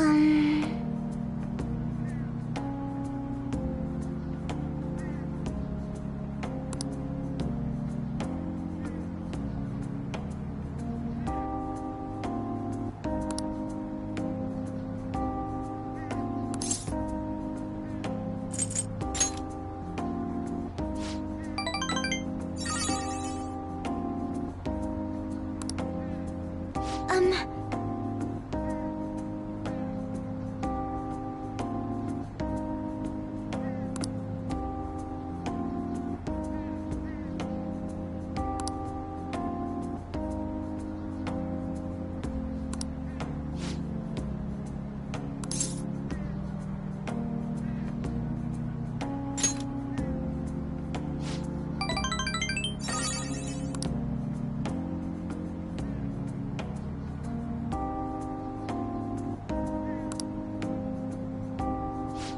Um...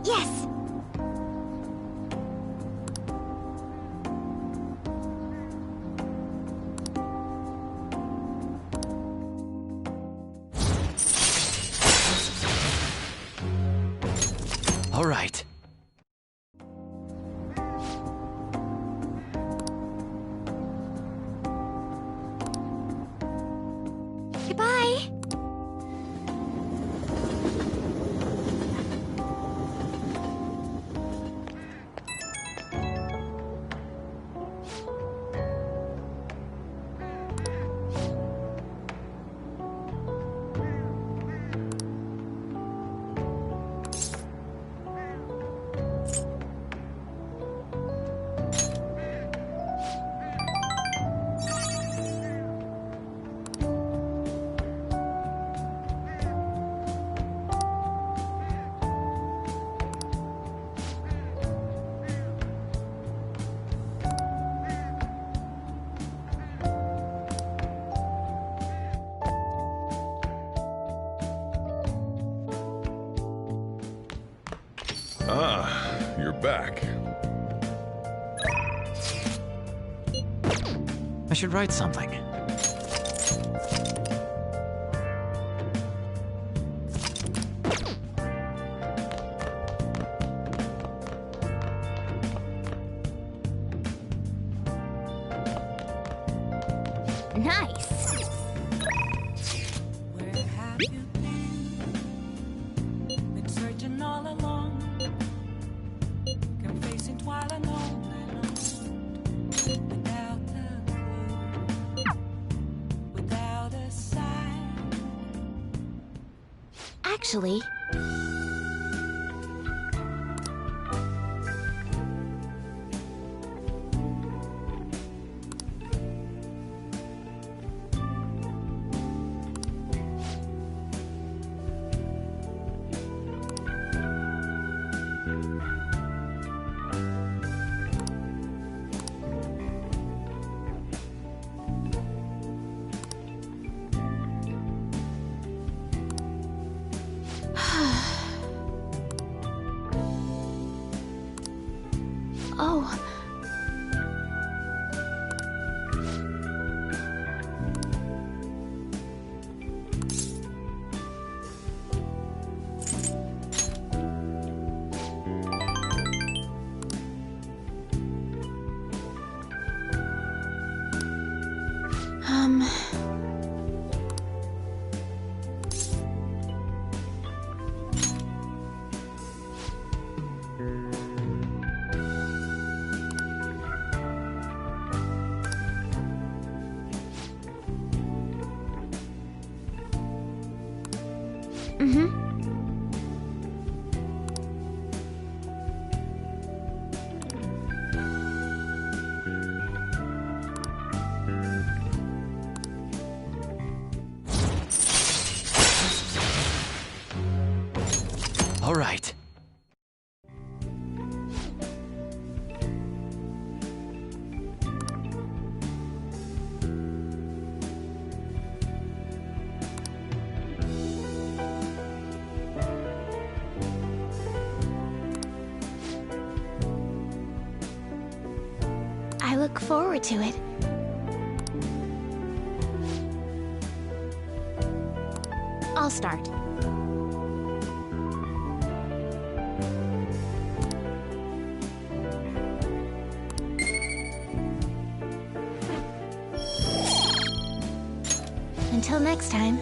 Yes! All right. Goodbye! Ah, you're back. I should write something. Nice! Where have you been searching all along, confessing while alone without a clue, without a sign. Actually... Oh... Um... Mm-hmm. All right. I look forward to it. I'll start. Until next time.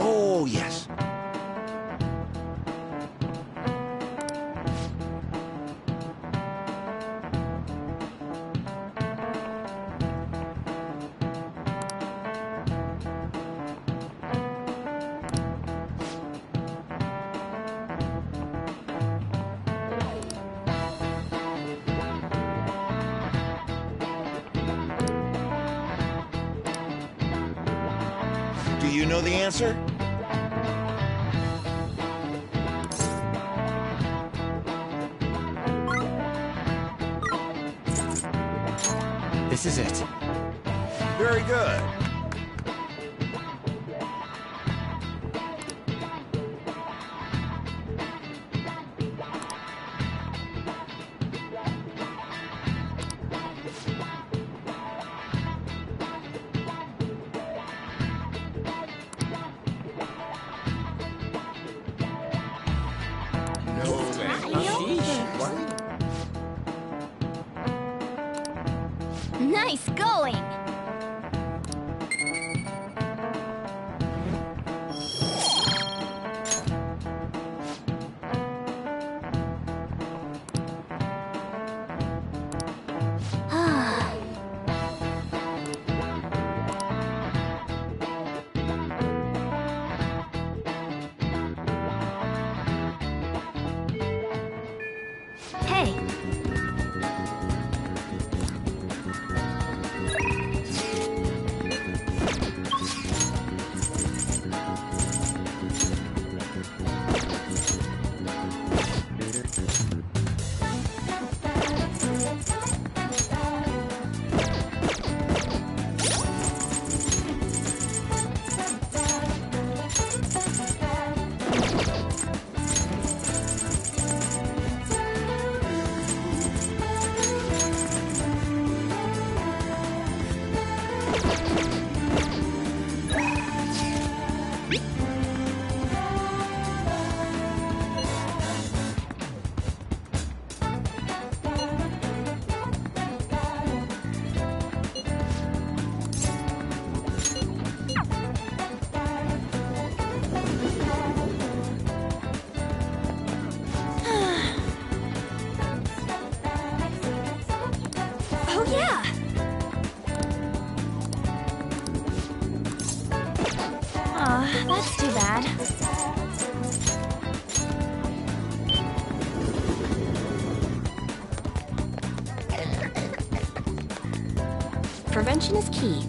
Oh, yes. Do you know the answer? This is it. Very good. Nice going! Hey! Oh yeah! Aw, that's too bad. Prevention is key.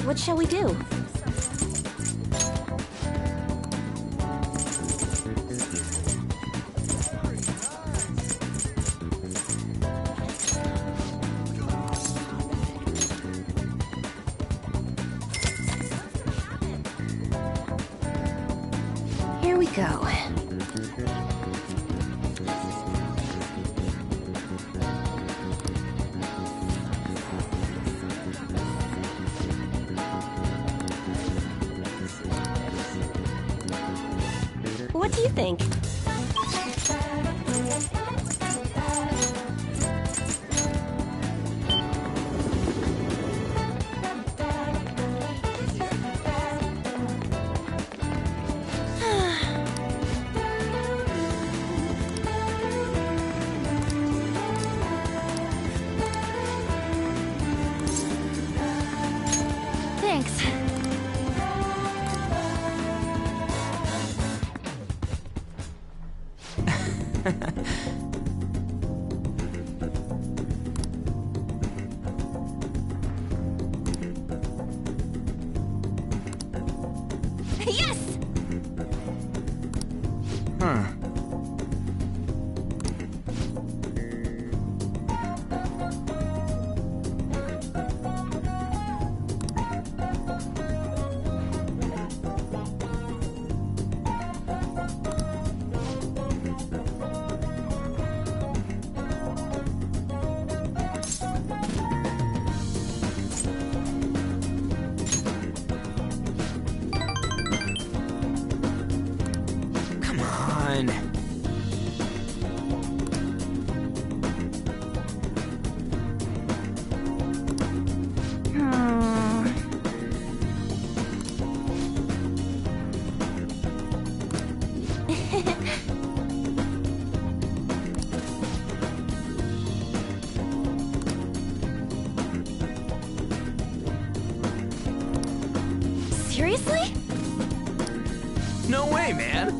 What shall we do? Here we go. What do you think? Thanks. Yes! Huh. Come on. Hmm. Seriously? No way, man.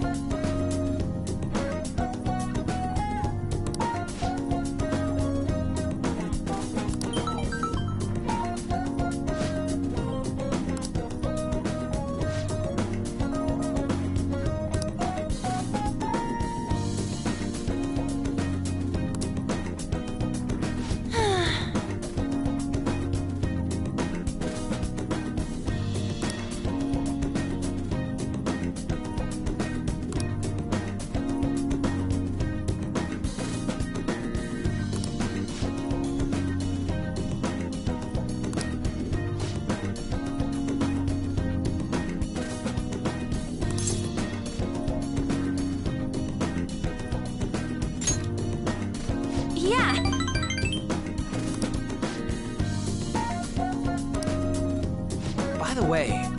Yeah. By the way,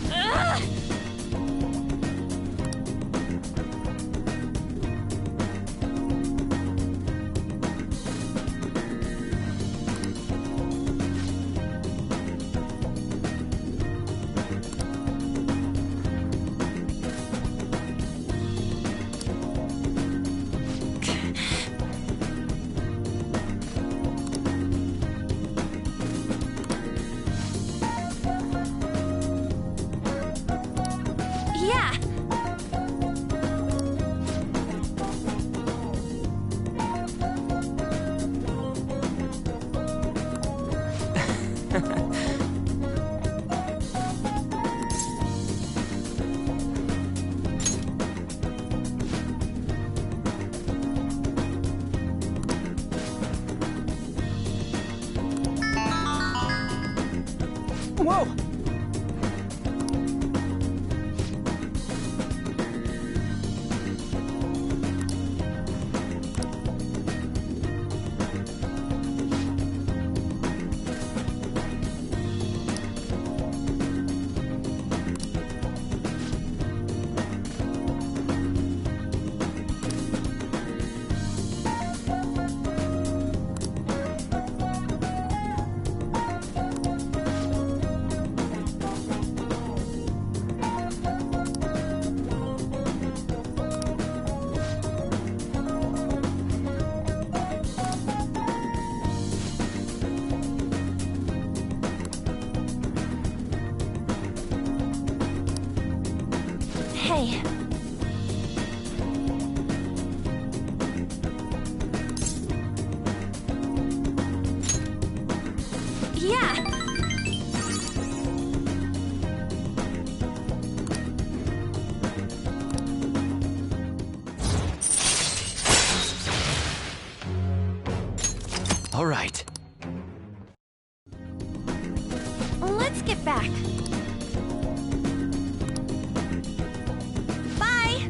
Ugh! Yeah. whoa! Hey. Yeah. All right. Let's get back. Bye.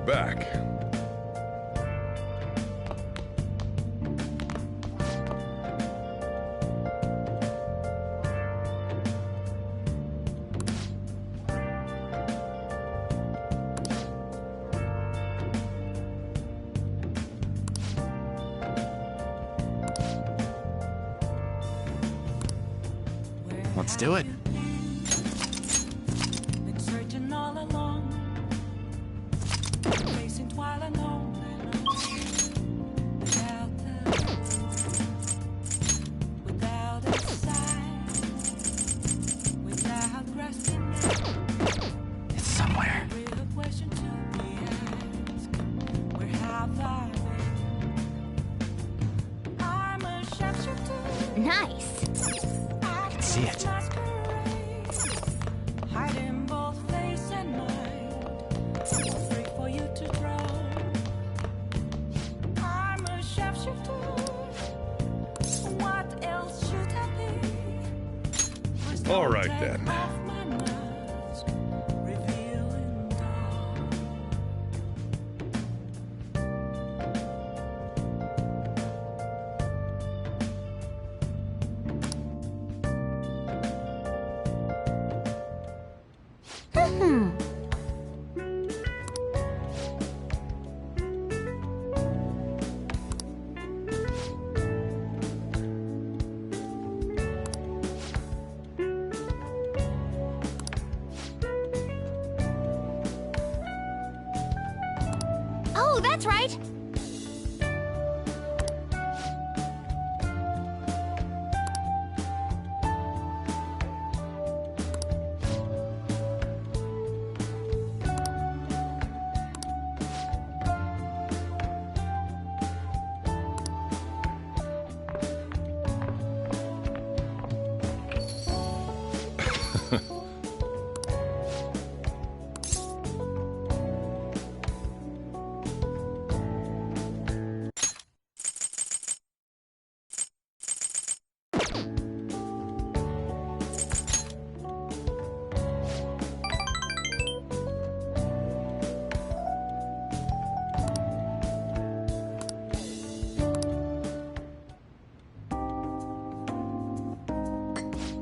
back. Let's do it. Been searching all along, facing while alone without a sign, without grasping It's somewhere. the real question to be asked. Where have I been? I'm a sharpshooter. Nice. See it. Hiding both face and mind, free for you to draw. I'm a sharpshooter. What else should I be? First All I'll right, take then. off my mask, revealing dawn. Oh, that's right.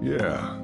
Yeah.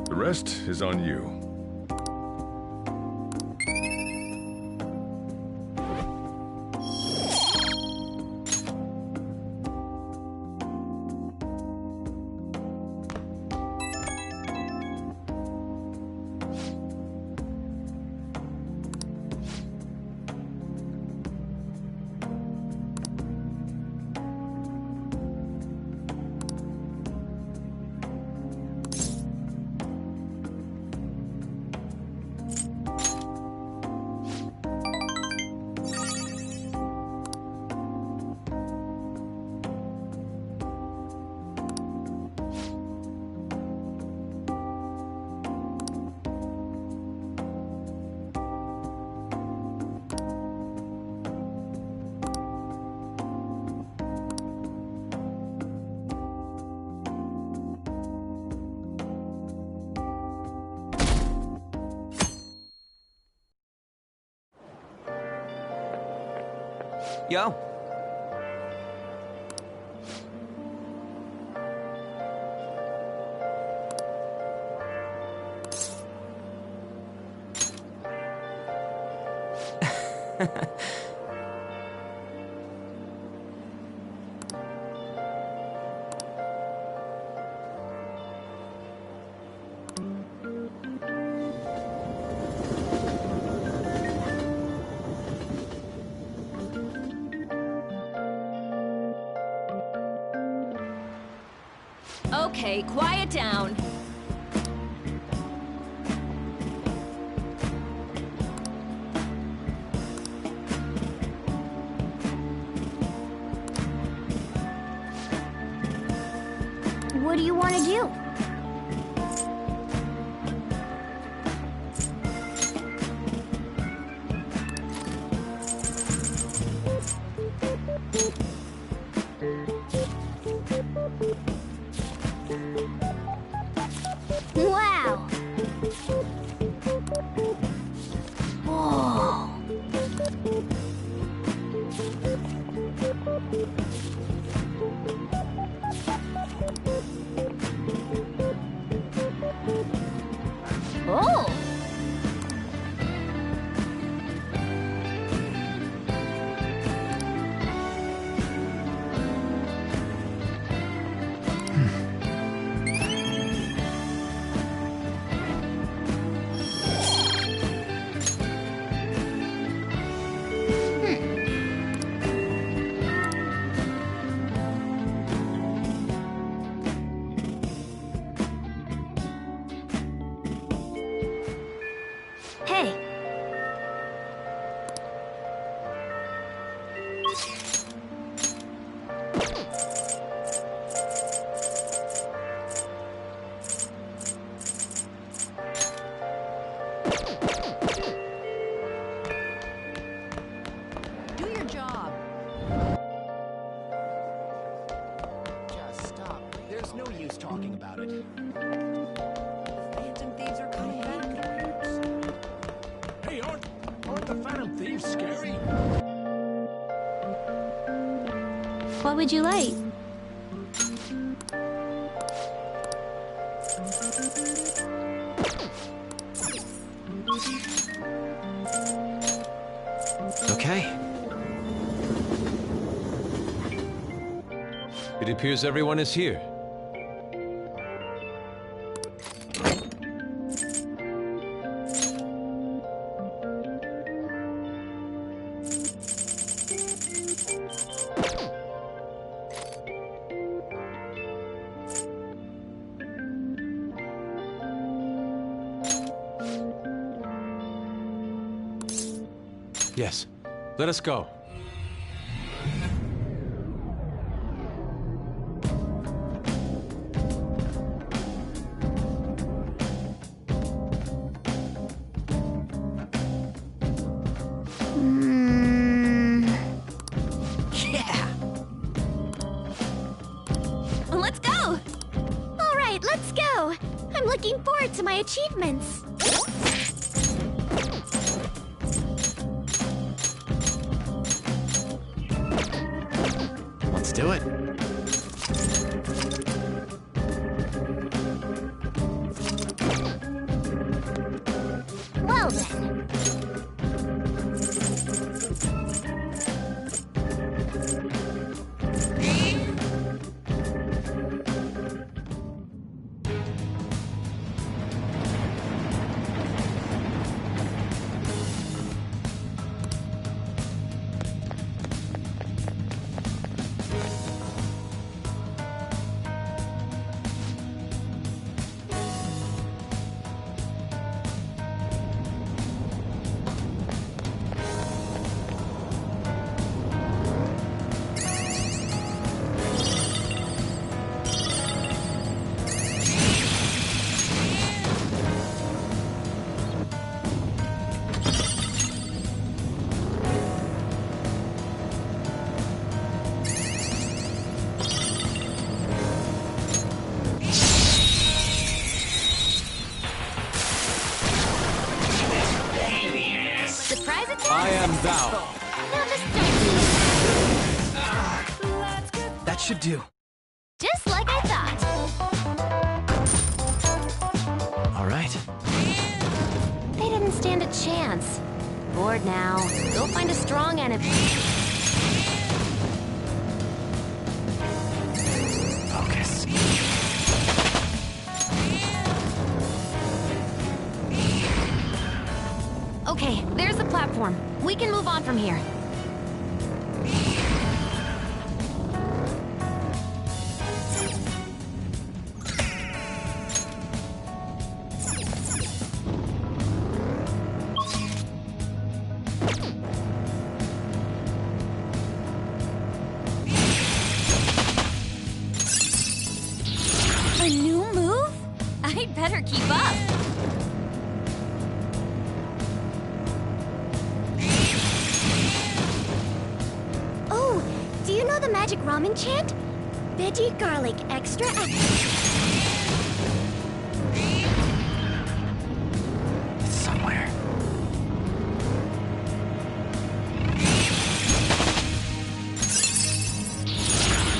The rest is on you. Yo. Okay, quiet down. What do you want to do? Wow! Whoa! Oh! Hey! Do your job. Just stop. There's no use talking about it. Phantom thieves are coming back. Hey, aren't the Phantom Thieves scary? What would you like? Okay. It appears everyone is here. Yes, let us go. Yeah! Let's go! All right, let's go! I'm looking forward to my achievements. Let's do it. That should do. Just like I thought. All right. They didn't stand a chance. Bored now. Go find a strong enemy. Focus. Okay, there's the platform. We can move on from here. A new move? I'd better keep up. Oh, do you know the magic ramen chant? Veggie garlic extra extra. It's somewhere.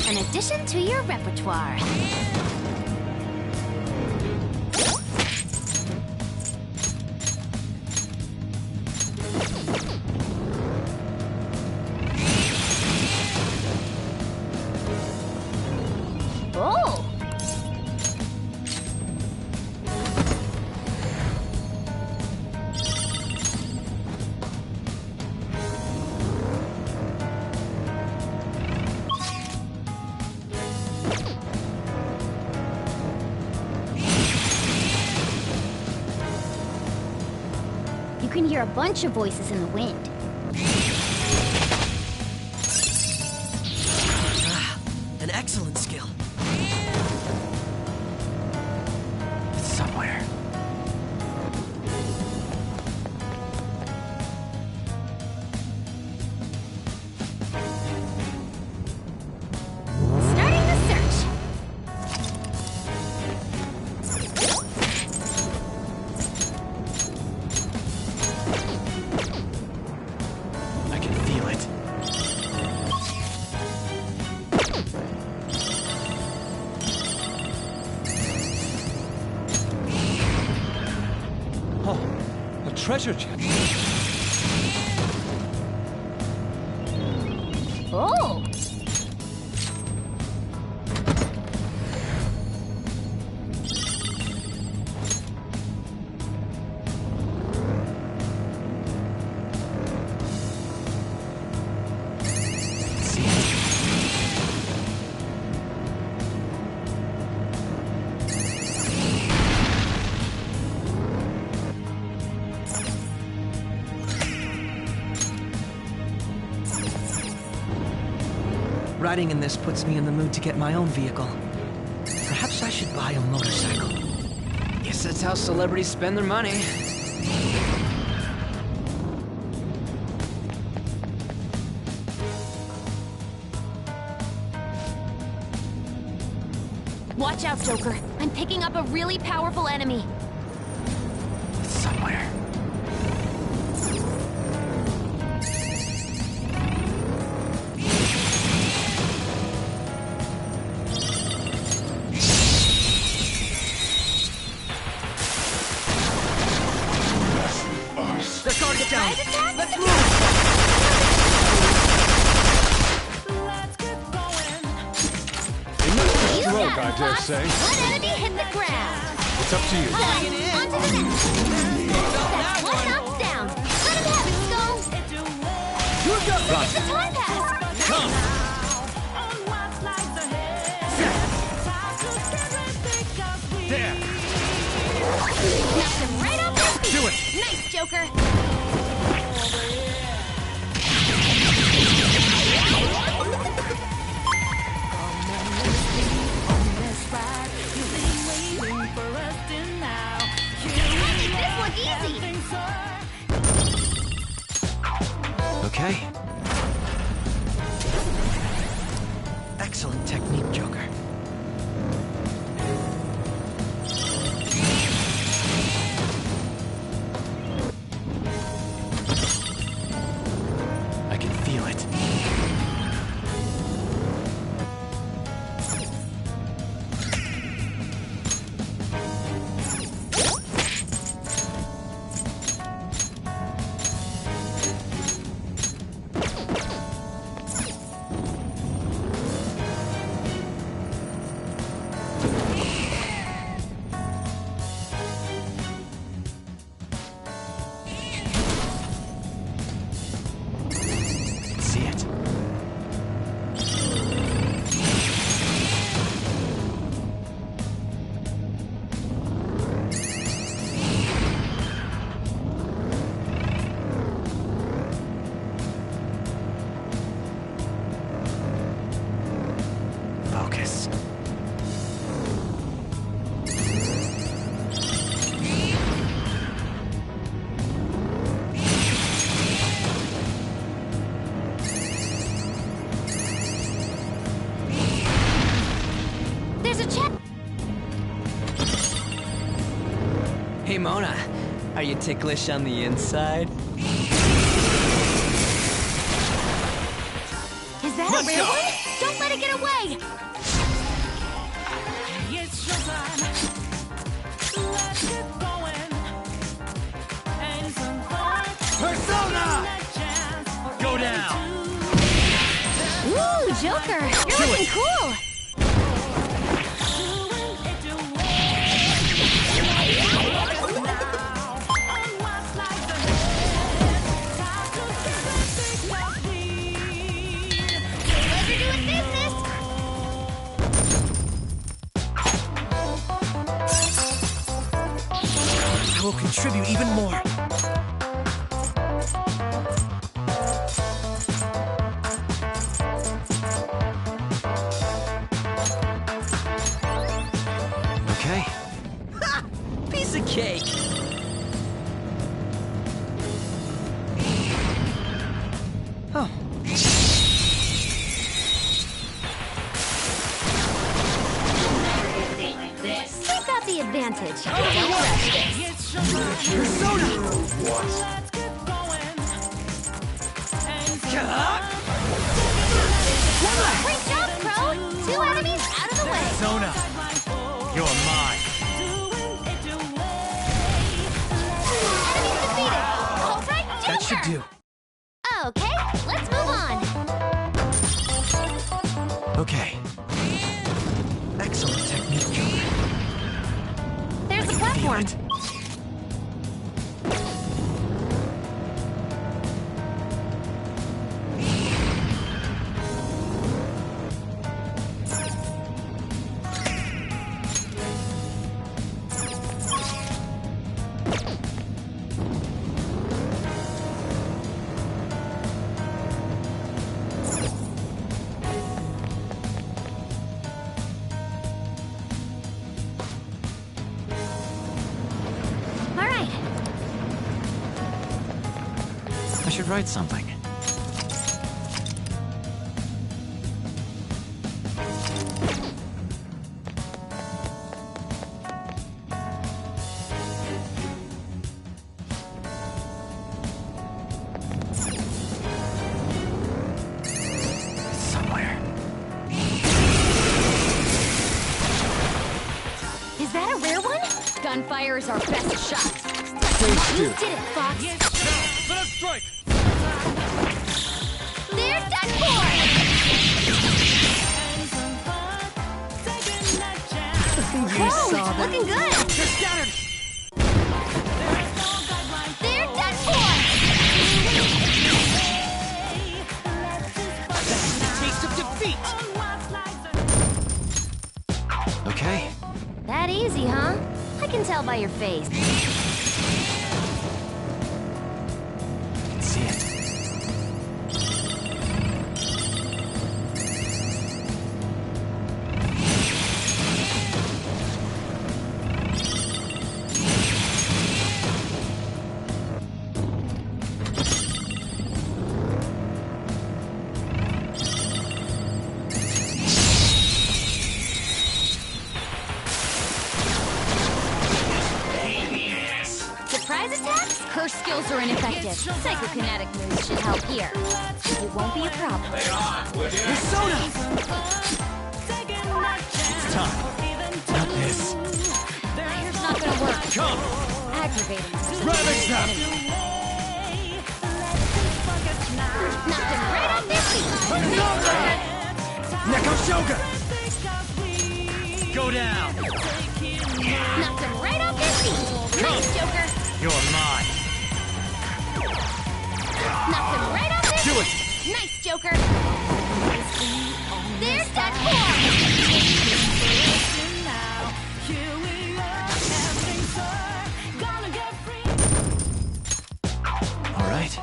An addition to your repertoire. Oh! You can hear a bunch of voices in the wind. An excellent skill. It's somewhere. Starting the search. I can feel it. Oh, a treasure chest. Oh! See it. Riding in this puts me in the mood to get my own vehicle. Perhaps I should buy a motorcycle. Guess that's how celebrities spend their money. Watch out, Joker. I'm picking up a really powerful enemy. It's somewhere. Their guard's down. Surprise attack? Let's move. Let's get going. You stroke, got I it, dare Fox. say. One enemy hit the ground. It's up to you. On to the next. That's one knocked down. Let him have it, Skull. Look at the time pass. Come. On what's lies ahead. Time to get ready 'cause we There. Knocked him right off his feet. Do it. Nice, Joker. Let's ride. You've been waiting for us tonight. This one's easy. Okay. Excellent technique, Joker. I can feel it. focus. There's a chest. Hey, Mona. Are you ticklish on the inside? Is that a real one? Don't let it get away! It's showtime. Let's get going. And some fun. Persona! Go down. Ooh, Joker! You're looking cool! You're doing business! I will contribute even more. Okay. Ha! Piece of cake! Oh. We've got the advantage. Don't rush this. Persona! Let's get going. And Great job, Crow! 2 enemies out of the way! Persona, you're mine. Enemies defeated! Alright, Joker! That should do. Okay, let's move on. Okay. Excellent technique, Joker. There's the platform. All right. I should write something. Somewhere. Is that a rare one? Gunfire is our best shot. Stage You 2. did it, Fox. Let us strike. There's that board! Whoa, looking good! They're scattered! There's that board! Taste of defeat! Okay. That easy, huh? I can tell by your face. I can see it. Surprise attacks? Her skills are ineffective. Psychokinetic moves should help here. It won't be a problem. Persona! It's time. Not this. Fire's not gonna work. Come. Aggravating. Ravage them. Knocked him right off their feet. Neko Shogun. Go down. Knocked him right off their feet. Nice, Joker. You're mine. Knocked him right off their Do feet. it. Nice, Joker. There's that form. All right.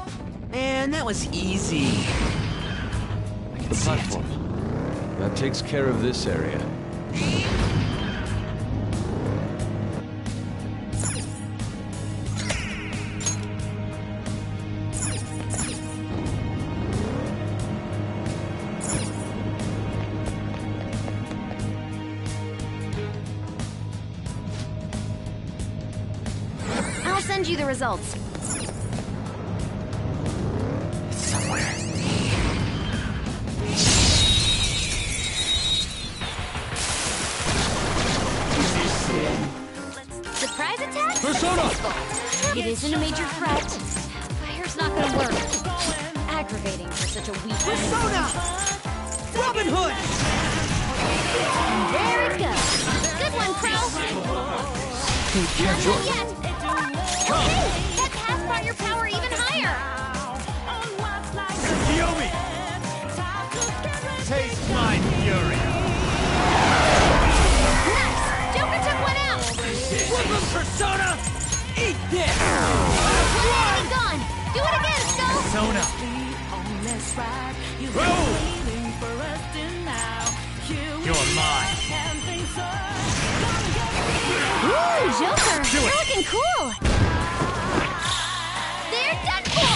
Man, that was easy. I can see it. That takes care of this area. I'll send you the results. It's somewhere. Surprise attack? Persona! It isn't a major threat. Fire's not gonna work. Aggravating for such a weak Persona! Robin Hood! There it goes. Good one, Crow. Not done yet. Okay, that path brought your power even higher. Yomi! Taste my fury! Nice. Joker took one out. Woodland Persona! Eat this! One enemy gone. Do it again, Skull. Persona! You're mine! Ooh, Joker, you're looking cool. They're done for.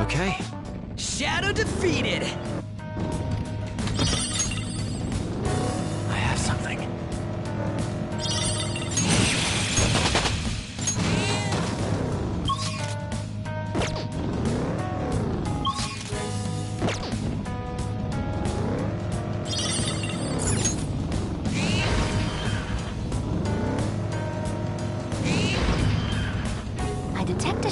Okay. Shadow defeated! I have something. I detect a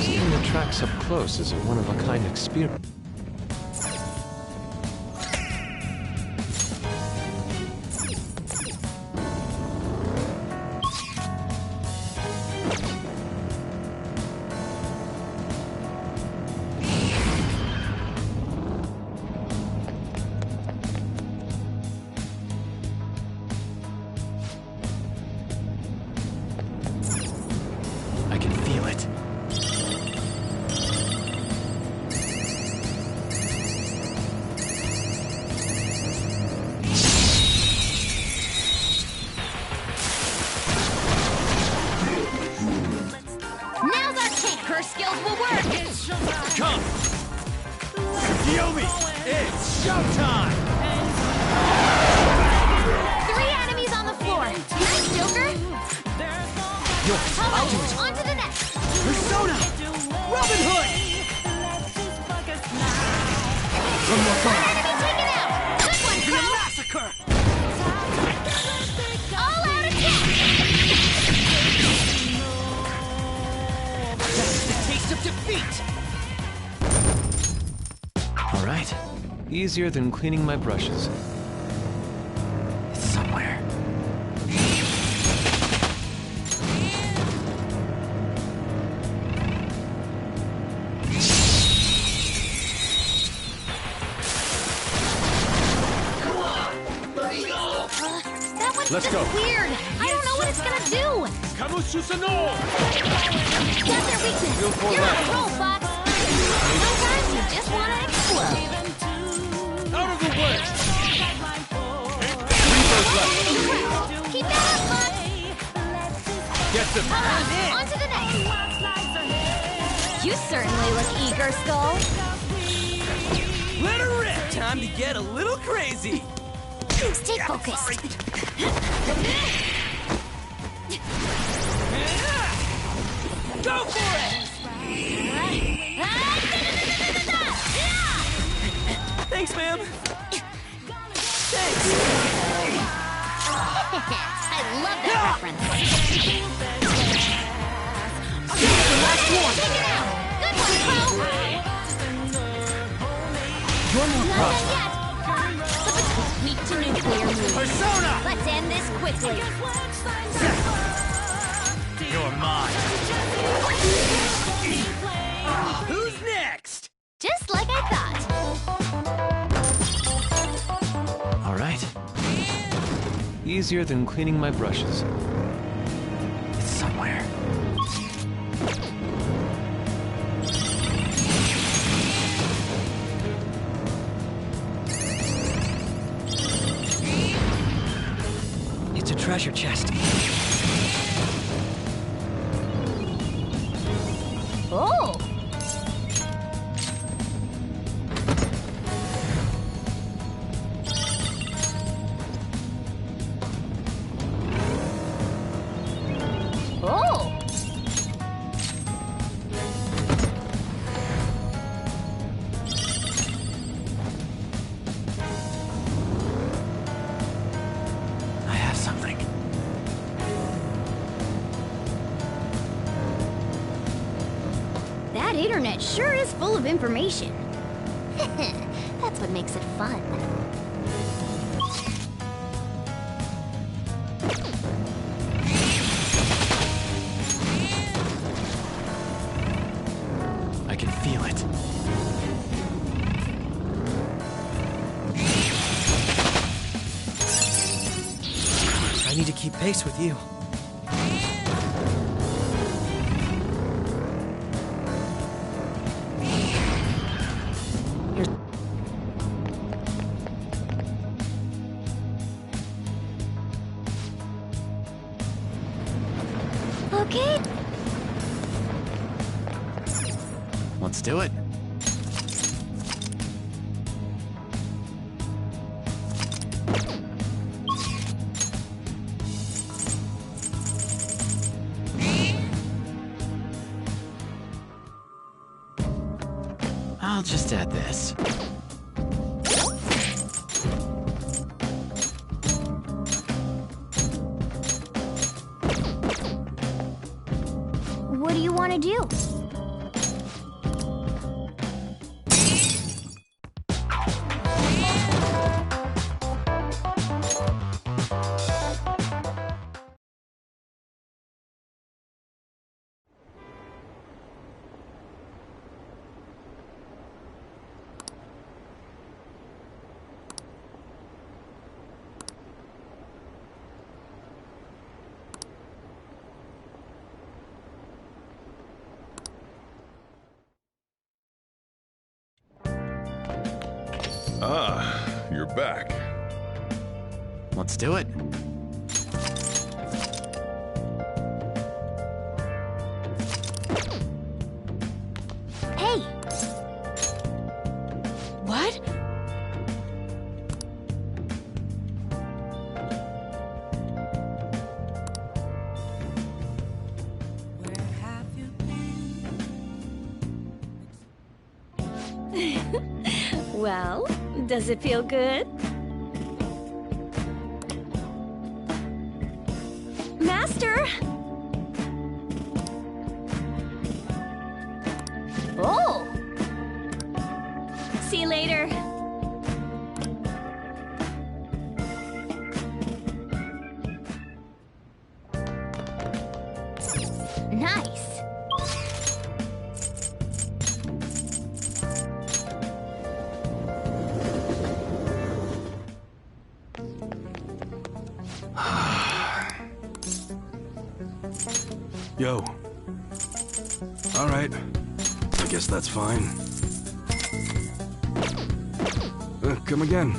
Seeing the tracks up close is a one-of-a-kind experience. I can feel it. Now's our chance. Her skills will work. Come! Yomi! It's showtime! 3 enemies on the floor. Nice, Joker. All right, on to the next. Persona! Robin Hood! One enemy taken out. Good one, Crow. Massacre! All out attack. That's the taste of defeat! All right. Easier than cleaning my brushes. It's somewhere. That one's Let's just go. weird. I don't know what it's gonna do. Kamususano! Got their weakness. Feel for You're on that. a roll, Fox. Sometimes you just wanna explode. Out of the way! Reaper's left. Keep that up, Fox. Get them. All right, on to the next. You certainly look eager, Skull. Let her rip! Time to get a little crazy! Stay focused. Go for it! Thanks, ma'am. Thanks. I love that reference. The last one. Take it out. Good one, Crow. You're more Not proud. done yet. Slip it weak to neutral. clear move. Persona! Let's end this quickly. You're mine. Who's next? Just like I thought. All right. Easier than cleaning my brushes. It's somewhere. It's a treasure chest. Oh! Oh! I have something. That internet sure is full of information. That's what makes it fun. I can feel it. I need to keep pace with you. Okay. Let's do it. I'll just add this. What do you want to do? Ah, you're back. Let's do it. Hey! What? Well, does it feel good? Master! Oh! See you later. Nice. Yo. All right. I guess that's fine. Come again.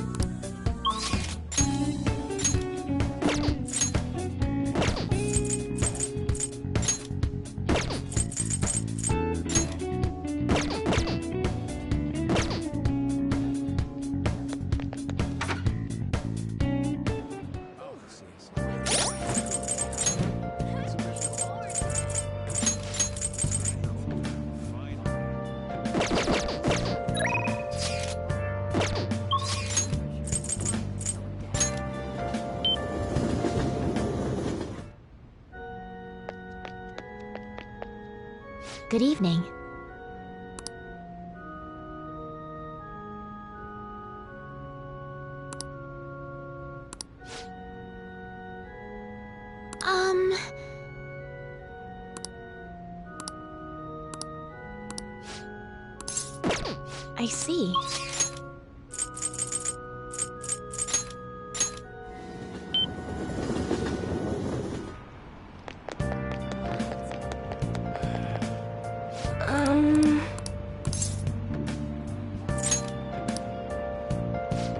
Good evening. I see.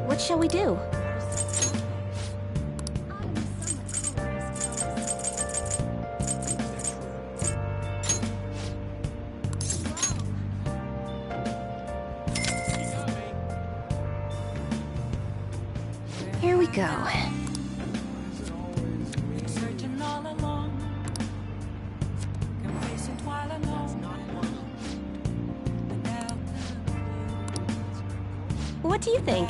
What shall we do? Here we go. Searching all along, complacent while alone. What do you think?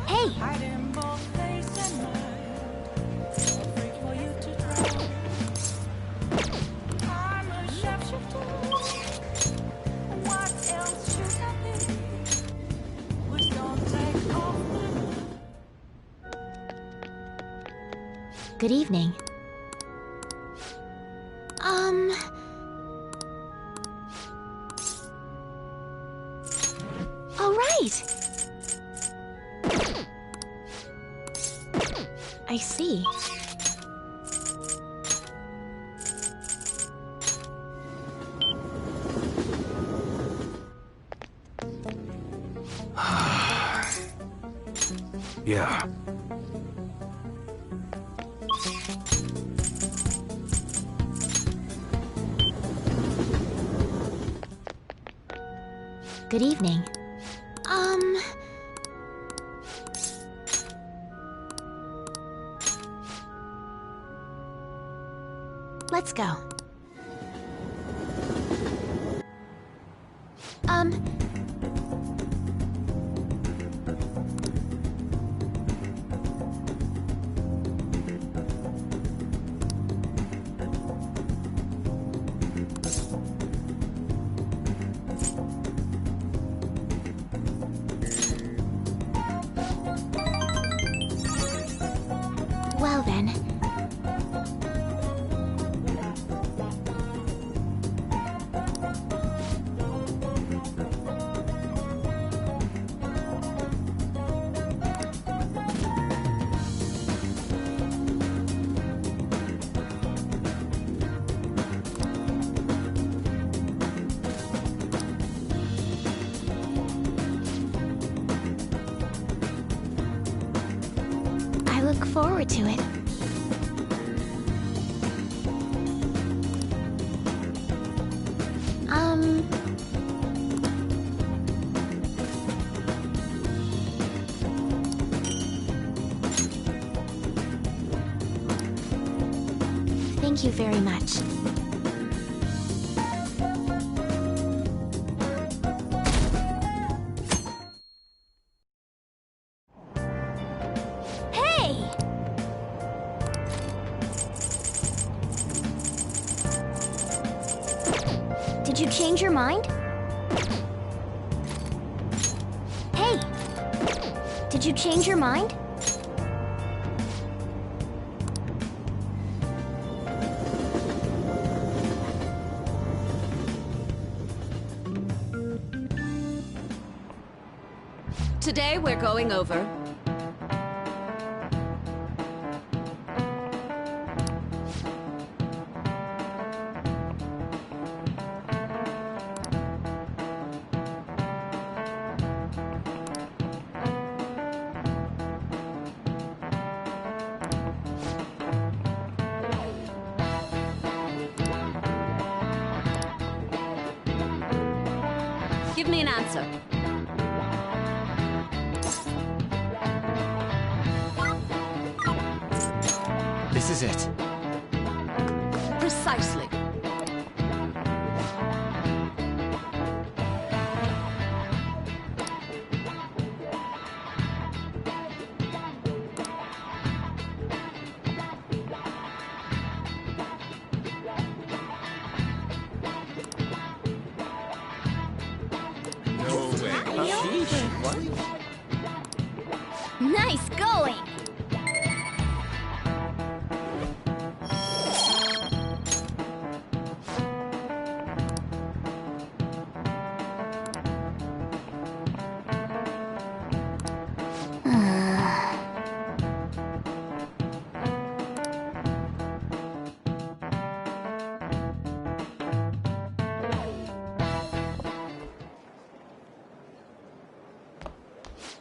Hey! Good evening. All right. I see. Yeah. Good evening. Let's go. Well then. I look forward to it. Thank you very much. Hey! Did you change your mind? Hey! Did you change your mind? Today we're going over Give me an answer. This is it. Precisely. Nice going!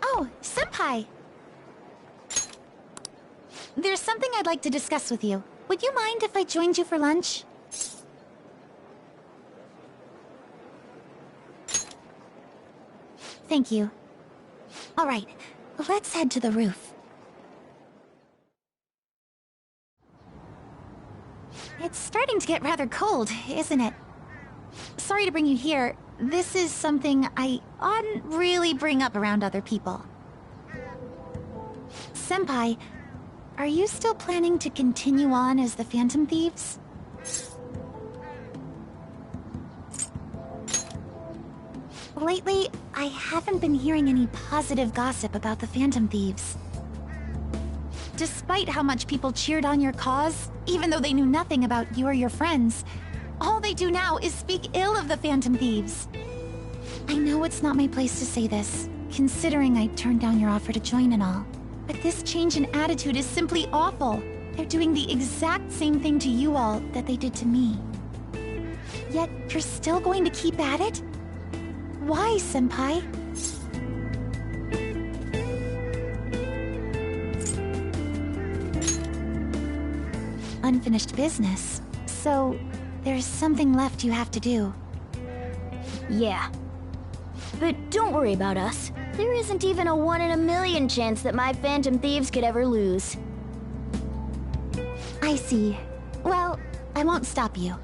Oh, Senpai! There's something I'd like to discuss with you. Would you mind if I joined you for lunch? Thank you. All right, let's head to the roof. It's starting to get rather cold, isn't it? Sorry to bring you here. This is something I oughtn't really bring up around other people. Senpai, are you still planning to continue on as the Phantom Thieves? Lately, I haven't been hearing any positive gossip about the Phantom Thieves. Despite how much people cheered on your cause, even though they knew nothing about you or your friends, all they do now is speak ill of the Phantom Thieves. I know it's not my place to say this, considering I turned down your offer to join and all. But this change in attitude is simply awful. They're doing the exact same thing to you all that they did to me. Yet, you're still going to keep at it? Why, Senpai? Unfinished business. So, there's something left you have to do. Yeah. But don't worry about us. There isn't even a 1 in a million chance that my Phantom Thieves could ever lose. I see. Well, I won't stop you.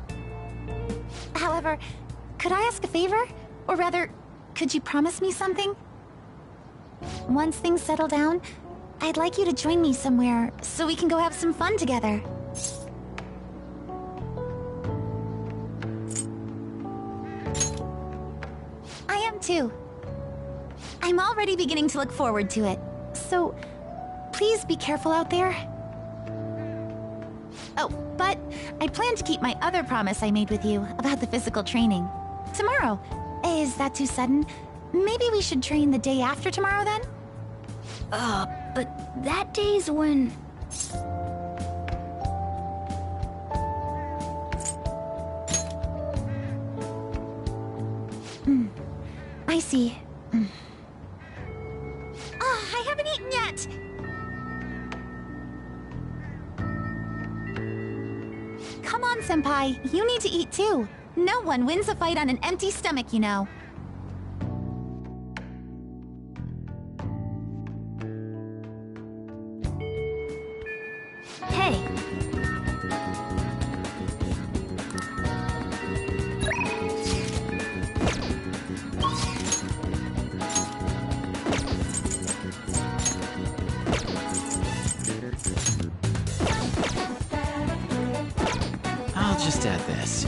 However, could I ask a favor? Or rather, could you promise me something? Once things settle down, I'd like you to join me somewhere so we can go have some fun together. I am too. I'm already beginning to look forward to it. So, please be careful out there. Oh, but I plan to keep my other promise I made with you about the physical training. Tomorrow. Is that too sudden? Maybe we should train the day after tomorrow then? But that day's when... I see. I haven't eaten yet! Come on, Senpai. You need to eat too. No one wins a fight on an empty stomach, you know. Hey. I'll just add this.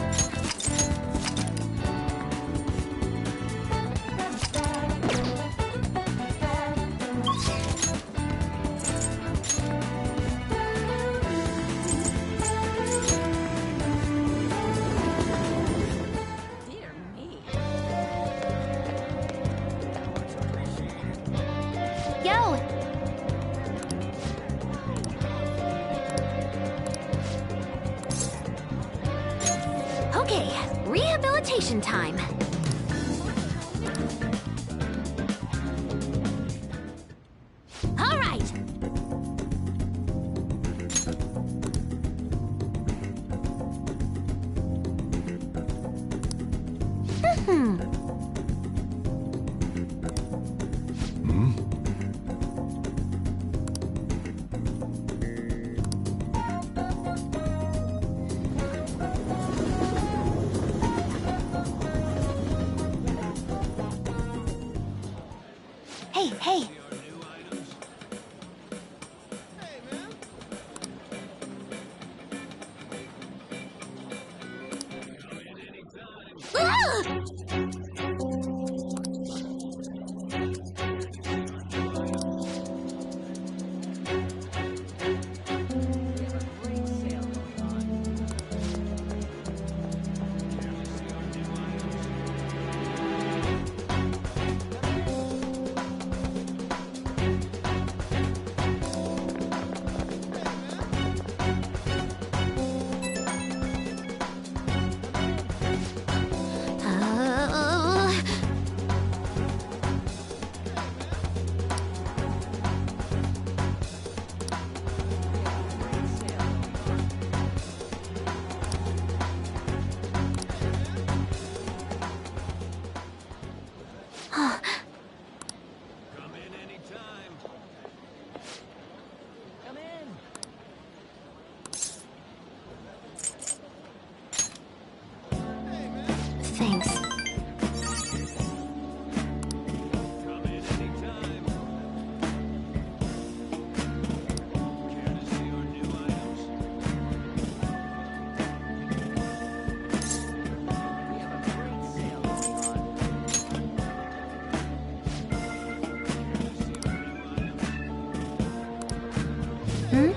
Yo! Okay, rehabilitation time. All right. Oh.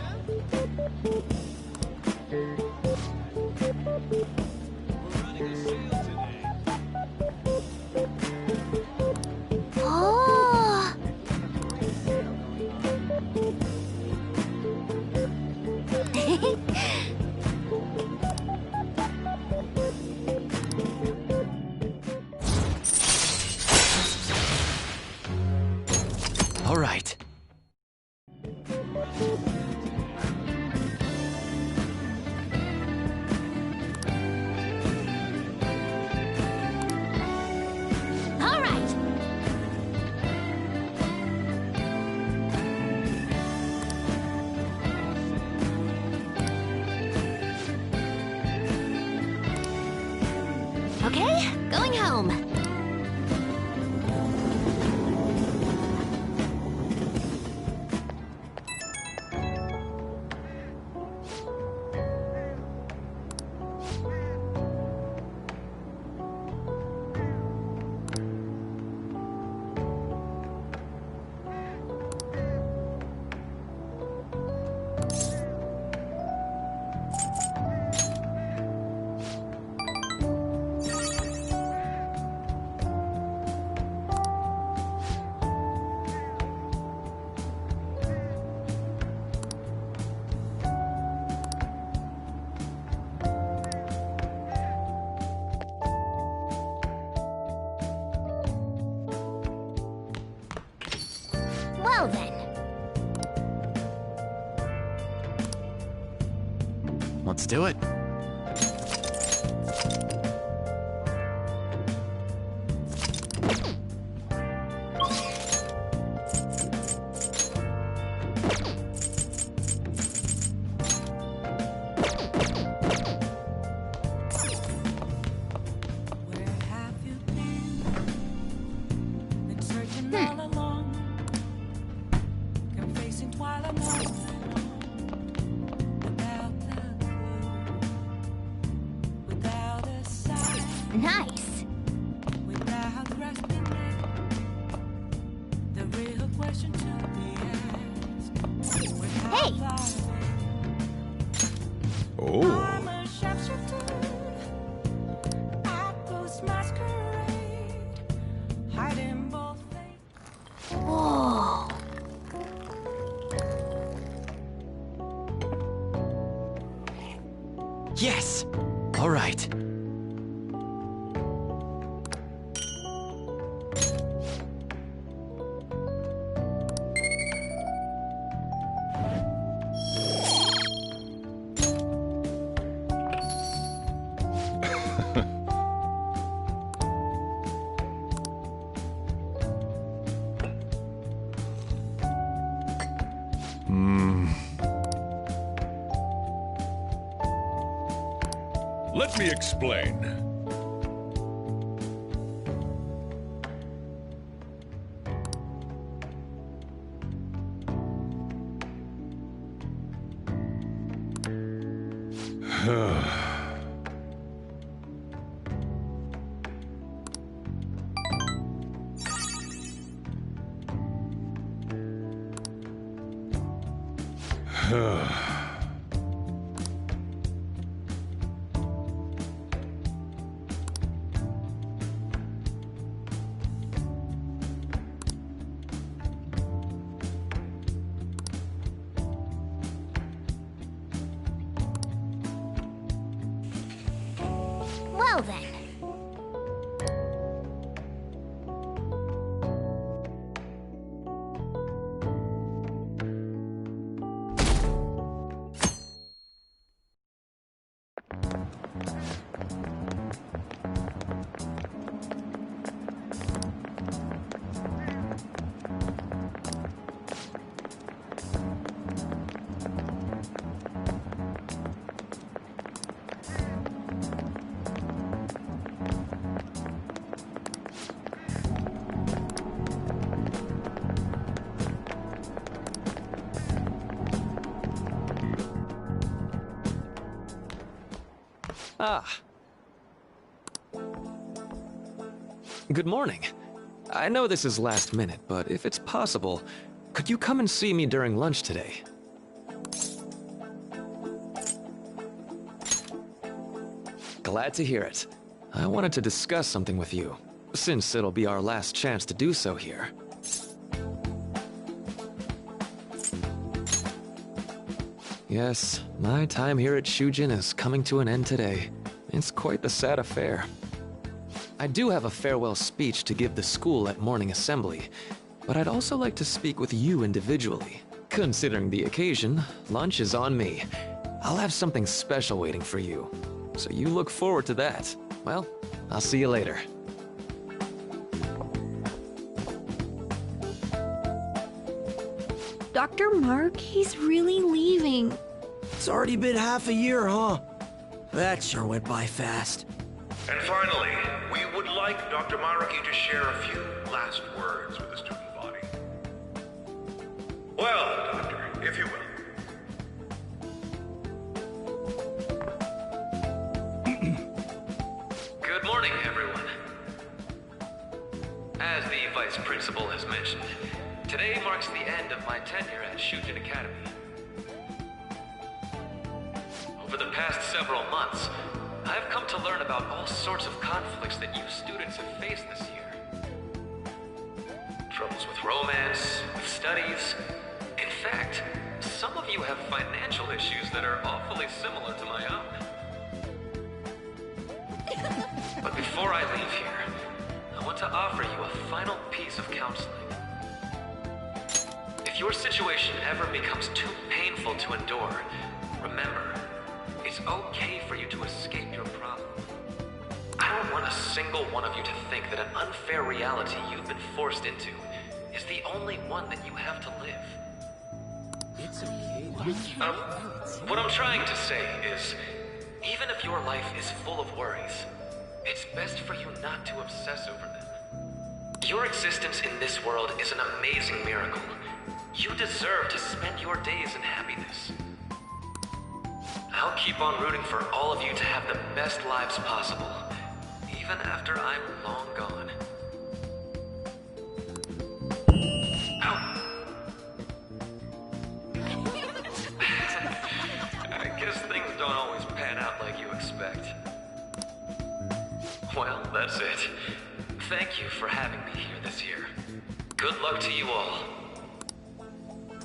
All right. All right. Okay, going home. Well then. Let's do it. Where have you been? Been searching all along. Come facing twilight night without the clue, without a sign, Nice. without grasping it. The real question to be asked: where Hey. have I been? Oh, I'm a sharpshooter. I ghost masquerade, hiding both faces. Whoa. Yes! All right. let me explain. Well then. Ah. Good morning. I know this is last minute, but if it's possible, could you come and see me during lunch today? Glad to hear it. I wanted to discuss something with you, since it'll be our last chance to do so here. Yes, my time here at Shujin is coming to an end today. It's quite the sad affair. I do have a farewell speech to give the school at morning assembly, but I'd also like to speak with you individually. Considering the occasion, lunch is on me. I'll have something special waiting for you, so you look forward to that. Well, I'll see you later. Dr. Mark, he's really leaving. It's already been half a year, huh? That sure went by fast. And finally, we would like Dr. Maruki to share a few last words with the student body. Well, Doctor, if you will. Good morning, everyone. As the Vice Principal has mentioned, today marks the end of my tenure at Shujin Academy. Over the past several months, I've come to learn about all sorts of conflicts that you students have faced this year. Troubles with romance, with studies. In fact, some of you have financial issues that are awfully similar to my own. But before I leave here, I want to offer you a final piece of counseling. If your situation ever becomes too painful to endure, remember, it's okay for you to escape your problem. I don't want a single one of you to think that an unfair reality you've been forced into is the only one that you have to live. It's okay. What I'm trying to say is, even if your life is full of worries, it's best for you not to obsess over them. Your existence in this world is an amazing miracle. You deserve to spend your days in happiness. I'll keep on rooting for all of you to have the best lives possible, even after I'm long gone. I guess things don't always pan out like you expect. Well, that's it. Thank you for having me here this year. Good luck to you all.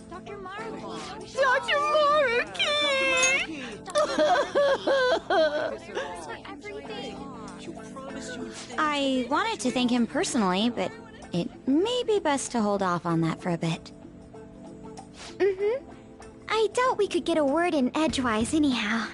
Dr. Maruki! Dr. I wanted to thank him personally, but it may be best to hold off on that for a bit. I doubt we could get a word in edgewise anyhow.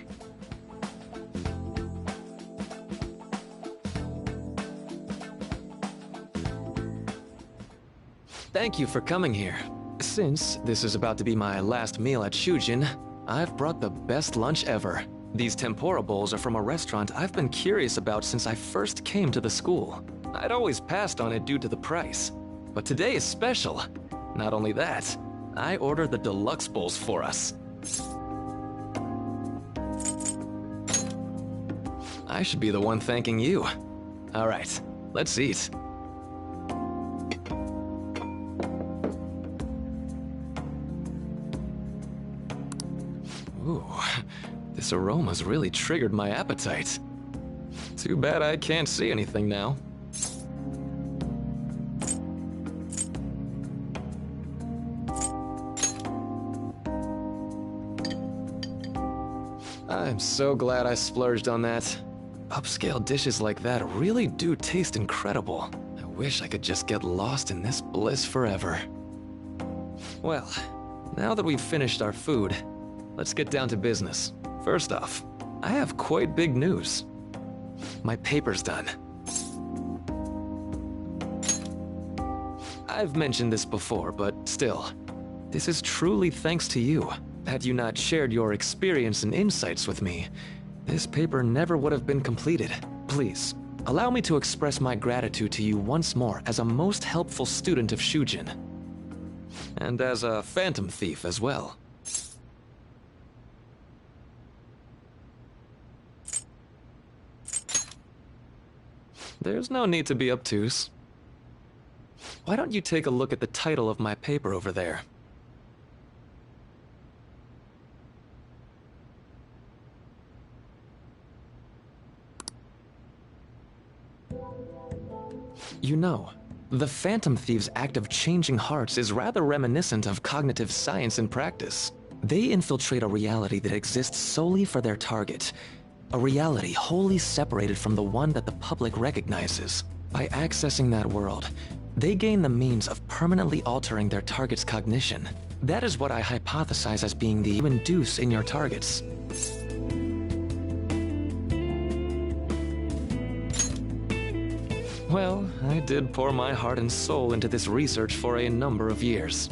Thank you for coming here. Since this is about to be my last meal at Shujin, I've brought the best lunch ever. These tempura bowls are from a restaurant I've been curious about since I first came to the school. I'd always passed on it due to the price. But today is special. Not only that, I ordered the deluxe bowls for us. I should be the one thanking you. All right, let's eat. Ooh, this aroma's really triggered my appetite. Too bad I can't see anything now. I'm so glad I splurged on that. Upscale dishes like that really do taste incredible. I wish I could just get lost in this bliss forever. Well, now that we've finished our food, let's get down to business. First off, I have quite big news. My paper's done. I've mentioned this before, but still, this is truly thanks to you. Had you not shared your experience and insights with me, this paper never would have been completed. Please, allow me to express my gratitude to you once more as a most helpful student of Shujin. And as a phantom thief as well. There's no need to be obtuse. Why don't you take a look at the title of my paper over there? You know, the Phantom Thieves' act of changing hearts is rather reminiscent of cognitive science in practice. They infiltrate a reality that exists solely for their target. A reality wholly separated from the one that the public recognizes. By accessing that world, they gain the means of permanently altering their target's cognition. That is what I hypothesize as being the induce in your targets. Well, I did pour my heart and soul into this research for a number of years.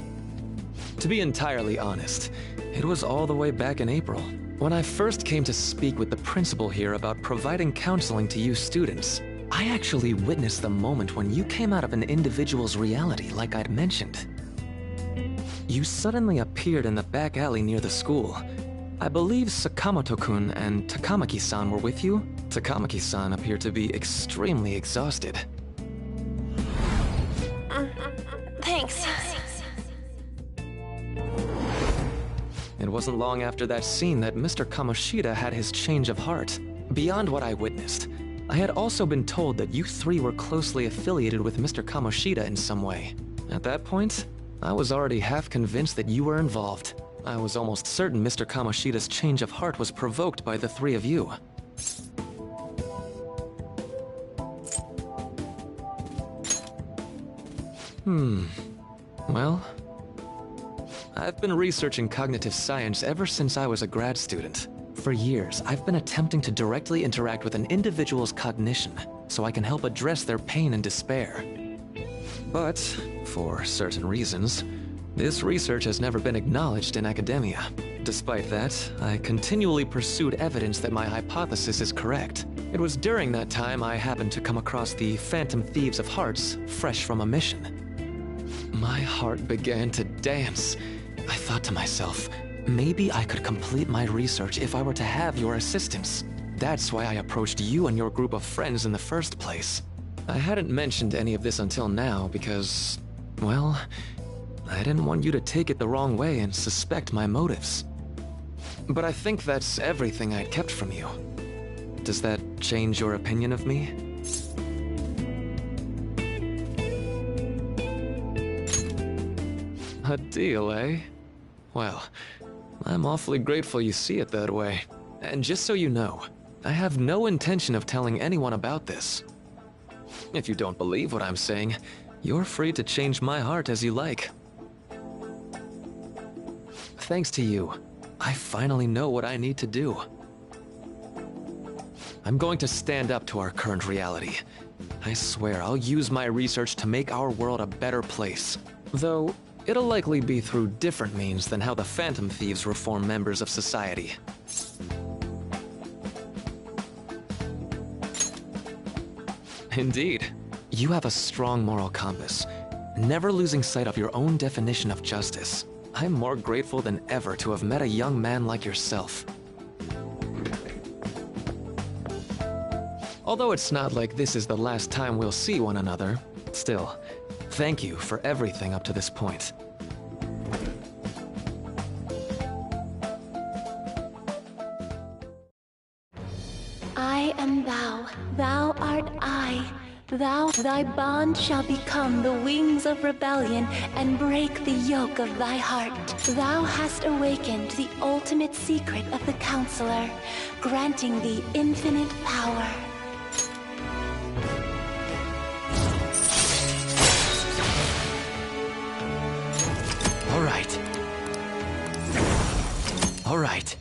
To be entirely honest, it was all the way back in April, when I first came to speak with the principal here about providing counseling to you students. I actually witnessed the moment when you came out of an individual's reality like I'd mentioned. You suddenly appeared in the back alley near the school. I believe Sakamoto-kun and Takamaki-san were with you. Takamaki-san appeared to be extremely exhausted. Thanks. It wasn't long after that scene that Mr. Kamoshida had his change of heart. Beyond what I witnessed, I had also been told that you three were closely affiliated with Mr. Kamoshida in some way. At that point, I was already half convinced that you were involved. I was almost certain Mr. Kamoshida's change of heart was provoked by the three of you. Well, I've been researching cognitive science ever since I was a grad student. For years, I've been attempting to directly interact with an individual's cognition so I can help address their pain and despair. But, for certain reasons, this research has never been acknowledged in academia. Despite that, I continually pursued evidence that my hypothesis is correct. It was during that time I happened to come across the Phantom Thieves of Hearts, fresh from a mission. My heart began to dance. I thought to myself, maybe I could complete my research if I were to have your assistance. That's why I approached you and your group of friends in the first place. I hadn't mentioned any of this until now because, well, I didn't want you to take it the wrong way and suspect my motives. But I think that's everything I'd kept from you. Does that change your opinion of me? A deal, eh? Well, I'm awfully grateful you see it that way. And just so you know, I have no intention of telling anyone about this. If you don't believe what I'm saying, you're free to change my heart as you like. Thanks to you, I finally know what I need to do. I'm going to stand up to our current reality. I swear I'll use my research to make our world a better place. Though, it'll likely be through different means than how the Phantom Thieves reform members of society. Indeed. You have a strong moral compass, never losing sight of your own definition of justice. I'm more grateful than ever to have met a young man like yourself. Although it's not like this is the last time we'll see one another, still, thank you for everything up to this point. I am thou, thou art I. Thy bond shall become the wings of rebellion and break the yoke of thy heart. Thou hast awakened the ultimate secret of the Counselor, granting thee infinite power. All right.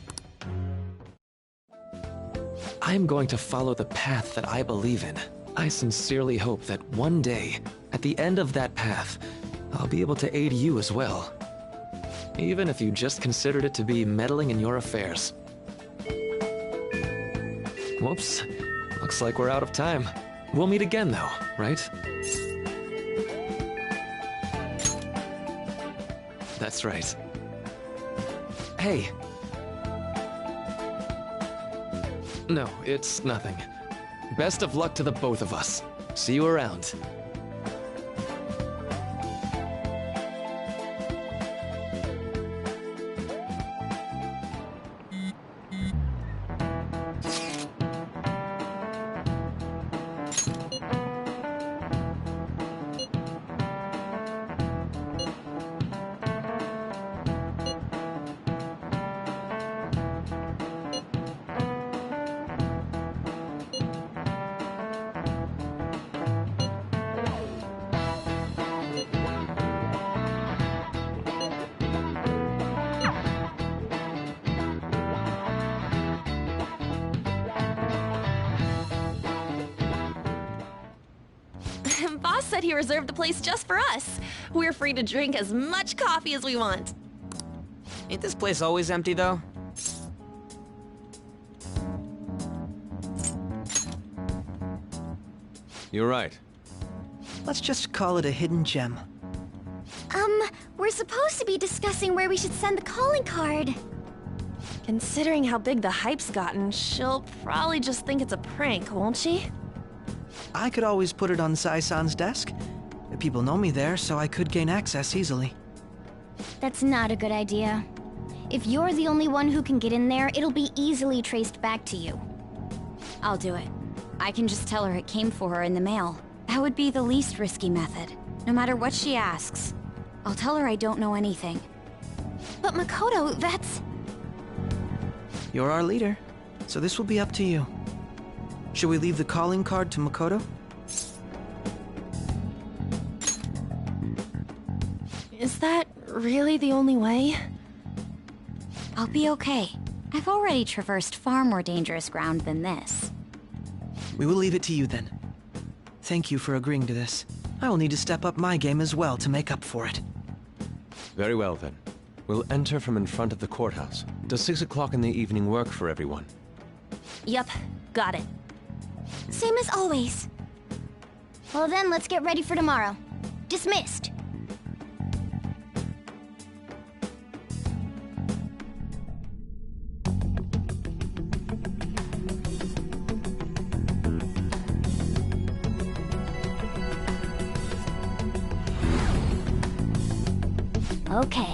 I'm going to follow the path that I believe in. I sincerely hope that one day, at the end of that path, I'll be able to aid you as well. Even if you just considered it to be meddling in your affairs. Whoops. Looks like we're out of time. We'll meet again though, right? That's right. Hey. No, it's nothing. Best of luck to the both of us. See you around. boss said he reserved the place just for us. We're free to drink as much coffee as we want. Ain't this place always empty, though? You're right. Let's just call it a hidden gem. We're supposed to be discussing where we should send the calling card. Considering how big the hype's gotten, she'll probably just think it's a prank, won't she? I could always put it on Sai-san's desk. People know me there, so I could gain access easily. That's not a good idea. If you're the only one who can get in there, it'll be easily traced back to you. I'll do it. I can just tell her it came for her in the mail. That would be the least risky method, no matter what she asks. I'll tell her I don't know anything. But Makoto, that's... You're our leader, so this will be up to you. Should we leave the calling card to Makoto? Is that really the only way? I'll be okay. I've already traversed far more dangerous ground than this. We will leave it to you then. Thank you for agreeing to this. I will need to step up my game as well to make up for it. Very well, then. We'll enter from in front of the courthouse. Does 6 o'clock in the evening work for everyone? Yep, got it. Same as always. Well then, let's get ready for tomorrow. Dismissed. Okay.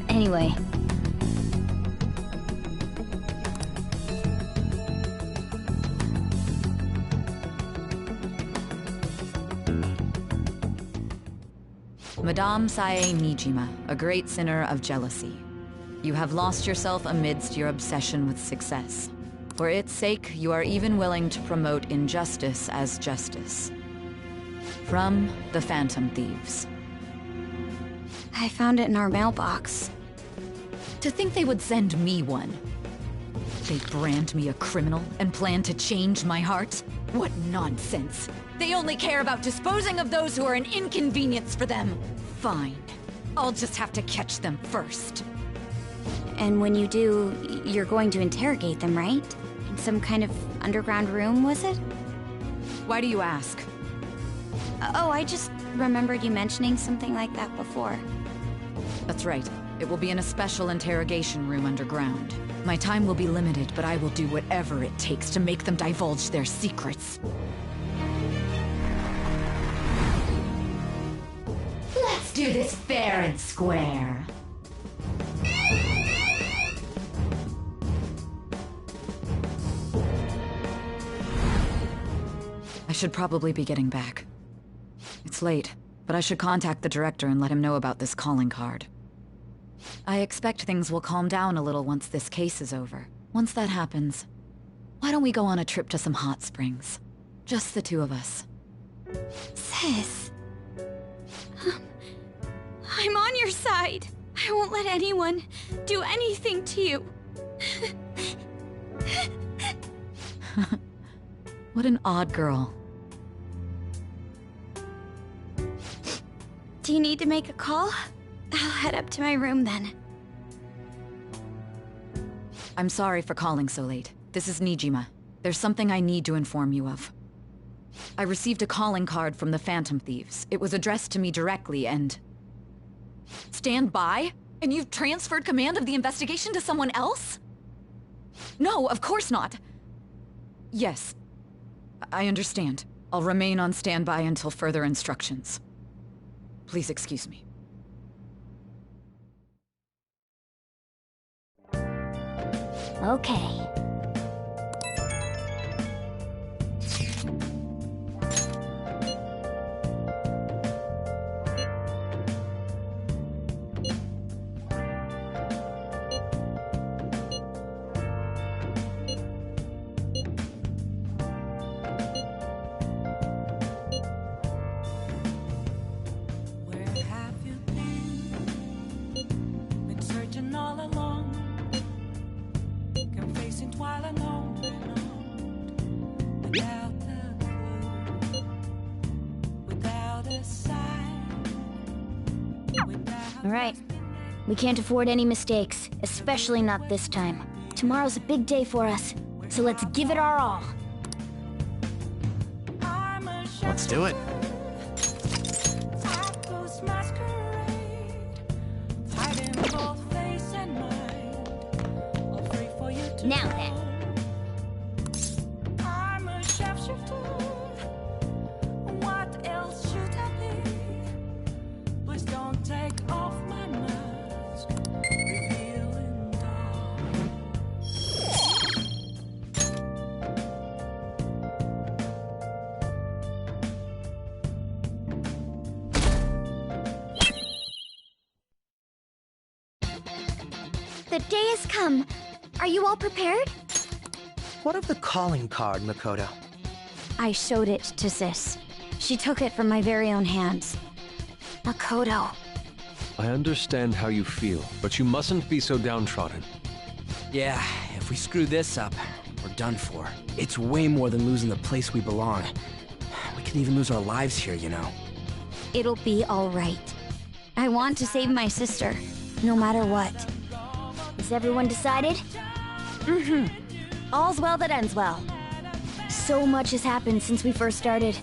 Anyway. Madame Sae Nijima, a great sinner of jealousy. You have lost yourself amidst your obsession with success. For its sake, you are even willing to promote injustice as justice. From the Phantom Thieves. I found it in our mailbox. To think they would send me one. They brand me a criminal and plan to change my heart? What nonsense! They only care about disposing of those who are an inconvenience for them. Fine. I'll just have to catch them first. And when you do, you're going to interrogate them, right? In some kind of underground room, was it? Why do you ask? Oh, I just remembered you mentioning something like that before. That's right. It will be in a special interrogation room underground. My time will be limited, but I will do whatever it takes to make them divulge their secrets. Let's do this fair and square. I should probably be getting back. It's late, but I should contact the director and let him know about this calling card. I expect things will calm down a little once this case is over. Once that happens, why don't we go on a trip to some hot springs? Just the two of us. Sis. I'm on your side. I won't let anyone do anything to you. What an odd girl. Do you need to make a call? I'll head up to my room then. I'm sorry for calling so late. This is Nijima. There's something I need to inform you of. I received a calling card from the Phantom Thieves. It was addressed to me directly and... Stand by? And you've transferred command of the investigation to someone else? No, of course not. Yes, I understand. I'll remain on standby until further instructions. Please excuse me. Okay. Alright. We can't afford any mistakes, especially not this time. Tomorrow's a big day for us, so let's give it our all. Let's do it. Now then. I'm a shapeshifter. What else should I be? Please don't take off my mask. Revealing The day has come. Are you all prepared? What of the calling card, Makoto? I showed it to Sis. She took it from my very own hands. Makoto. I understand how you feel, but you mustn't be so downtrodden. Yeah, if we screw this up, we're done for. It's way more than losing the place we belong. We could even lose our lives here, you know. It'll be all right. I want to save my sister, no matter what. Is everyone decided? Mm-hmm. All's well that ends well. So much has happened since we first started.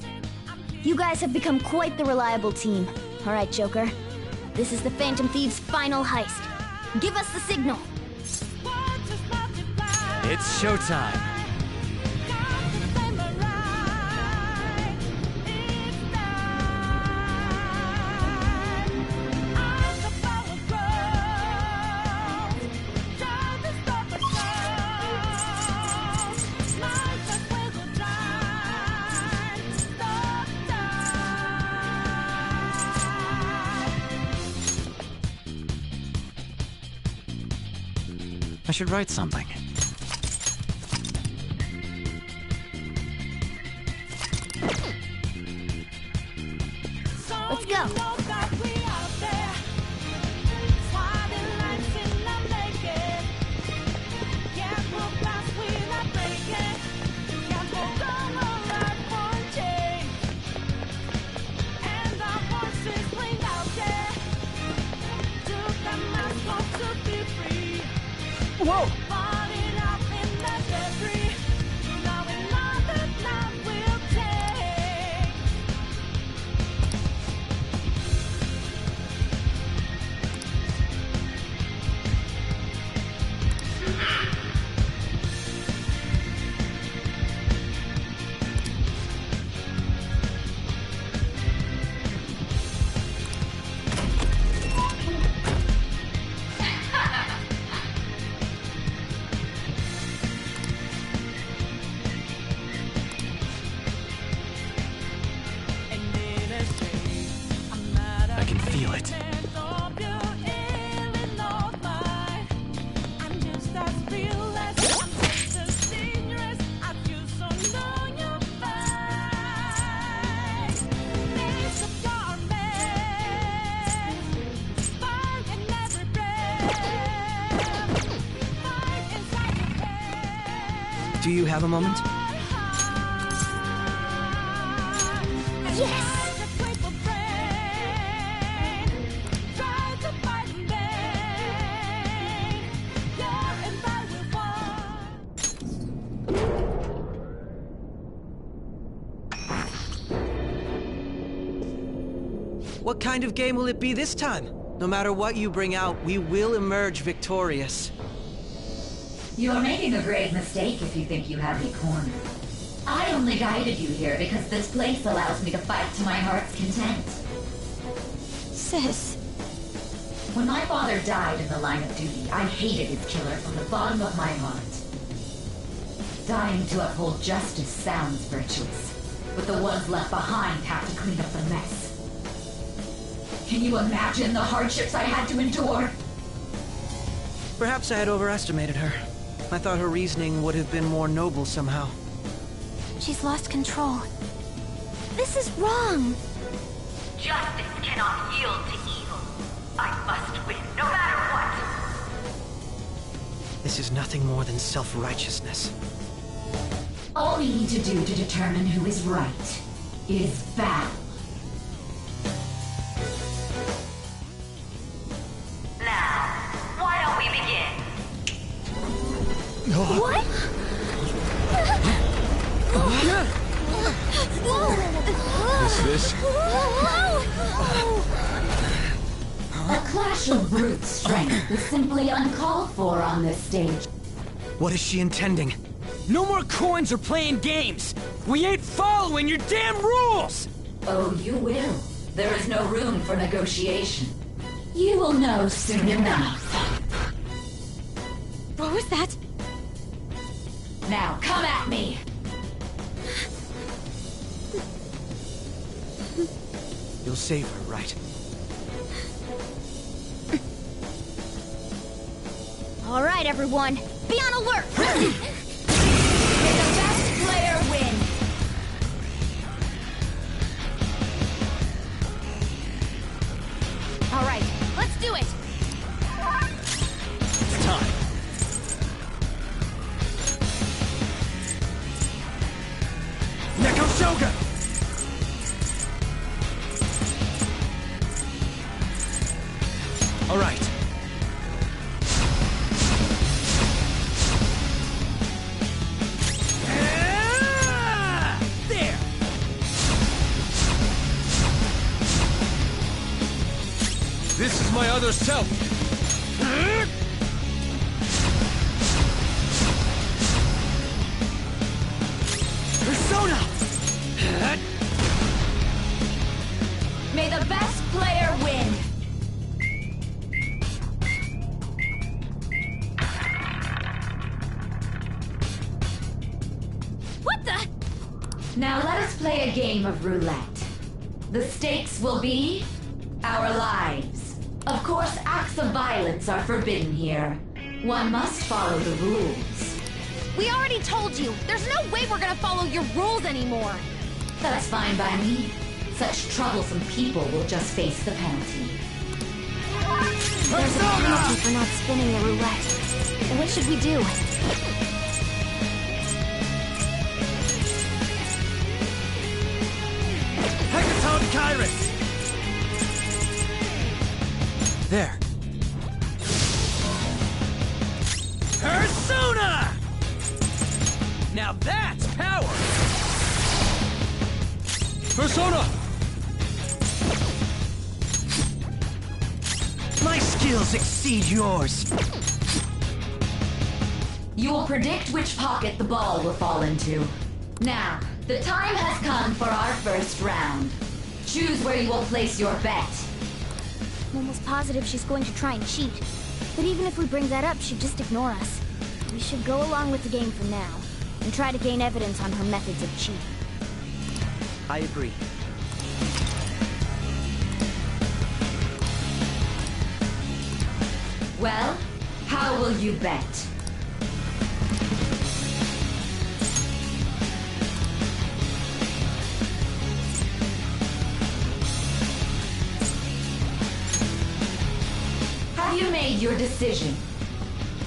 You guys have become quite the reliable team. All right, Joker. This is the Phantom Thieves' final heist. Give us the signal. It's showtime. I should write something. Let's go. Whoa! I can feel it. Do you have a moment? Yes! What kind of game will it be this time? No matter what you bring out, we will emerge victorious. You're making a grave mistake if you think you have me cornered. I only guided you here because this place allows me to fight to my heart's content. Sis. When my father died in the line of duty, I hated his killer from the bottom of my heart. Dying to uphold justice sounds virtuous, but the ones left behind have to clean up the mess. Can you imagine the hardships I had to endure? Perhaps I had overestimated her. I thought her reasoning would have been more noble somehow. She's lost control. This is wrong. Justice cannot yield to evil. I must win, no matter what. This is nothing more than self-righteousness. All we need to do to determine who is right is battle. This? A clash of brute strength is simply uncalled for on this stage. What is she intending? No more coins or playing games! We ain't following your damn rules! Oh, you will. There is no room for negotiation. You will know soon enough. What was that? Now, come at me! You'll save her, right? All right, everyone. Be on alert! May the best player win! All right, let's do it! It's time. Neko Shogun! All right. There! This is my other self! Persona! May the best player win! What the? Now let us play a game of roulette. The stakes will be our lives. Of course, acts of violence are forbidden here. One must follow the rules. We already told you. There's no way we're gonna follow your rules anymore. That's fine by me. Such troublesome people will just face the penalty. There's a penalty for not spinning the roulette. What should we do? Hecaton Kairos! There. Persona! Now that's power! Persona! My skills exceed yours. You will predict which pocket the ball will fall into. Now, the time has come for our first round. Choose where you will place your bet. I'm almost positive she's going to try and cheat. But even if we bring that up, she'd just ignore us. We should go along with the game for now, and try to gain evidence on her methods of cheating. I agree. Well, how will you bet? Have you made your decision?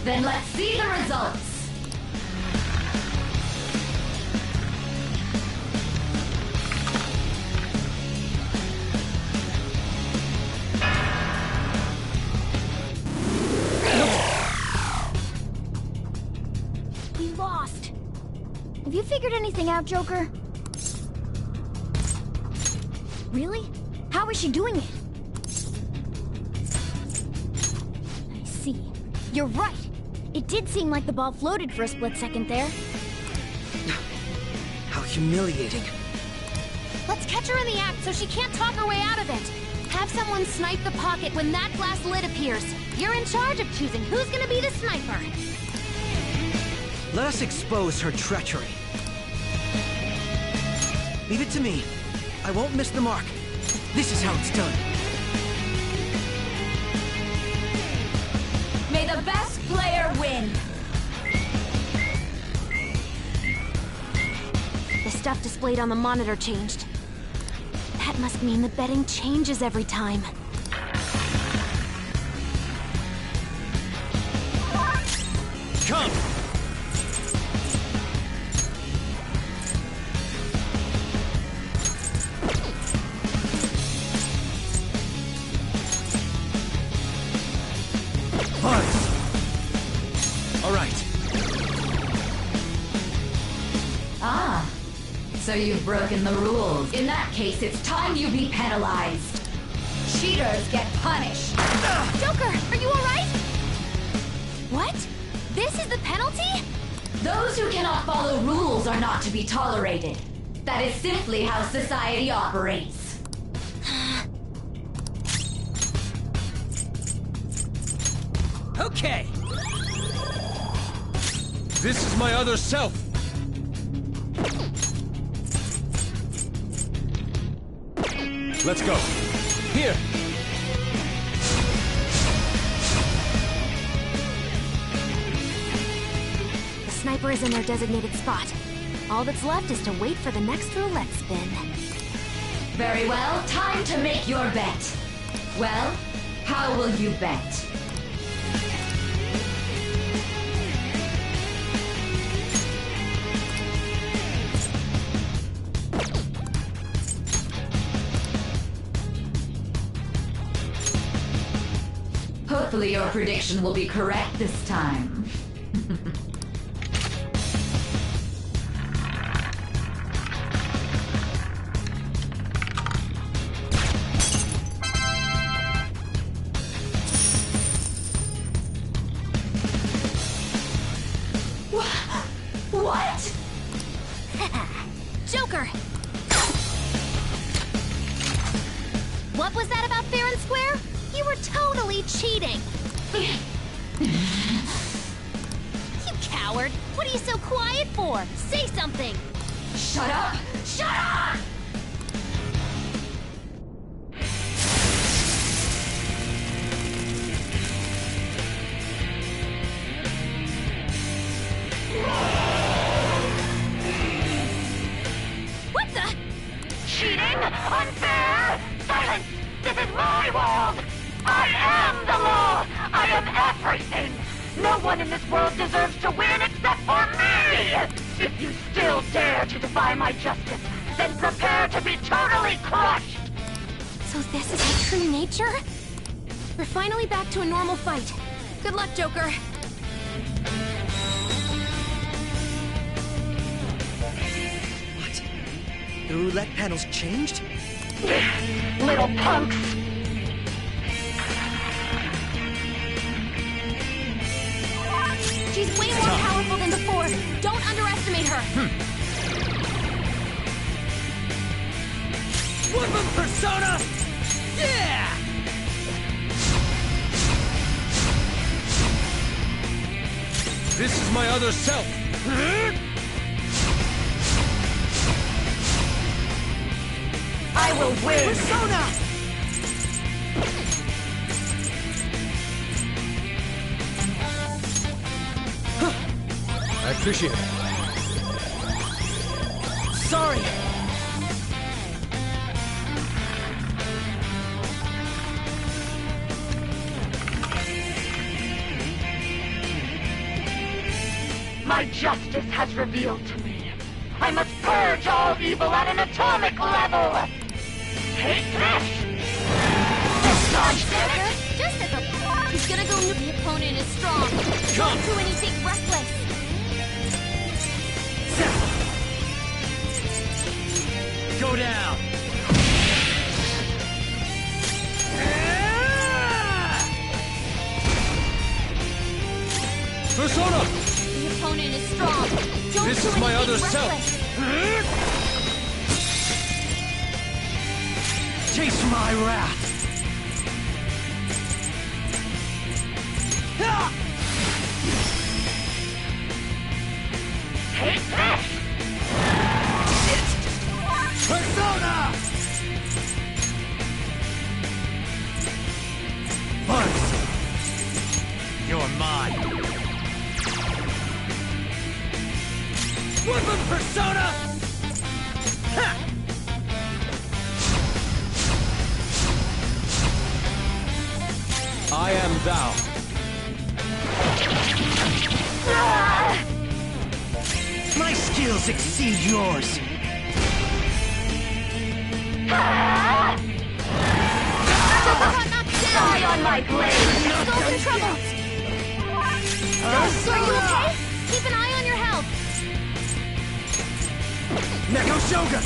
Then let's see the results. We lost. Have you figured anything out, Joker? Really? How is she doing it? I see. You're right. It did seem like the ball floated for a split second there. How humiliating. Let's catch her in the act so she can't talk her way out of it. Have someone snipe the pocket when that glass lid appears. You're in charge of choosing who's gonna be the sniper. Let us expose her treachery. Leave it to me. I won't miss the mark. This is how it's done. May the best player win. The stuff displayed on the monitor changed. That must mean the betting changes every time. Come! So you've broken the rules. In that case, it's time you be penalized. Cheaters get punished. Joker, are you alright? What? This is the penalty? Those who cannot follow rules are not to be tolerated. That is simply how society operates. Okay. This is my other self. Let's go. Here. The sniper is in their designated spot. All that's left is to wait for the next roulette spin. Very well, time to make your bet. Well, how will you bet? Hopefully your prediction will be correct this time. What? Joker! What was that about fair and square? You were totally cheating! You coward! What are you so quiet for? Say something! Shut up! Shut up! What the? Cheating? Unfair? Silence! This is my world! I am the law! I am everything! No one in this world deserves to win except for me! If you still dare to defy my justice, then prepare to be totally crushed! So this is her true nature? We're finally back to a normal fight. Good luck, Joker. What? The roulette panel's changed? Little punks! She's way more powerful than before. Don't underestimate her. Woodman Persona! Yeah! This is my other self. I will win! Persona! I appreciate it. Sorry! My justice has revealed to me. I must purge all evil at an atomic level! Take this! Dodge Joker, just as a... He's gonna go... The opponent is strong. Don't do anything reckless. Go down! Persona! The opponent is strong. Don't This do is my anything other self. reckless. Chase my wrath! Take this! Persona! Buzz! You're mine! Woodman Persona! Ha! I am thou. My skills exceed yours. Die on my blade! Skull's in trouble. Are you okay? Keep an eye on your health. Neko Shogun!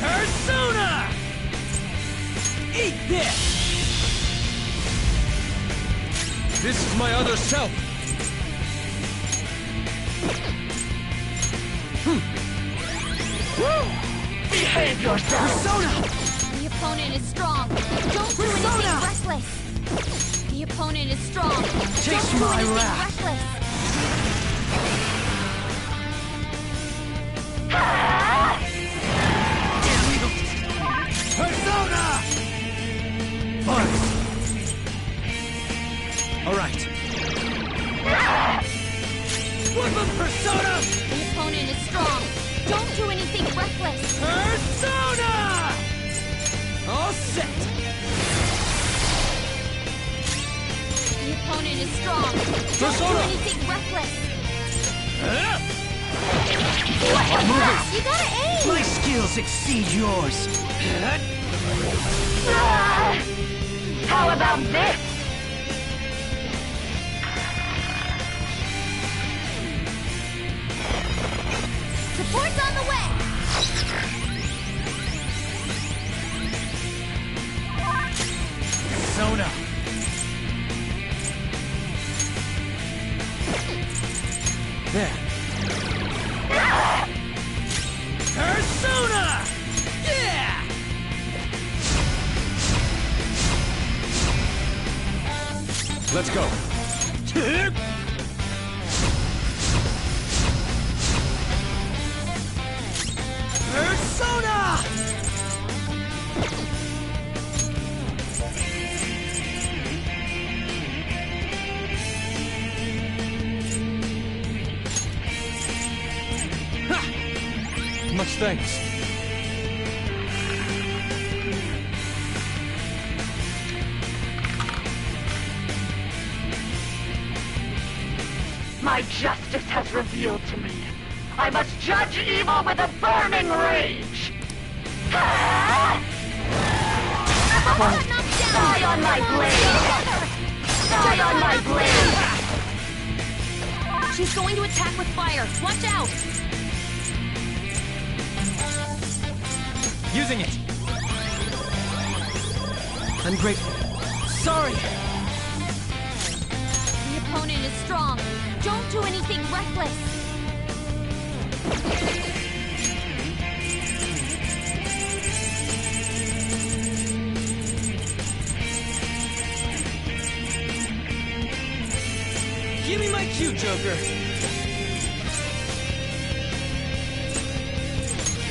Persona! Eat this! This is my other self! Behave yourself! Persona! The opponent is strong. Don't do anything reckless. The opponent is strong. Taste Don't do my anything wrath. reckless. Persona! Buzz! Alright. Weapon Persona! The opponent is strong. Don't do anything reckless. Persona! All set! The opponent is strong. Don't do Persona! anything reckless. Move You gotta aim! My skills exceed yours. How about this? Support's on the way! Persona! There. Persona! Yeah! Let's go. Persona! Ha! Much thanks. My justice has revealed to me. I must judge evil with a burning rage! Die on my blade! Die on my blade! She's going to attack with fire. Watch out! Using it. Ungrateful. Sorry. The opponent is strong. Don't do anything reckless. Give me my cue, Joker.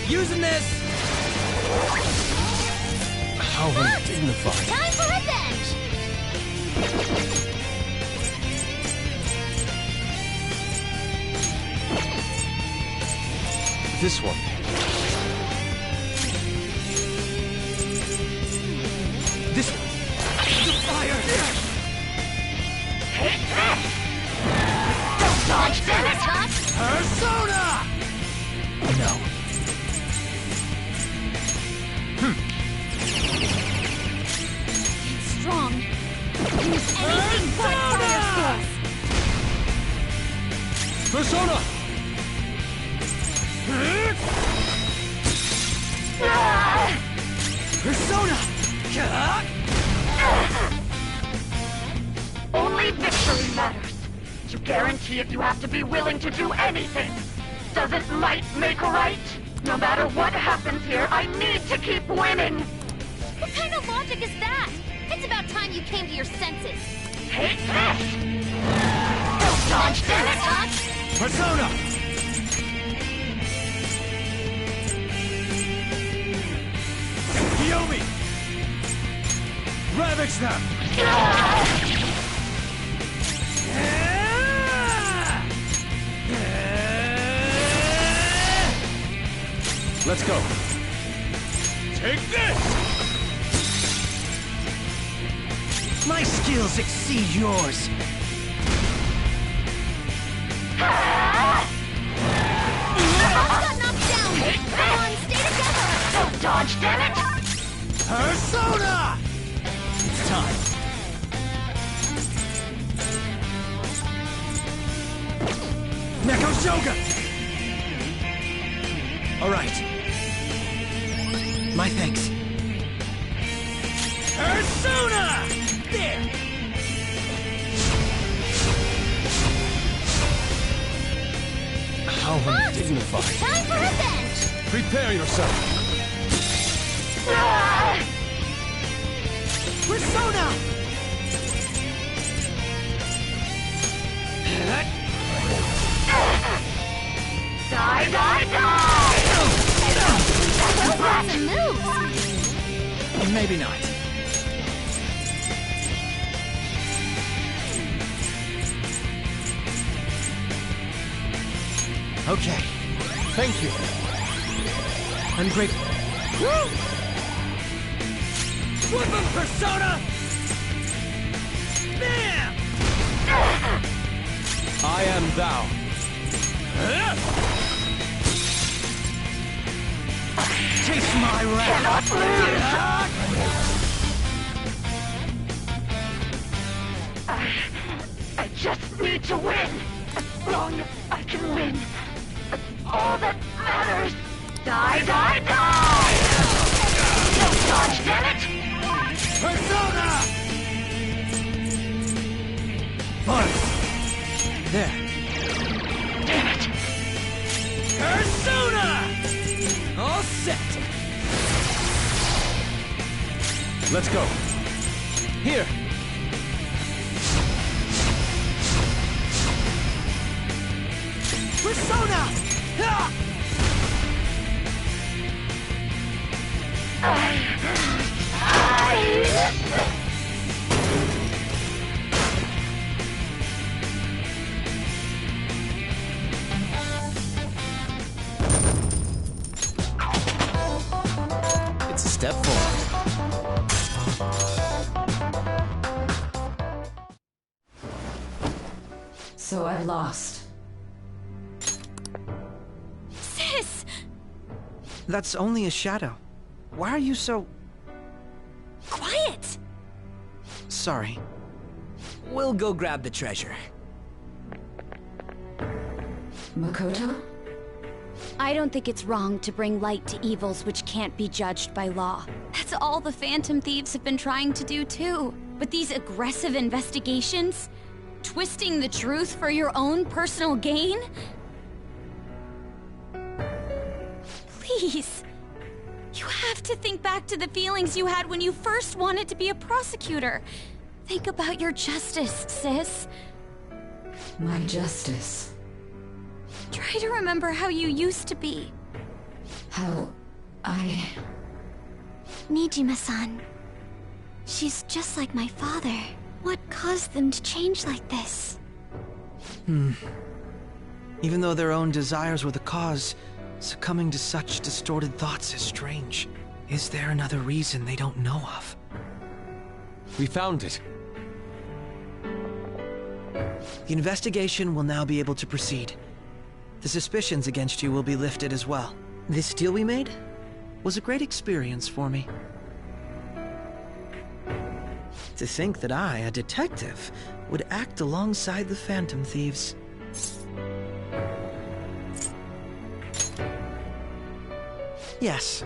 Using this. How undignified. Time for revenge! This one. This one. The fire. Don't dodge, damn it! Persona! No. It's strong. Use anything but fire skills. Persona! Persona! Only victory matters. To guarantee it, you have to be willing to do anything. Doesn't might make right? No matter what happens here, I need to keep winning. What kind of logic is that? It's about time you came to your senses. Hate this! Don't dodge, damn it! Persona! Kiyomi! Ravage them! Let's go. Take this! My skills exceed yours. Got knocked down! Come on, stay together! Don't dodge, damn it! Persona! It's time. goes Yoga! All right. My thanks. Persona! There! How undignified. Time for revenge! Prepare yourself. Persona! Die, die, die! Those are some moves! Maybe not. Okay. Thank you. I'm grateful. Woo! Whoop 'em, Persona! Bam! I am thou. Chase my wrath! Cannot lose! I just need to win. As long as I can win. That's all that matters. Die, die, die! No dodge, damn it! Persona! Buzz! There. Damn it! Persona! All set! Let's go. Here. Persona! Ha! It's a step forward. So I've lost. Sis! That's only a shadow. Why are you so... Quiet! Sorry. We'll go grab the treasure. Makoto? I don't think it's wrong to bring light to evils which can't be judged by law. That's all the Phantom Thieves have been trying to do too. But these aggressive investigations? Twisting the truth for your own personal gain? Please. You have to think back to the feelings you had when you first wanted to be a prosecutor. Think about your justice, sis. My justice. Try to remember how you used to be. How I... Nijima-san. She's just like my father. What caused them to change like this? Even though their own desires were the cause, succumbing to such distorted thoughts is strange. Is there another reason they don't know of? We found it. The investigation will now be able to proceed. The suspicions against you will be lifted as well. This deal we made was a great experience for me. To think that I, a detective, would act alongside the Phantom Thieves. Yes,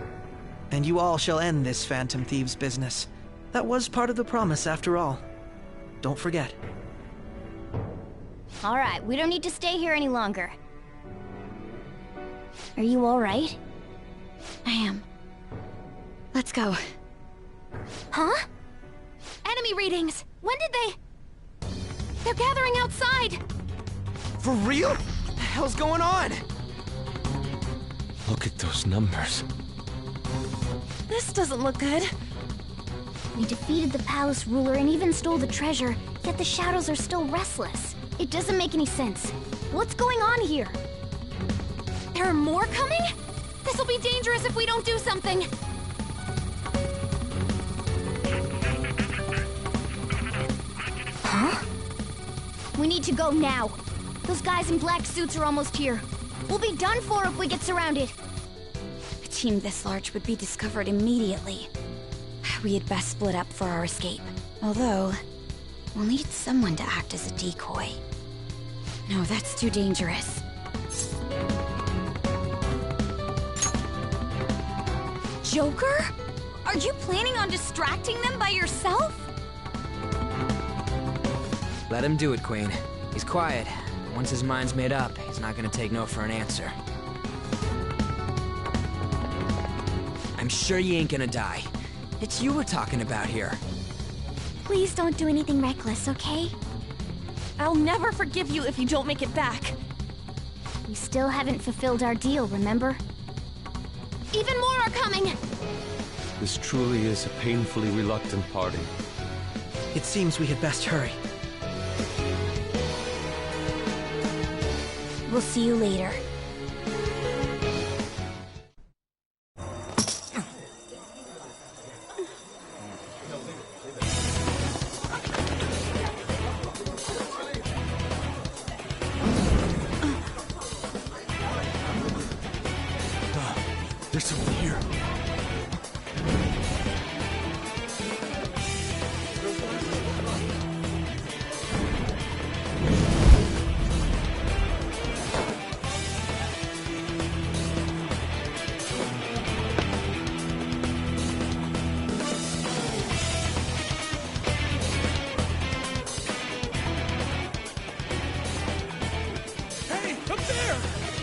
and you all shall end this Phantom Thieves business. That was part of the promise after all. Don't forget. All right, we don't need to stay here any longer. Are you all right? I am. Let's go. Huh? Enemy readings! When did they... They're gathering outside! For real? What the hell's going on? Look at those numbers. This doesn't look good. We defeated the palace ruler and even stole the treasure, yet the shadows are still restless. It doesn't make any sense. What's going on here? There are more coming? This'll be dangerous if we don't do something! Huh? We need to go now. Those guys in black suits are almost here. We'll be done for if we get surrounded. A team this large would be discovered immediately. We had best split up for our escape. Although, we'll need someone to act as a decoy. No, that's too dangerous. Joker? Are you planning on distracting them by yourself? Let him do it, Queen. He's quiet. Once his mind's made up, he's not gonna take no for an answer. I'm sure you ain't gonna die. It's you we're talking about here. Please don't do anything reckless, okay? I'll never forgive you if you don't make it back. We still haven't fulfilled our deal, remember? Even more are coming! This truly is a painfully reluctant party. It seems we had best hurry. We'll see you later. There's something here. Hey, up there!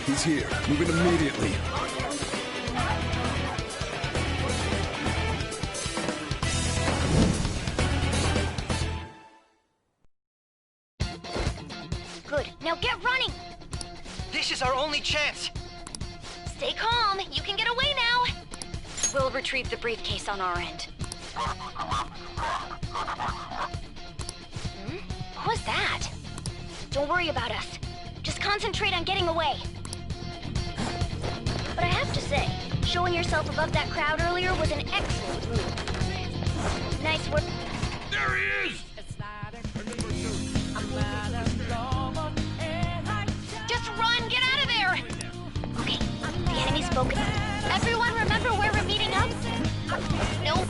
He's here. Move it immediately. Good. Now get running! This is our only chance! Stay calm. You can get away now. We'll retrieve the briefcase on our end. What was that? Don't worry about us. Just concentrate on getting away. But I have to say, showing yourself above that crowd earlier was an excellent move. Nice work. There he is! Just run! Get out of there! Okay, the enemy's spoken. Everyone remember where we're meeting up? No.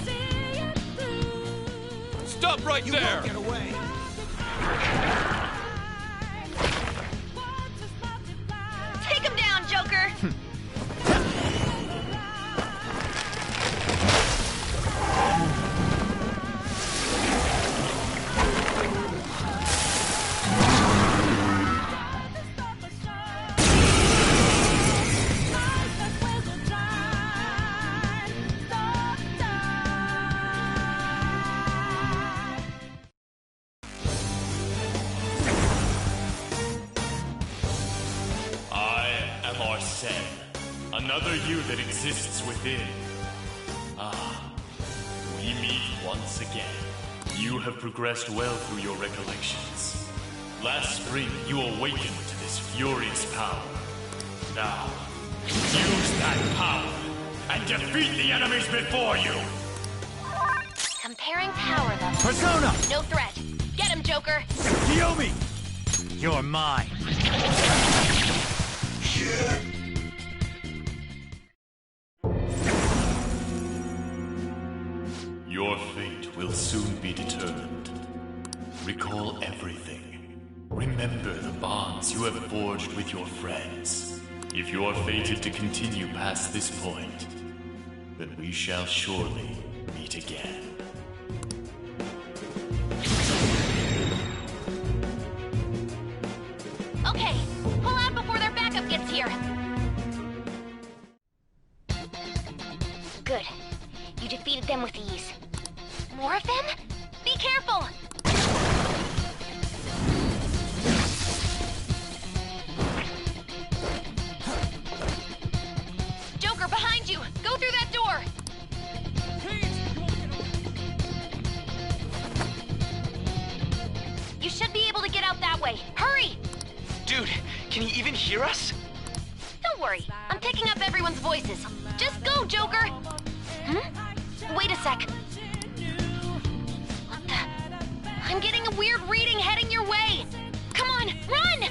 Stop right there! Get away! Take him down, Joker! Another you that exists within. Ah, we meet once again. You have progressed well through your recollections. Last spring, you awakened to this furious power. Now, use that power and defeat the enemies before you! Comparing power levels. Persona! No threat. Get him, Joker! Kiyomi! You're mine. Your fate will soon be determined. Recall everything. Remember the bonds you have forged with your friends. If you are fated to continue past this point, then we shall surely meet again. Okay, pull out before their backup gets here. Good. You defeated them with ease. More of them? Be careful! Joker, behind you! Go through that door! You should be able to get out that way. Hurry! Dude, can you even hear us? Don't worry. I'm picking up everyone's voices. Just go, Joker! Wait a sec. What the? I'm getting a weird reading heading your way. Come on, run!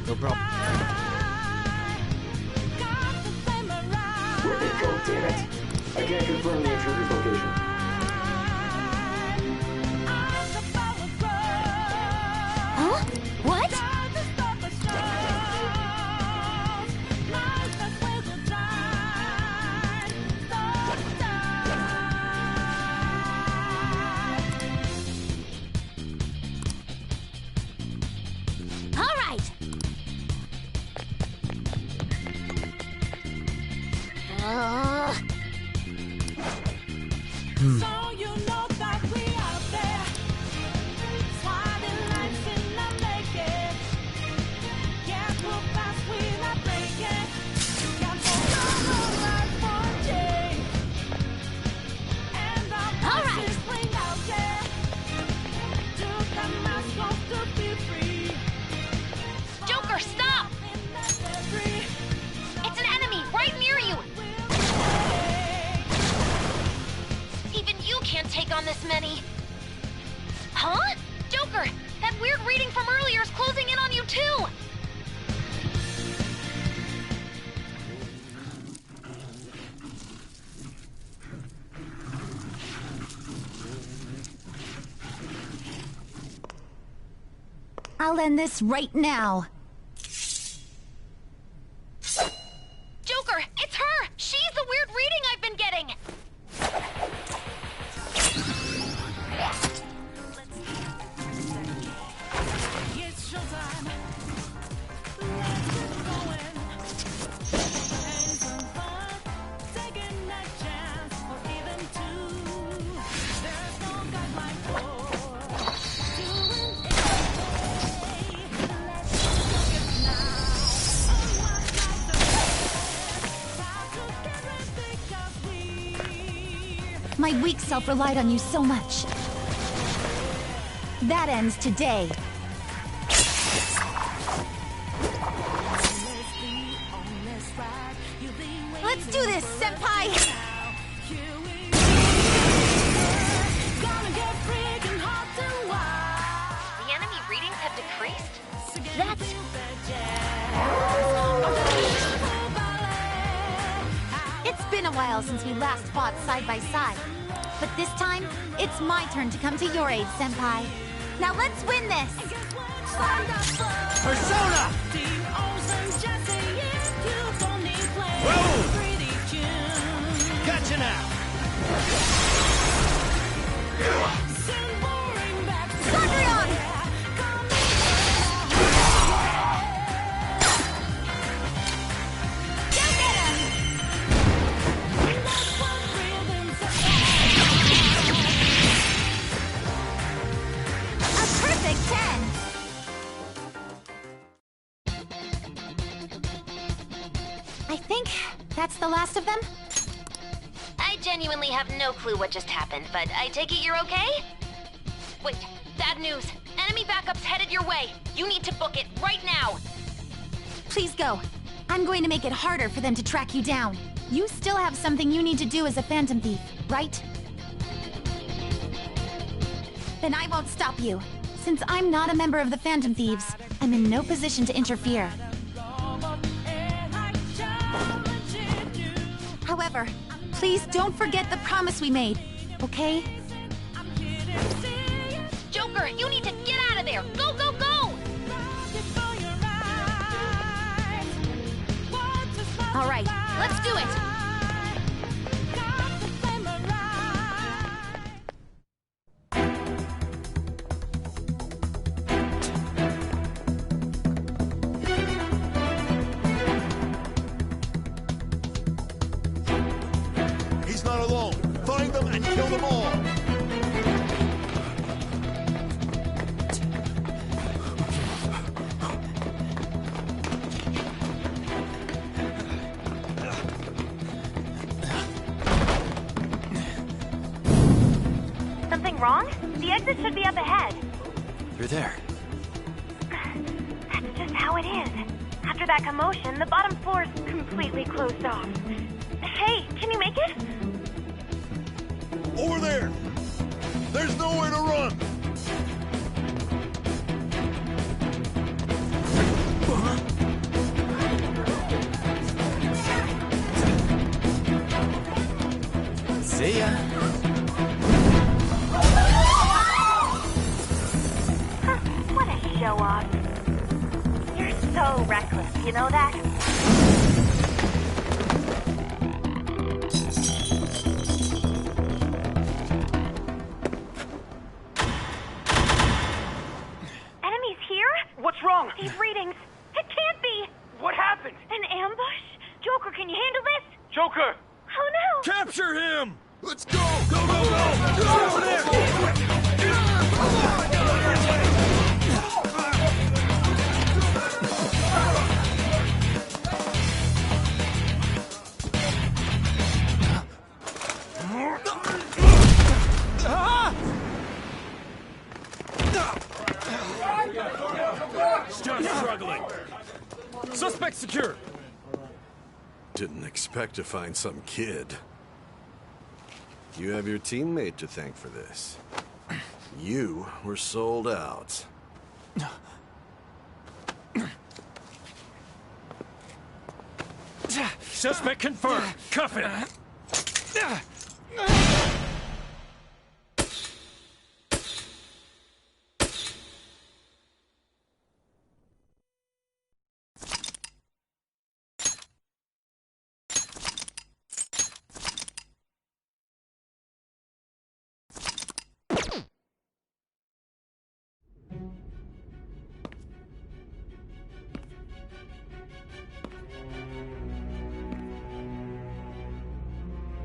No problem. We're in code, damn it. I can't confirm the intruder's location. Huh? What? too! I'll end this right now. Joker, it's her! She's the weird reading I've been getting! It's showtime. Taking a chance, or even two. There's no guideline for doing it. Let's look at now. My weak self relied on you so much. That ends today. Let's do this, Senpai! The enemy readings have decreased? That's... It's been a while since we last fought side by side. But this time, it's my turn to come to your aid, Senpai. Now let's win this! Persona! Whoa! Gotcha now! Cendrillon! I think that's the last of them? I genuinely have no clue what just happened, but I take it you're okay? Wait, bad news. Enemy backup's headed your way. You need to book it right now. Please go. I'm going to make it harder for them to track you down. You still have something you need to do as a Phantom Thief, right? Then I won't stop you. Since I'm not a member of the Phantom Thieves, I'm in no position to interfere. However, please don't forget the promise we made, okay? Joker, you need to get out of there! Go, go, go! All right, let's do it! He's not alone. Find them and kill them all. Something wrong? The exit should be up ahead. You're there. That's just how it is. After that commotion, the bottom floor's completely closed off. Hey, can you make it? Over there! There's nowhere to run! See ya. What a show-off. You're so reckless, you know that? Enemies here? What's wrong? These readings. It can't be. What happened? An ambush? Joker, can you handle this? Joker! Oh no! Capture him! Let's go! Go, go, go! Over there! Still struggling. Suspect secure. Didn't expect to find some kid. You have your teammate to thank for this. You were sold out. Suspect confirmed. Cuff him.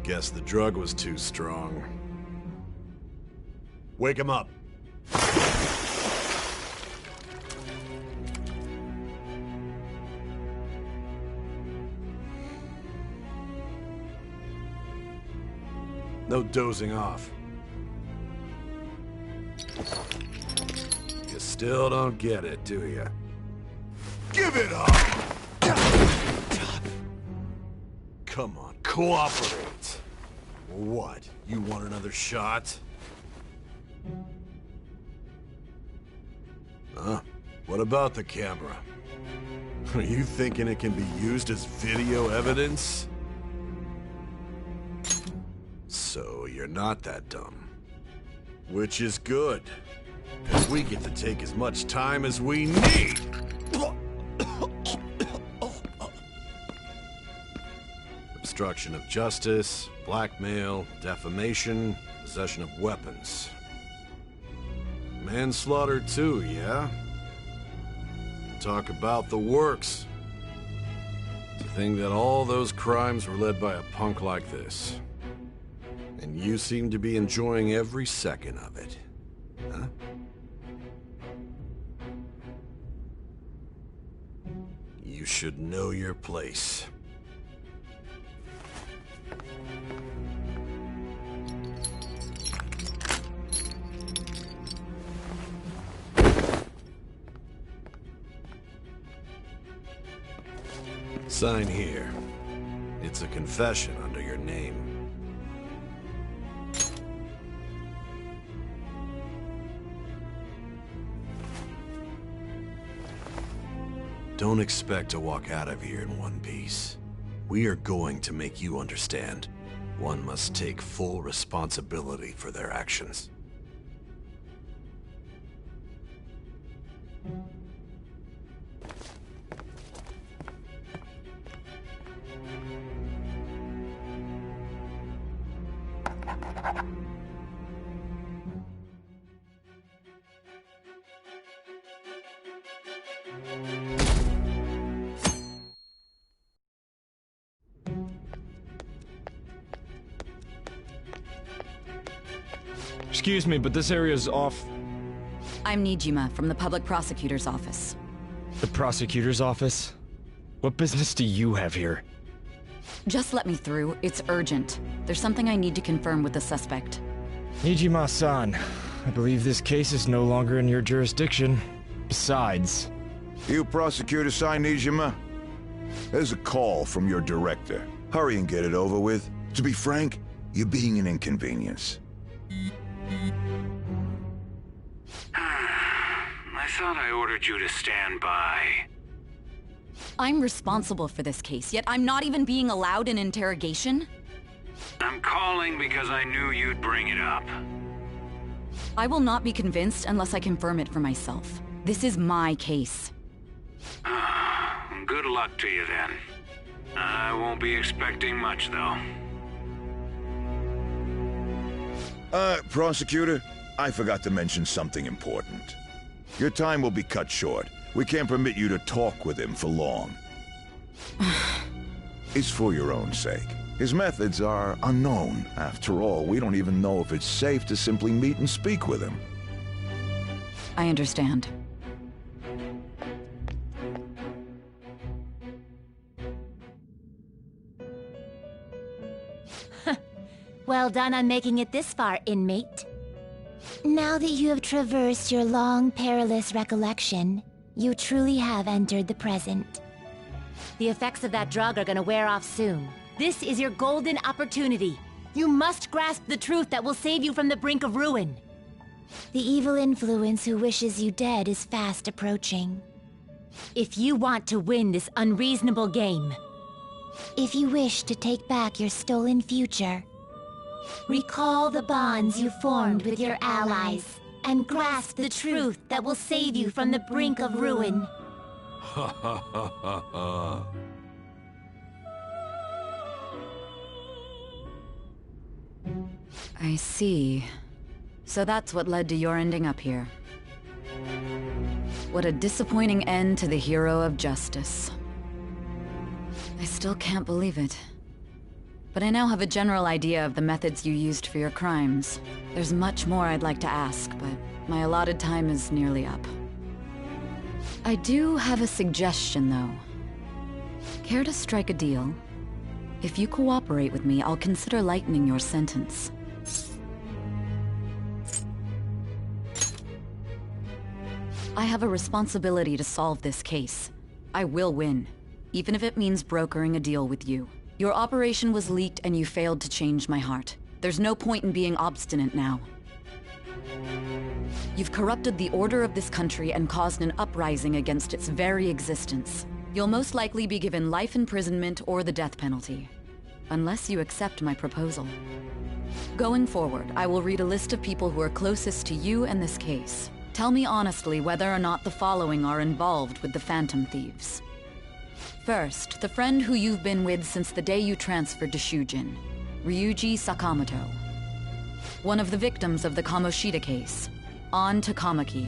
Guess the drug was too strong. Wake him up. No dozing off. You still don't get it, do you? Give it up! Come on, cooperate. What? You want another shot? Huh? What about the camera? Are you thinking it can be used as video evidence? So you're not that dumb. Which is good. Because we get to take as much time as we need. Obstruction of justice, blackmail, defamation, possession of weapons. Manslaughter too, yeah? Talk about the works. To think that all those crimes were led by a punk like this. And you seem to be enjoying every second of it. Huh? You should know your place. Sign here. It's a confession under your name. Don't expect to walk out of here in one piece. We are going to make you understand. One must take full responsibility for their actions. Excuse me, but this area's off. I'm Nijima from the Public Prosecutor's Office. The Prosecutor's Office? What business do you have here? Just let me through. It's urgent. There's something I need to confirm with the suspect. Nijima-san, I believe this case is no longer in your jurisdiction. Besides... You prosecutor-san, Nijima? There's a call from your director. Hurry and get it over with. To be frank, you're being an inconvenience. I thought I ordered you to stand by. I'm responsible for this case, yet I'm not even being allowed an interrogation? I'm calling because I knew you'd bring it up. I will not be convinced unless I confirm it for myself. This is my case. Good luck to you then. I won't be expecting much, though. Prosecutor, I forgot to mention something important. Your time will be cut short. We can't permit you to talk with him for long. It's for your own sake. His methods are unknown. After all, we don't even know if it's safe to simply meet and speak with him. I understand. Well done on making it this far, inmate. Now that you have traversed your long, perilous recollection, you truly have entered the present. The effects of that drug are gonna wear off soon. This is your golden opportunity. You must grasp the truth that will save you from the brink of ruin. The evil influence who wishes you dead is fast approaching. If you want to win this unreasonable game, If you wish to take back your stolen future, recall the bonds you formed with your allies and grasp the truth that will save you from the brink of ruin. Ha ha ha ha ha. I see. So that's what led to your ending up here. What a disappointing end to the hero of justice. I still can't believe it. But I now have a general idea of the methods you used for your crimes. There's much more I'd like to ask, but my allotted time is nearly up. I do have a suggestion, though. Care to strike a deal? If you cooperate with me, I'll consider lightening your sentence. I have a responsibility to solve this case. I will win, even if it means brokering a deal with you. Your operation was leaked and you failed to change my heart. There's no point in being obstinate now. You've corrupted the order of this country and caused an uprising against its very existence. You'll most likely be given life imprisonment or the death penalty, unless you accept my proposal. Going forward, I will read a list of people who are closest to you and this case. Tell me honestly whether or not the following are involved with the Phantom Thieves. First, the friend who you've been with since the day you transferred to Shujin, Ryuji Sakamoto. One of the victims of the Kamoshida case, An Takamaki.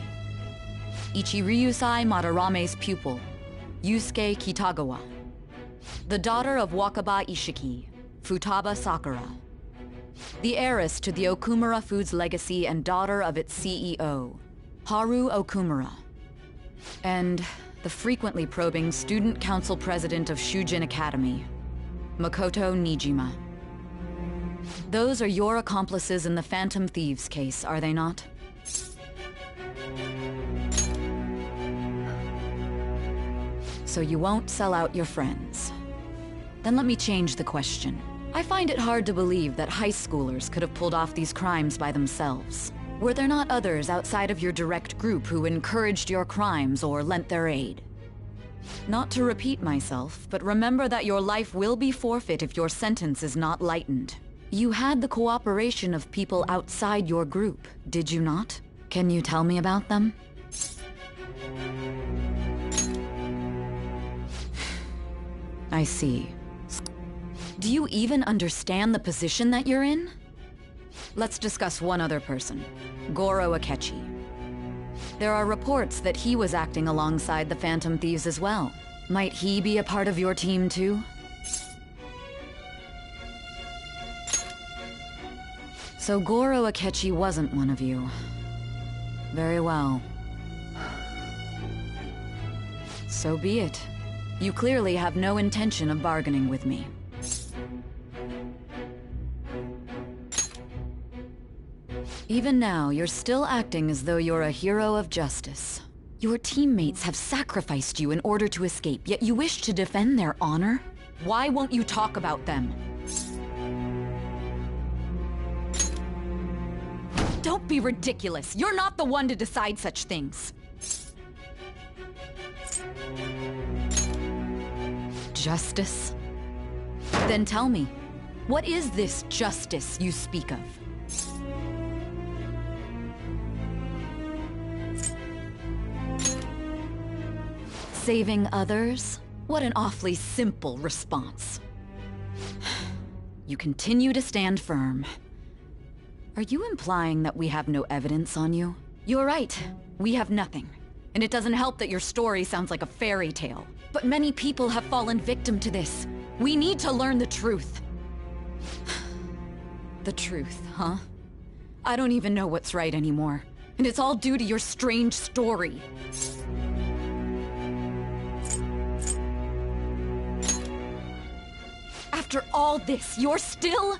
Ichiryusai Madarame's pupil, Yusuke Kitagawa. The daughter of Wakaba Ishiki, Futaba Sakura. The heiress to the Okumura Foods legacy and daughter of its CEO, Haru Okumura. And the frequently probing student council president of Shujin Academy, Makoto Nijima. Those are your accomplices in the Phantom Thieves case, are they not? So you won't sell out your friends. Then let me change the question. I find it hard to believe that high schoolers could have pulled off these crimes by themselves. Were there not others outside of your direct group who encouraged your crimes or lent their aid? Not to repeat myself, but remember that your life will be forfeit if your sentence is not lightened. You had the cooperation of people outside your group, did you not? Can you tell me about them? I see. Do you even understand the position that you're in? Let's discuss one other person, Goro Akechi. There are reports that he was acting alongside the Phantom Thieves as well. Might he be a part of your team too? So Goro Akechi wasn't one of you. Very well. So be it. You clearly have no intention of bargaining with me. Even now, you're still acting as though you're a hero of justice. Your teammates have sacrificed you in order to escape, yet you wish to defend their honor? Why won't you talk about them? Don't be ridiculous. You're not the one to decide such things. Justice? Then tell me, what is this justice you speak of? Saving others? What an awfully simple response. You continue to stand firm. Are you implying that we have no evidence on you? You're right. We have nothing. And it doesn't help that your story sounds like a fairy tale. But many people have fallen victim to this. We need to learn the truth. The truth, huh? I don't even know what's right anymore. And it's all due to your strange story. After all this, you're still...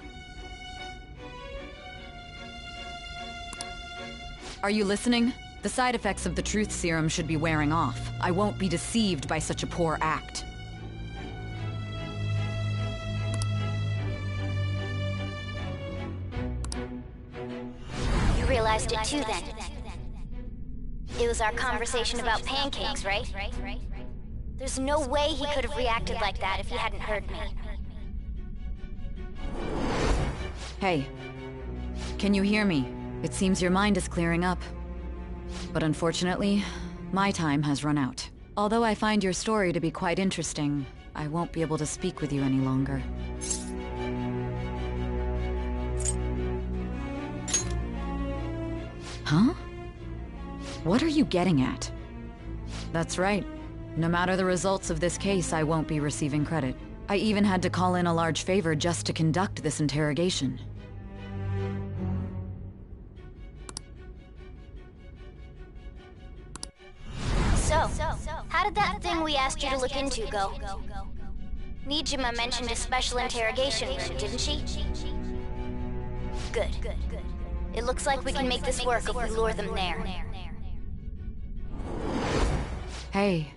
Are you listening? The side effects of the truth serum should be wearing off. I won't be deceived by such a poor act. You realized it too then. It was our conversation about pancakes, right? There's no way he could have reacted like that if he hadn't heard me. Hey. Can you hear me? It seems your mind is clearing up. But unfortunately, my time has run out. Although I find your story to be quite interesting, I won't be able to speak with you any longer. Huh? What are you getting at? That's right. No matter the results of this case, I won't be receiving credit. I even had to call in a large favor just to conduct this interrogation. So, how did that thing we asked you to look into go? Nijima mentioned a special interrogation room, didn't she? Good. It looks like we can make this work if we lure them there. Hey.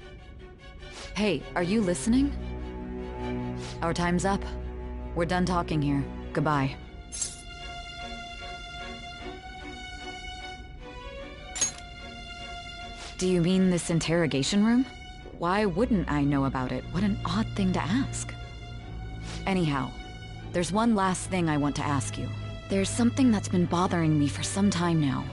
Hey, are you listening? Our time's up. We're done talking here. Goodbye. Do you mean this interrogation room? Why wouldn't I know about it? What an odd thing to ask. Anyhow, there's one last thing I want to ask you. There's something that's been bothering me for some time now.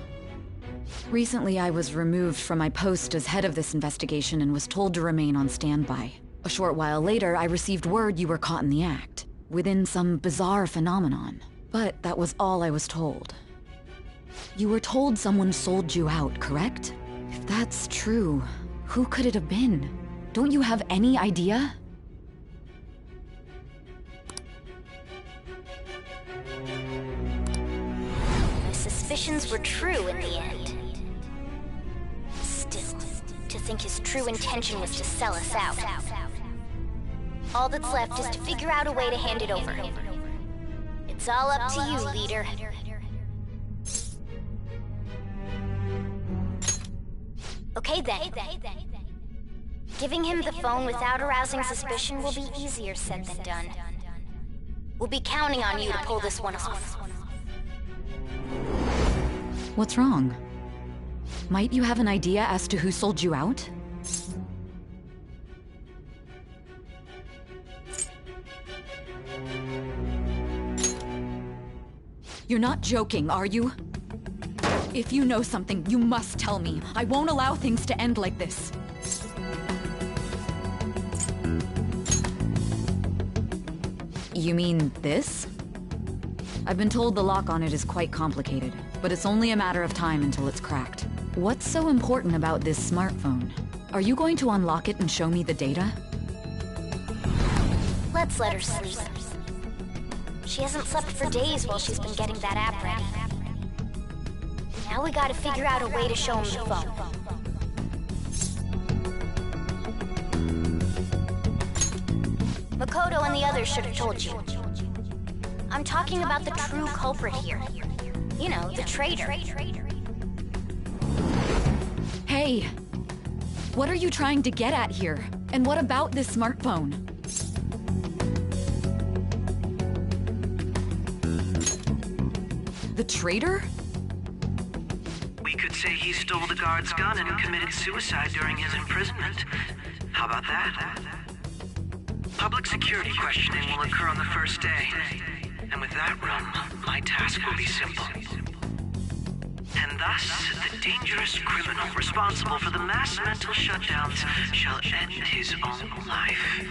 Recently, I was removed from my post as head of this investigation and was told to remain on standby. A short while later, I received word you were caught in the act, within some bizarre phenomenon. But that was all I was told. You were told someone sold you out, correct? If that's true, who could it have been? Don't you have any idea? My suspicions were true in the end. Still, to think his true intention was to sell us out. All that's left is to figure out a way to hand it over. It's all up to you, leader. Okay then. Giving him the phone without arousing suspicion will be easier said than done. We'll be counting on you to pull this one off. What's wrong? Might you have an idea as to who sold you out? You're not joking, are you? If you know something, you must tell me. I won't allow things to end like this. You mean this? I've been told the lock on it is quite complicated, but it's only a matter of time until it's cracked. What's so important about this smartphone? Are you going to unlock it and show me the data? Let's let her sleep. She hasn't slept for days while she's been getting that app ready. Now we gotta figure out a way to show him the phone. Makoto and the others should have told you. I'm talking about the true culprit here. You know, the traitor. Hey! What are you trying to get at here? And what about this smartphone? The traitor? We could say he stole the guard's gun and committed suicide during his imprisonment. How about that? Public security questioning will occur on the first day. And with that run, my task will be simple. And thus, the dangerous criminal responsible for the mass mental shutdowns shall end his own life.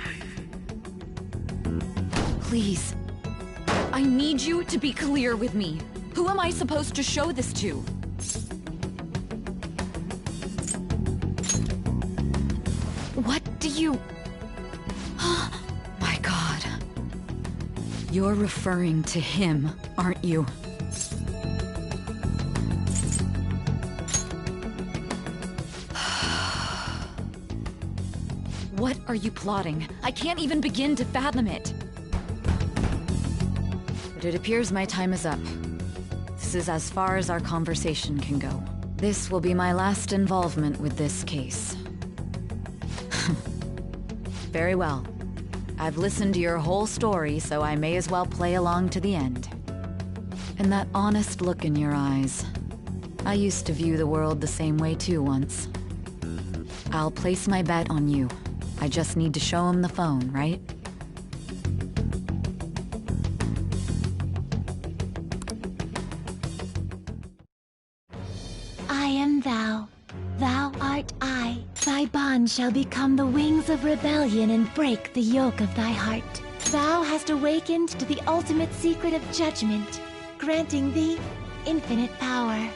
Please. I need you to be clear with me. Who am I supposed to show this to? What do you... My God. You're referring to him, aren't you? What are you plotting? I can't even begin to fathom it. But it appears my time is up. This is as far as our conversation can go. This will be my last involvement with this case. Very well. I've listened to your whole story, so I may as well play along to the end. And that honest look in your eyes. I used to view the world the same way too once. I'll place my bet on you. I just need to show him the phone, right? I am thou. Thou art I. Thy bond shall become the wings of rebellion and break the yoke of thy heart. Thou hast awakened to the ultimate secret of judgment, granting thee infinite power.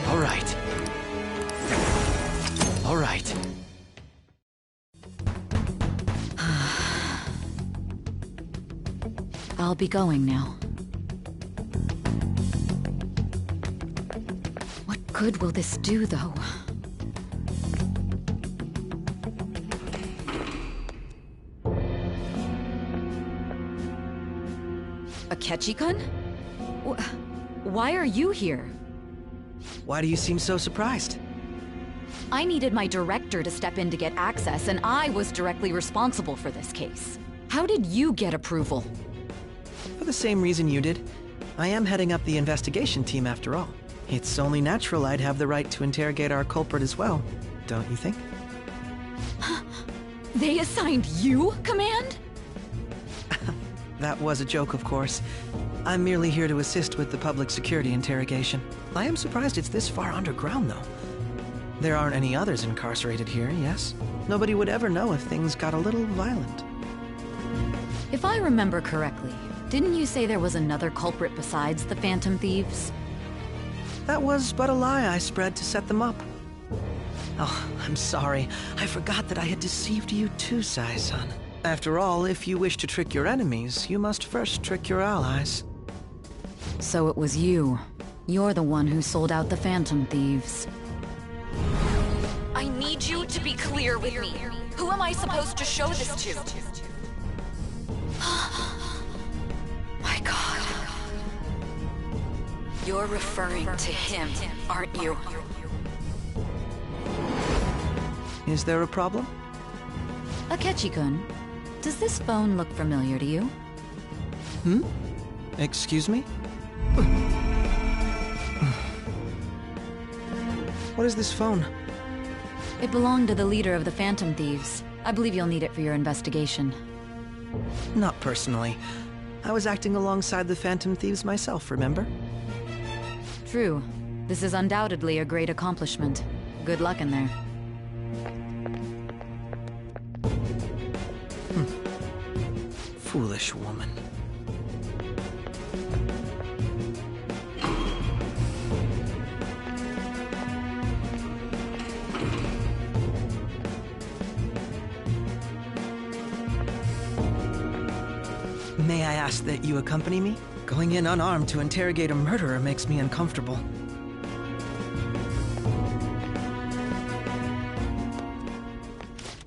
All right. All right. I'll be going now. What good will this do, though? Akechi-kun? Why are you here? Why do you seem so surprised? I needed my director to step in to get access, and I was directly responsible for this case. How did you get approval? For the same reason you did. I am heading up the investigation team after all. It's only natural I'd have the right to interrogate our culprit as well, don't you think? They assigned you command? That was a joke, of course. I'm merely here to assist with the public security interrogation. I am surprised it's this far underground, though. There aren't any others incarcerated here, yes? Nobody would ever know if things got a little violent. If I remember correctly, didn't you say there was another culprit besides the Phantom Thieves? That was but a lie I spread to set them up. Oh, I'm sorry. I forgot that I had deceived you too, Sai-san. After all, if you wish to trick your enemies, you must first trick your allies. So it was you. You're the one who sold out the Phantom Thieves. I need you to be clear with me. Who am I supposed to show this to? My God. You're referring to him, aren't you? Is there a problem? Akechi-kun, does this phone look familiar to you? Hmm? Excuse me? What is this phone? It belonged to the leader of the Phantom Thieves. I believe you'll need it for your investigation. Not personally. I was acting alongside the Phantom Thieves myself, remember? True. This is undoubtedly a great accomplishment. Good luck in there. Foolish woman. May I ask that you accompany me? Going in unarmed to interrogate a murderer makes me uncomfortable.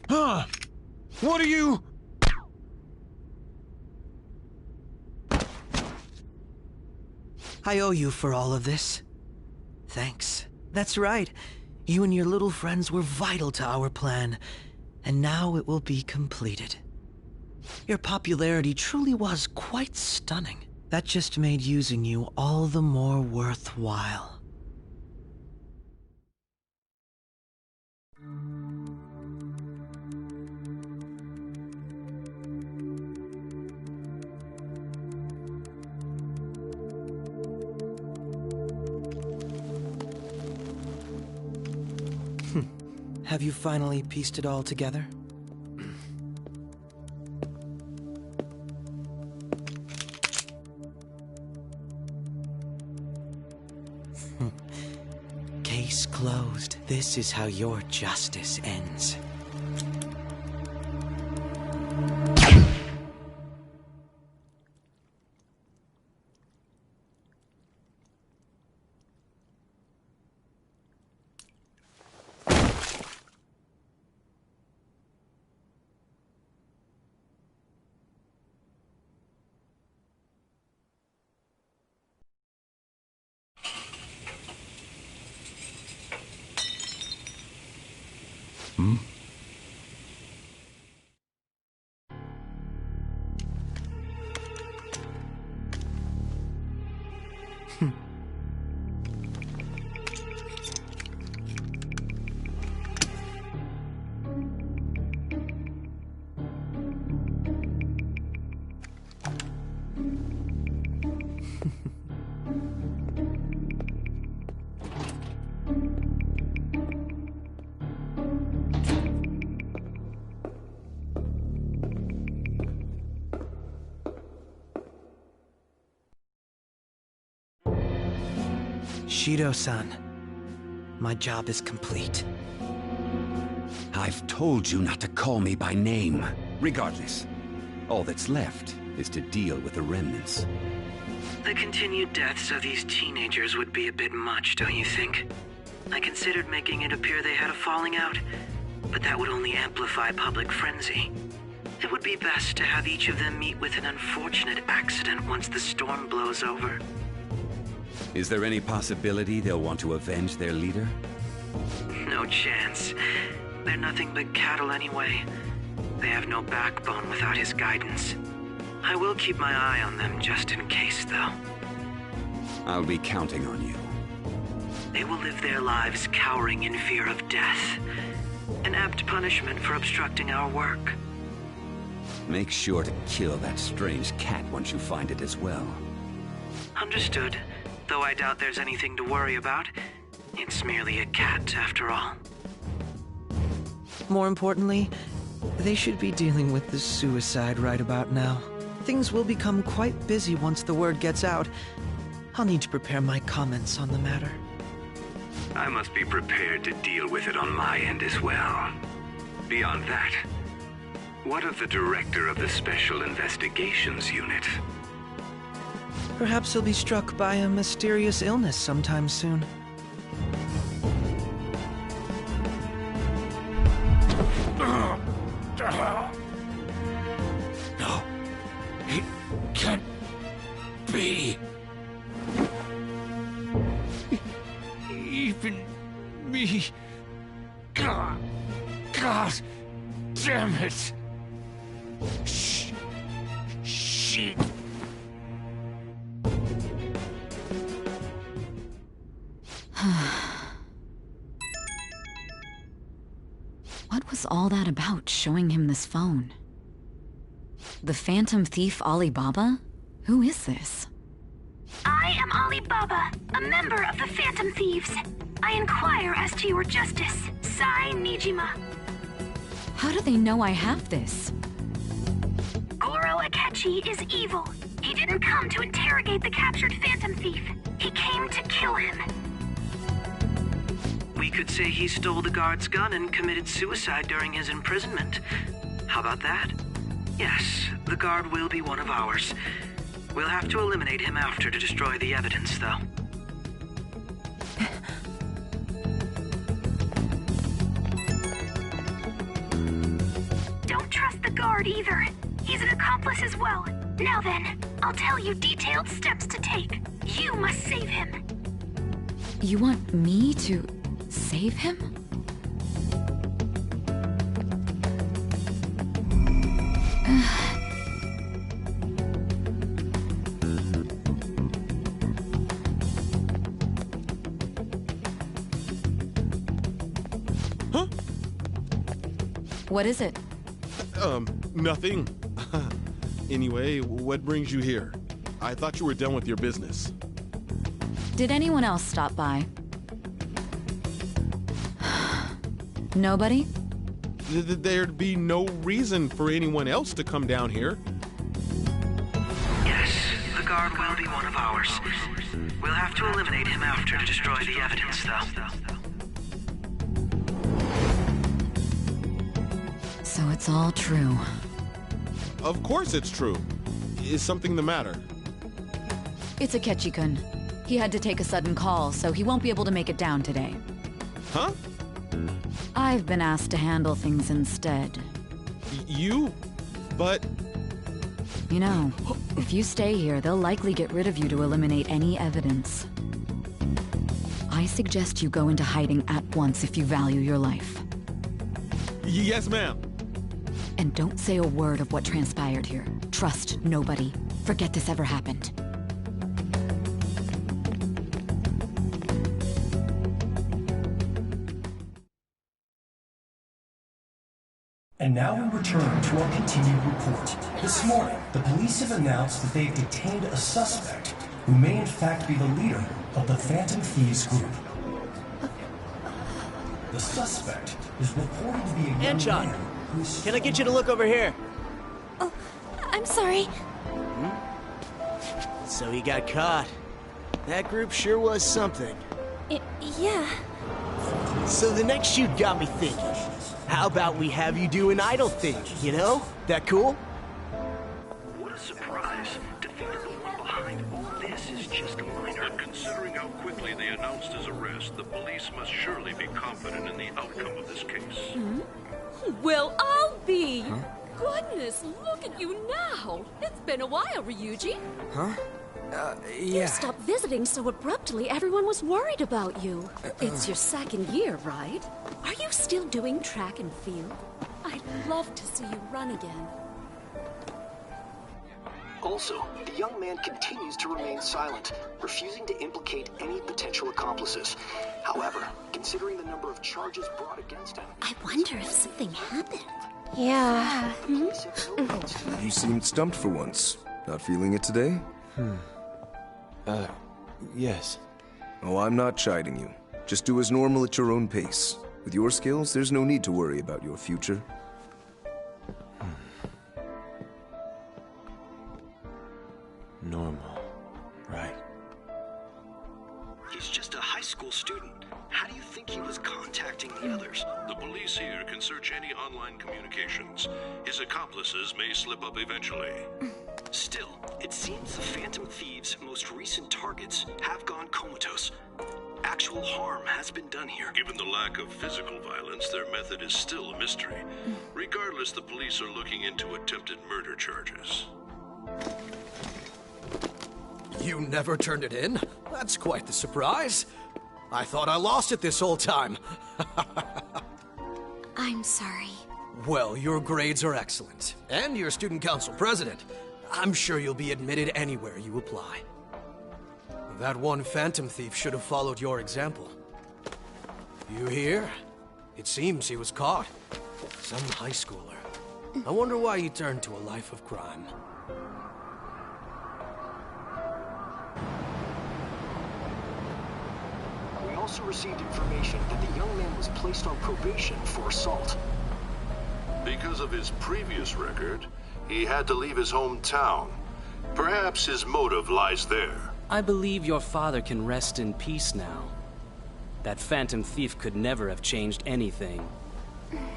Huh? What are you... I owe you for all of this. Thanks. That's right. You and your little friends were vital to our plan, and now it will be completed. Your popularity truly was quite stunning. That just made using you all the more worthwhile. Have you finally pieced it all together? Case closed. This is how your justice ends. Hmm? Shido-san, my job is complete. I've told you not to call me by name. Regardless, all that's left is to deal with the remnants. The continued deaths of these teenagers would be a bit much, don't you think? I considered making it appear they had a falling out, but that would only amplify public frenzy. It would be best to have each of them meet with an unfortunate accident once the storm blows over. Is there any possibility they'll want to avenge their leader? No chance. They're nothing but cattle anyway. They have no backbone without his guidance. I will keep my eye on them just in case, though. I'll be counting on you. They will live their lives cowering in fear of death. An apt punishment for obstructing our work. Make sure to kill that strange cat once you find it as well. Understood. Though I doubt there's anything to worry about. It's merely a cat, after all. More importantly, they should be dealing with the suicide right about now. Things will become quite busy once the word gets out. I'll need to prepare my comments on the matter. I must be prepared to deal with it on my end as well. Beyond that, what of the director of the Special Investigations Unit? Perhaps he'll be struck by a mysterious illness sometime soon. No, it can't be. Even me. God damn it. Shit. What was all that about, showing him this phone? The Phantom Thief Alibaba? Who is this? I am Alibaba, a member of the Phantom Thieves. I inquire as to your justice, Sai Nijima. How do they know I have this? Goro Akechi is evil. He didn't come to interrogate the captured Phantom Thief. He came to kill him. We could say he stole the guard's gun and committed suicide during his imprisonment. How about that? Yes, the guard will be one of ours. We'll have to eliminate him after to destroy the evidence, though. Don't trust the guard either. He's an accomplice as well. Now then, I'll tell you detailed steps to take. You must save him. You want me to save him? Huh? What is it? Nothing. Anyway, what brings you here? I thought you were done with your business. Did anyone else stop by? Nobody? There'd be no reason for anyone else to come down here. Yes, the guard will be one of ours. We'll have to eliminate him after to destroy the evidence, though. So it's all true. Of course it's true. Is something the matter? It's Akechi-kun. He had to take a sudden call, so he won't be able to make it down today. Huh? I've been asked to handle things instead. You? But... You know, if you stay here, they'll likely get rid of you to eliminate any evidence. I suggest you go into hiding at once if you value your life. Yes, ma'am. And don't say a word of what transpired here. Trust nobody. Forget this ever happened. And now we return to our continued report. This morning, the police have announced that they've detained a suspect who may in fact be the leader of the Phantom Thieves group. The suspect is reported to be a young Anchon, man who's... can I get you to look over here? Oh, I'm sorry. So he got caught. That group sure was something. Yeah. So the next shoot got me thinking. How about we have you do an idol thing, you know? That cool? What a surprise. To think that the one behind all this is just a minor. And considering how quickly they announced his arrest, the police must surely be confident in the outcome of this case. Well, I'll be. Goodness, look at you now. It's been a while, Ryuji. Huh? You stopped visiting so abruptly, everyone was worried about you. It's your second year, right? Are you still doing track and field? I'd love to see you run again. Also, the young man continues to remain silent, refusing to implicate any potential accomplices. However, considering the number of charges brought against him... I wonder if something happened. Yeah. You seemed stumped for once. Not feeling it today? Yes. Oh, I'm not chiding you. Just do as normal at your own pace. With your skills, there's no need to worry about your future. Normal. Right. He's just a high school student. How do you think he was contacting the others? The police here can search any online communications. His accomplices may slip up eventually. Still, it seems the Phantom Thieves' most recent targets have gone comatose. Actual harm has been done here. Given the lack of physical violence, their method is still a mystery. Regardless, the police are looking into attempted murder charges. You never turned it in? That's quite the surprise. I thought I lost it this whole time. I'm sorry. Well, your grades are excellent. And you're student council president. I'm sure you'll be admitted anywhere you apply. That one Phantom Thief should have followed your example. You hear? It seems he was caught. Some high schooler. I wonder why he turned to a life of crime. We also received information that the young man was placed on probation for assault. Because of his previous record, he had to leave his hometown. Perhaps his motive lies there. I believe your father can rest in peace now. That Phantom Thief could never have changed anything.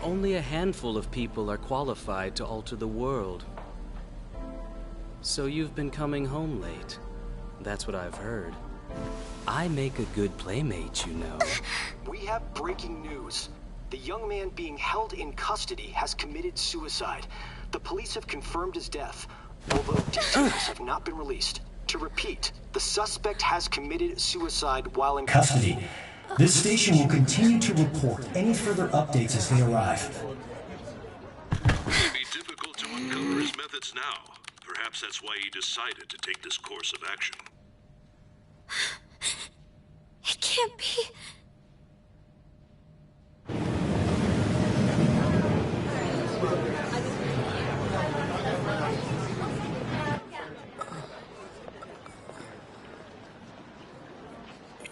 Only a handful of people are qualified to alter the world. So you've been coming home late. That's what I've heard. I make a good playmate, you know. We have breaking news. The young man being held in custody has committed suicide. The police have confirmed his death, although details have not been released. To repeat, the suspect has committed suicide while in custody. This station will continue to report any further updates as they arrive. It would be difficult to uncover his methods now. Perhaps that's why he decided to take this course of action. It can't be.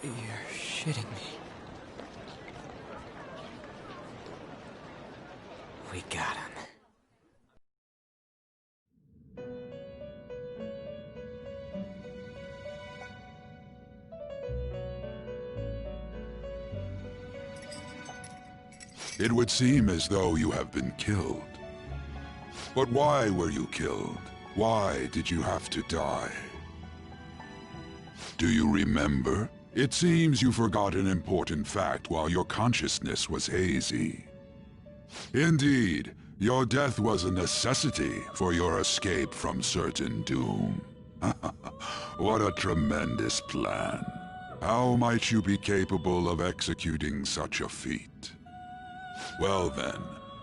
You're shitting me. We got him. It would seem as though you have been killed. But why were you killed? Why did you have to die? Do you remember? It seems you forgot an important fact while your consciousness was hazy. Indeed, your death was a necessity for your escape from certain doom. What a tremendous plan. How might you be capable of executing such a feat? Well then,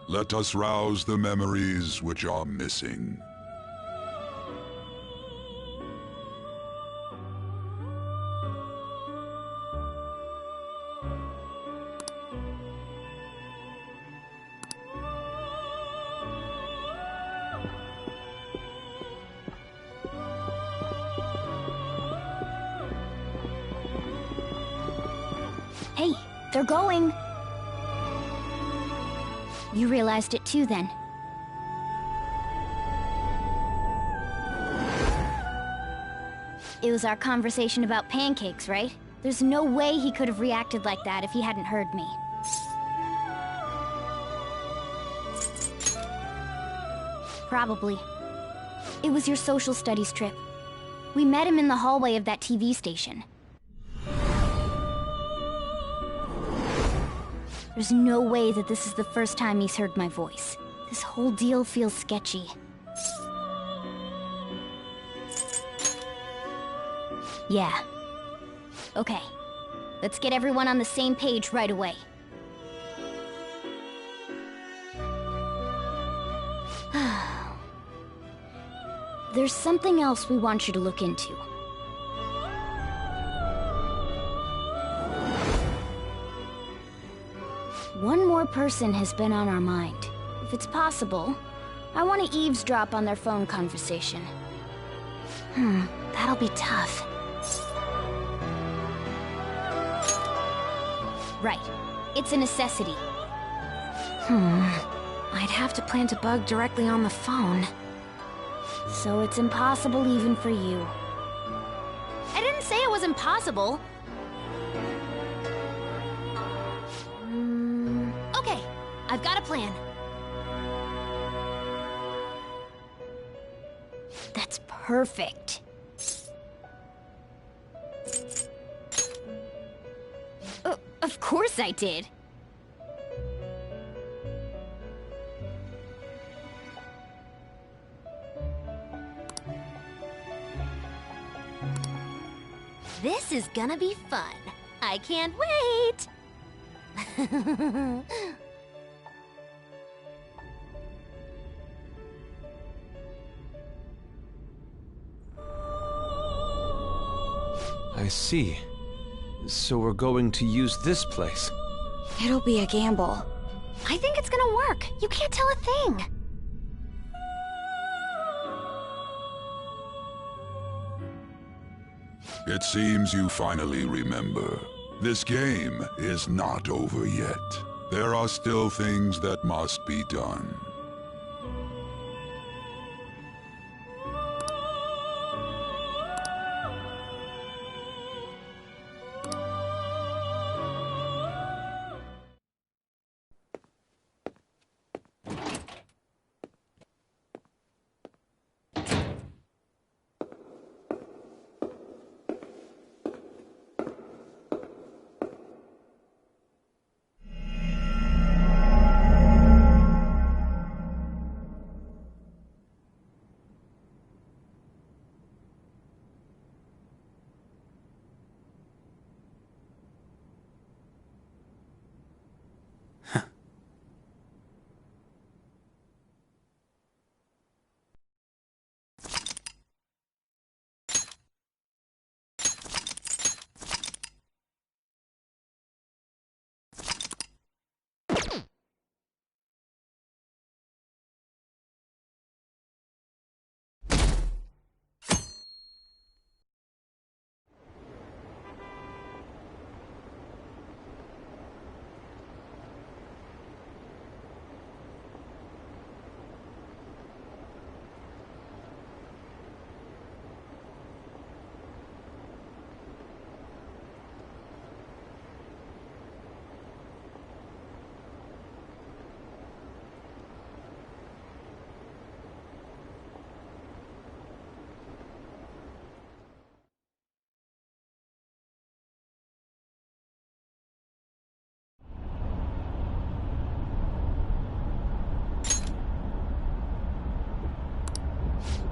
let us rouse the memories which are missing. Hey, they're going! You realized it too, then. It was our conversation about pancakes, right? There's no way he could have reacted like that if he hadn't heard me. Probably. It was your social studies trip. We met him in the hallway of that TV station. There's no way that this is the first time he's heard my voice. This whole deal feels sketchy. Yeah. Okay. Let's get everyone on the same page right away. There's something else we want you to look into. One more person has been on our mind. If it's possible, I want to eavesdrop on their phone conversation. That'll be tough. Right. It's a necessity. I'd have to plant a bug directly on the phone. So it's impossible even for you. I didn't say it was impossible. Okay, I've got a plan. That's perfect. Of course I did. This is gonna be fun. I can't wait! I see. So we're going to use this place. It'll be a gamble. I think it's gonna work. You can't tell a thing. It seems you finally remember. This game is not over yet. There are still things that must be done.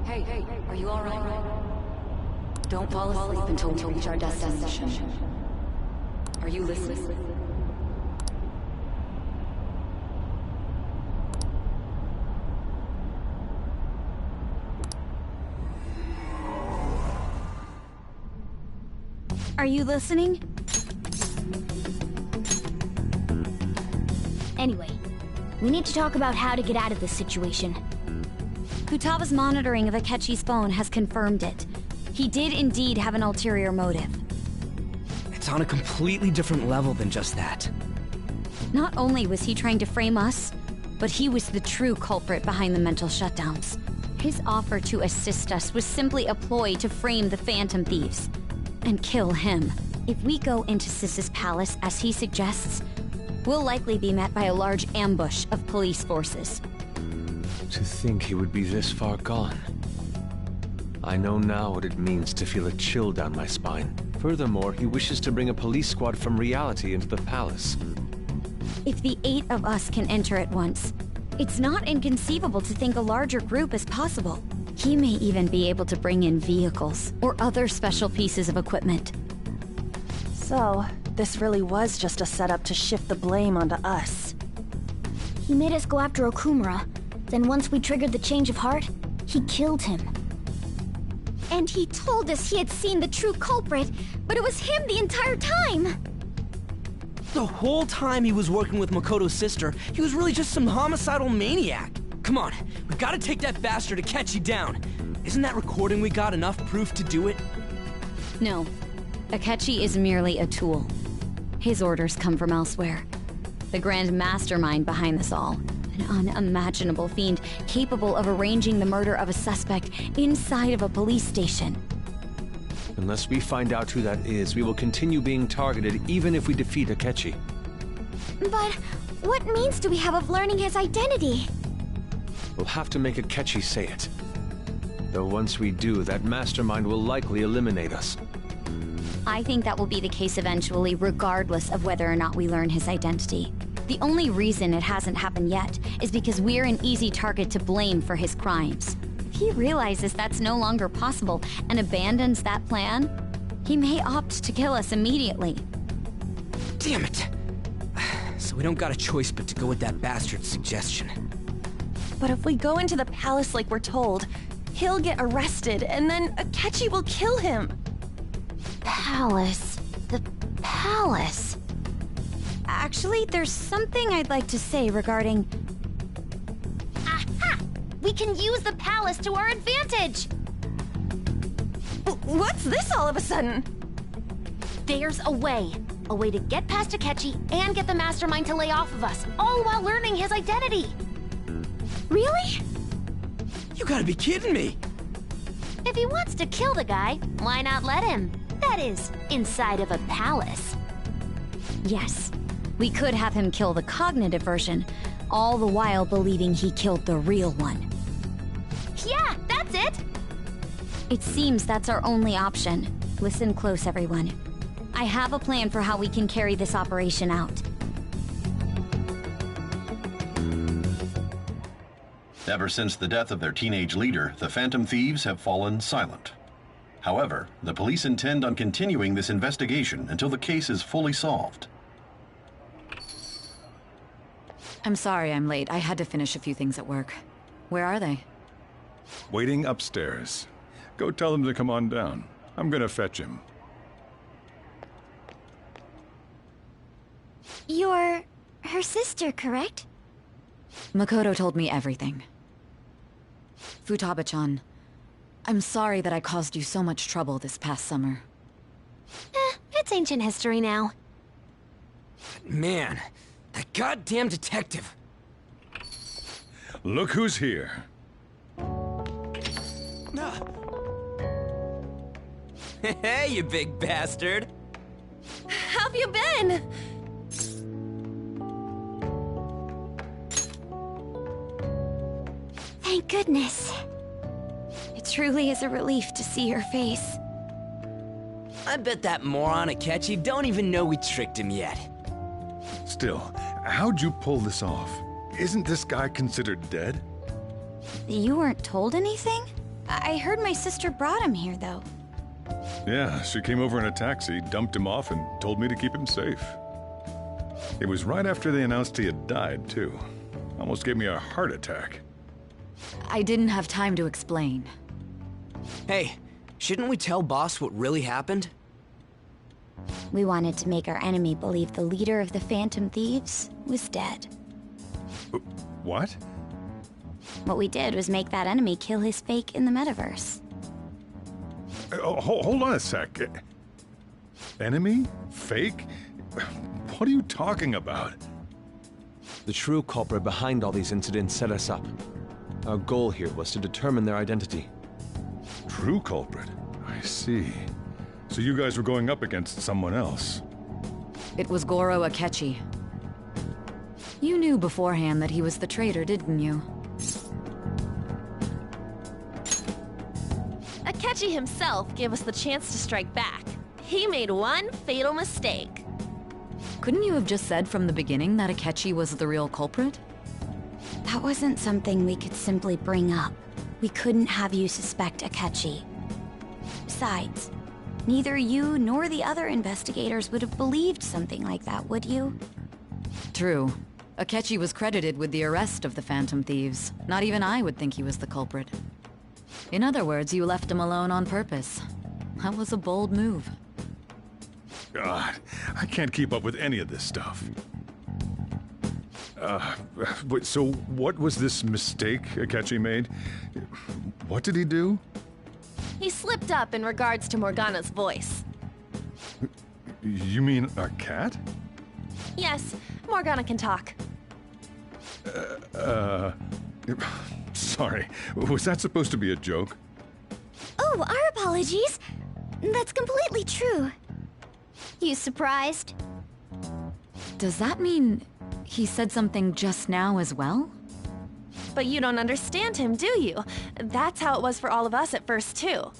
Hey, are you alright? Don't fall asleep until we reach our destination. Are you listening? Are you listening? Anyway, we need to talk about how to get out of this situation. Kutaba's monitoring of Akechi's phone has confirmed it. He did indeed have an ulterior motive. It's on a completely different level than just that. Not only was he trying to frame us, but he was the true culprit behind the mental shutdowns. His offer to assist us was simply a ploy to frame the Phantom Thieves and kill him. If we go into Sis's palace as he suggests, we'll likely be met by a large ambush of police forces. To think he would be this far gone. I know now what it means to feel a chill down my spine. Furthermore, he wishes to bring a police squad from reality into the palace. If the 8 of us can enter at once, it's not inconceivable to think a larger group is possible. He may even be able to bring in vehicles or other special pieces of equipment. So, this really was just a setup to shift the blame onto us. He made us go after Okumura. Then once we triggered the change of heart, he killed him. And he told us he had seen the true culprit, but it was him the entire time! The whole time he was working with Makoto's sister, he was really just some homicidal maniac. Come on, we've got to take that bastard Akechi down. Isn't that recording we got enough proof to do it? No. Akechi is merely a tool. His orders come from elsewhere. The grand mastermind behind this all. An unimaginable fiend capable of arranging the murder of a suspect inside of a police station. Unless we find out who that is, we will continue being targeted even if we defeat Akechi. But what means do we have of learning his identity? We'll have to make Akechi say it. Though once we do, that mastermind will likely eliminate us. I think that will be the case eventually, regardless of whether or not we learn his identity. The only reason it hasn't happened yet is because we're an easy target to blame for his crimes. If he realizes that's no longer possible and abandons that plan, he may opt to kill us immediately. Damn it! So we don't got a choice but to go with that bastard's suggestion. But if we go into the palace like we're told, he'll get arrested and then Akechi will kill him. Palace. The palace. Actually, there's something I'd like to say regarding... Aha! We can use the palace to our advantage! What's this all of a sudden? There's a way. A way to get past Akechi and get the mastermind to lay off of us, all while learning his identity. Really? You gotta be kidding me! If he wants to kill the guy, why not let him? That is, inside of a palace. Yes. We could have him kill the cognitive version, all the while believing he killed the real one. Yeah, that's it! It seems that's our only option. Listen close, everyone. I have a plan for how we can carry this operation out. Ever since the death of their teenage leader, the Phantom Thieves have fallen silent. However, the police intend on continuing this investigation until the case is fully solved. I'm sorry I'm late. I had to finish a few things at work. Where are they? Waiting upstairs. Go tell them to come on down. I'm gonna fetch him. You're her sister, correct? Makoto told me everything. Futaba-chan, I'm sorry that I caused you so much trouble this past summer. It's ancient history now. Man, that goddamn detective. Look who's here. Hey, you big bastard. How've you been? Thank goodness. It truly is a relief to see your face. I bet that moron Akechi don't even know we tricked him yet. Still, how'd you pull this off? Isn't this guy considered dead? You weren't told anything? I heard my sister brought him here, though. Yeah, she came over in a taxi, dumped him off, and told me to keep him safe. It was right after they announced he had died, too. Almost gave me a heart attack. I didn't have time to explain. Hey, shouldn't we tell Boss what really happened? We wanted to make our enemy believe the leader of the Phantom Thieves was dead. What? What we did was make that enemy kill his fake in the metaverse. Hold on a sec. Enemy? Fake? What are you talking about? The true culprit behind all these incidents set us up. Our goal here was to determine their identity. True culprit? I see. So you guys were going up against someone else. It was Goro Akechi. You knew beforehand that he was the traitor, didn't you? Akechi himself gave us the chance to strike back. He made one fatal mistake. Couldn't you have just said from the beginning that Akechi was the real culprit? That wasn't something we could simply bring up. We couldn't have you suspect Akechi. Besides, neither you nor the other investigators would have believed something like that, would you? True. Akechi was credited with the arrest of the Phantom Thieves. Not even I would think he was the culprit. In other words, you left him alone on purpose. That was a bold move. God, I can't keep up with any of this stuff. So what was this mistake Akechi made? What did he do? He slipped up in regards to Morgana's voice. You mean a cat? Yes, Morgana can talk. Sorry, was that supposed to be a joke? Oh, our apologies. That's completely true. You surprised? Does that mean he said something just now as well? But you don't understand him, do you? That's how it was for all of us at first, too.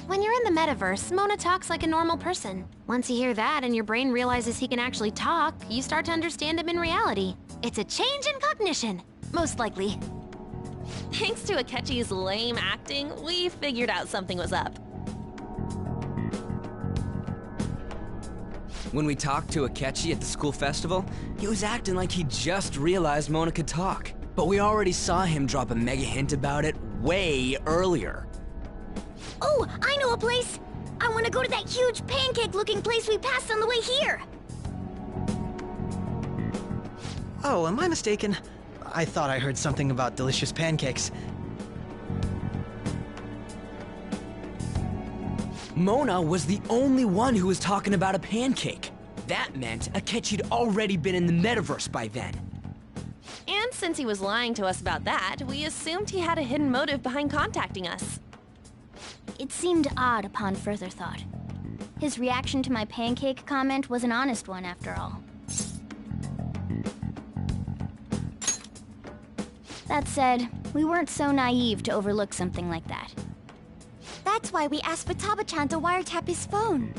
When you're in the metaverse, Mona talks like a normal person. Once you hear that and your brain realizes he can actually talk, you start to understand him in reality. It's a change in cognition, most likely. Thanks to Akechi's lame acting, we figured out something was up. When we talked to Akechi at the school festival, he was acting like he just realized Mona could talk. But we already saw him drop a mega hint about it way earlier. Oh, I know a place! I want to go to that huge pancake-looking place we passed on the way here! Oh, am I mistaken? I thought I heard something about delicious pancakes. Mona was the only one who was talking about a pancake. That meant Akechi'd already been in the metaverse by then. And since he was lying to us about that, we assumed he had a hidden motive behind contacting us. It seemed odd upon further thought. His reaction to my pancake comment was an honest one, after all. That said, we weren't so naive to overlook something like that. That's why we asked Futaba-chan to wiretap his phone.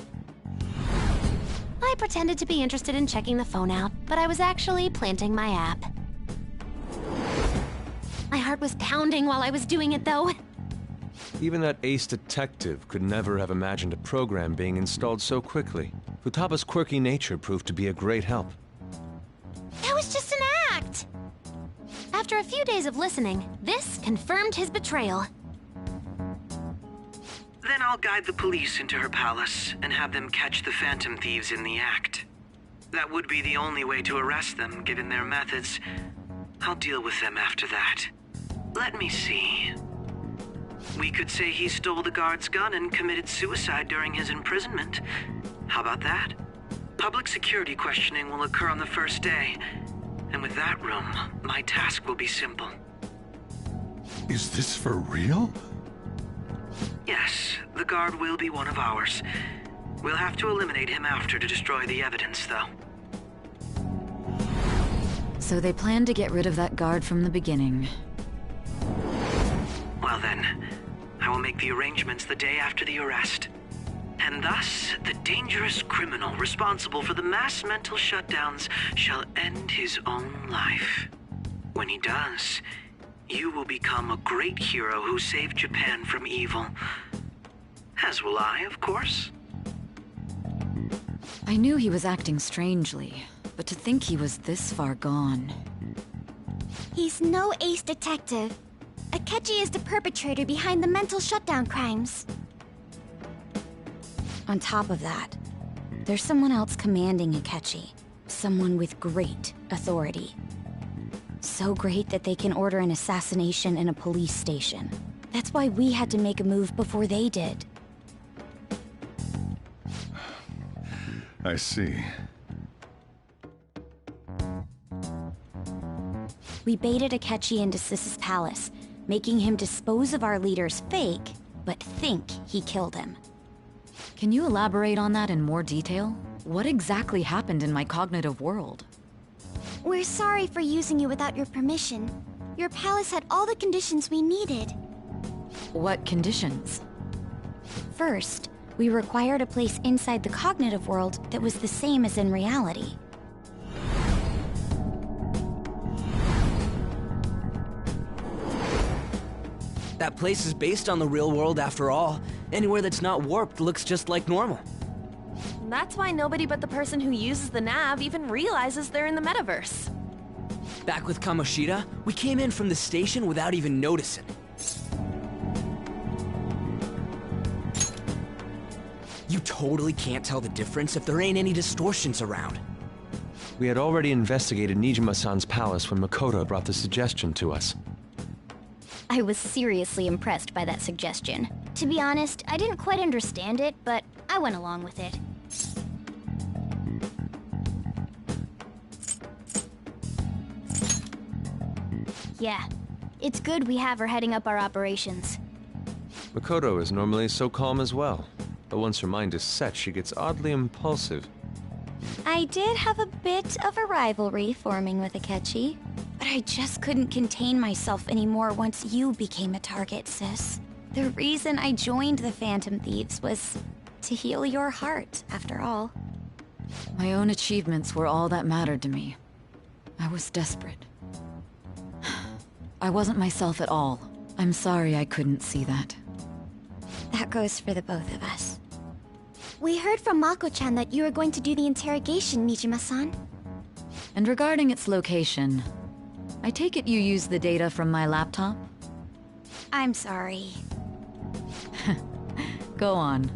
I pretended to be interested in checking the phone out, but I was actually planting my app. My heart was pounding while I was doing it, though. Even that ace detective could never have imagined a program being installed so quickly. Futaba's quirky nature proved to be a great help. That was just an act! After a few days of listening, this confirmed his betrayal. Then I'll guide the police into her palace and have them catch the Phantom Thieves in the act. That would be the only way to arrest them, given their methods. I'll deal with them after that. Let me see. We could say he stole the guard's gun and committed suicide during his imprisonment. How about that? Public security questioning will occur on the first day. And with that room, my task will be simple. Is this for real? Yes, the guard will be one of ours. We'll have to eliminate him after to destroy the evidence, though. So they planned to get rid of that guard from the beginning. Well then, I will make the arrangements the day after the arrest. And thus, the dangerous criminal responsible for the mass mental shutdowns shall end his own life. When he does, you will become a great hero who saved Japan from evil. As will I, of course. I knew he was acting strangely, but to think he was this far gone. He's no ace detective. Akechi is the perpetrator behind the mental shutdown crimes. On top of that, there's someone else commanding Akechi. Someone with great authority. So great that they can order an assassination in a police station. That's why we had to make a move before they did. I see. We baited Akechi into Sis's palace, making him dispose of our leader's fake, but think he killed him. Can you elaborate on that in more detail? What exactly happened in my cognitive world? We're sorry for using you without your permission. Your palace had all the conditions we needed. What conditions? First, we required a place inside the cognitive world that was the same as in reality. That place is based on the real world after all. Anywhere that's not warped looks just like normal. That's why nobody but the person who uses the nav even realizes they're in the metaverse. Back with Kamoshida, we came in from the station without even noticing. You totally can't tell the difference if there ain't any distortions around. We had already investigated Nijima-san's palace when Makoto brought the suggestion to us. I was seriously impressed by that suggestion. To be honest, I didn't quite understand it, but I went along with it. Yeah, it's good we have her heading up our operations. Makoto is normally so calm as well, but once her mind is set, she gets oddly impulsive. I did have a bit of a rivalry forming with Akechi, but I just couldn't contain myself anymore once you became a target, Sis. The reason I joined the Phantom Thieves was to heal your heart, after all. My own achievements were all that mattered to me. I was desperate. I wasn't myself at all. I'm sorry I couldn't see that. That goes for the both of us. We heard from Mako-chan that you were going to do the interrogation, Nijima-san. And regarding its location, I take it you used the data from my laptop? I'm sorry. Go on.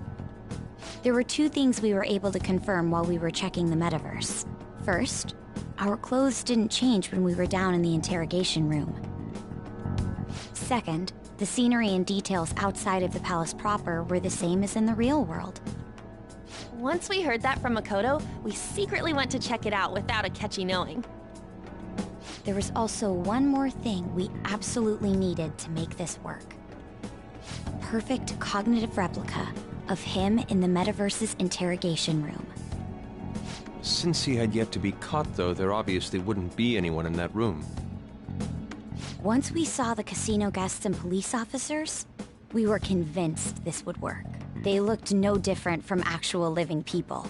There were two things we were able to confirm while we were checking the metaverse. First, our clothes didn't change when we were down in the interrogation room. Second, the scenery and details outside of the palace proper were the same as in the real world. Once we heard that from Makoto, we secretly went to check it out without Akechi knowing. There was also one more thing we absolutely needed to make this work. A perfect cognitive replica of him in the metaverse's interrogation room. Since he had yet to be caught, though, there obviously wouldn't be anyone in that room. Once we saw the casino guests and police officers, we were convinced this would work. They looked no different from actual living people.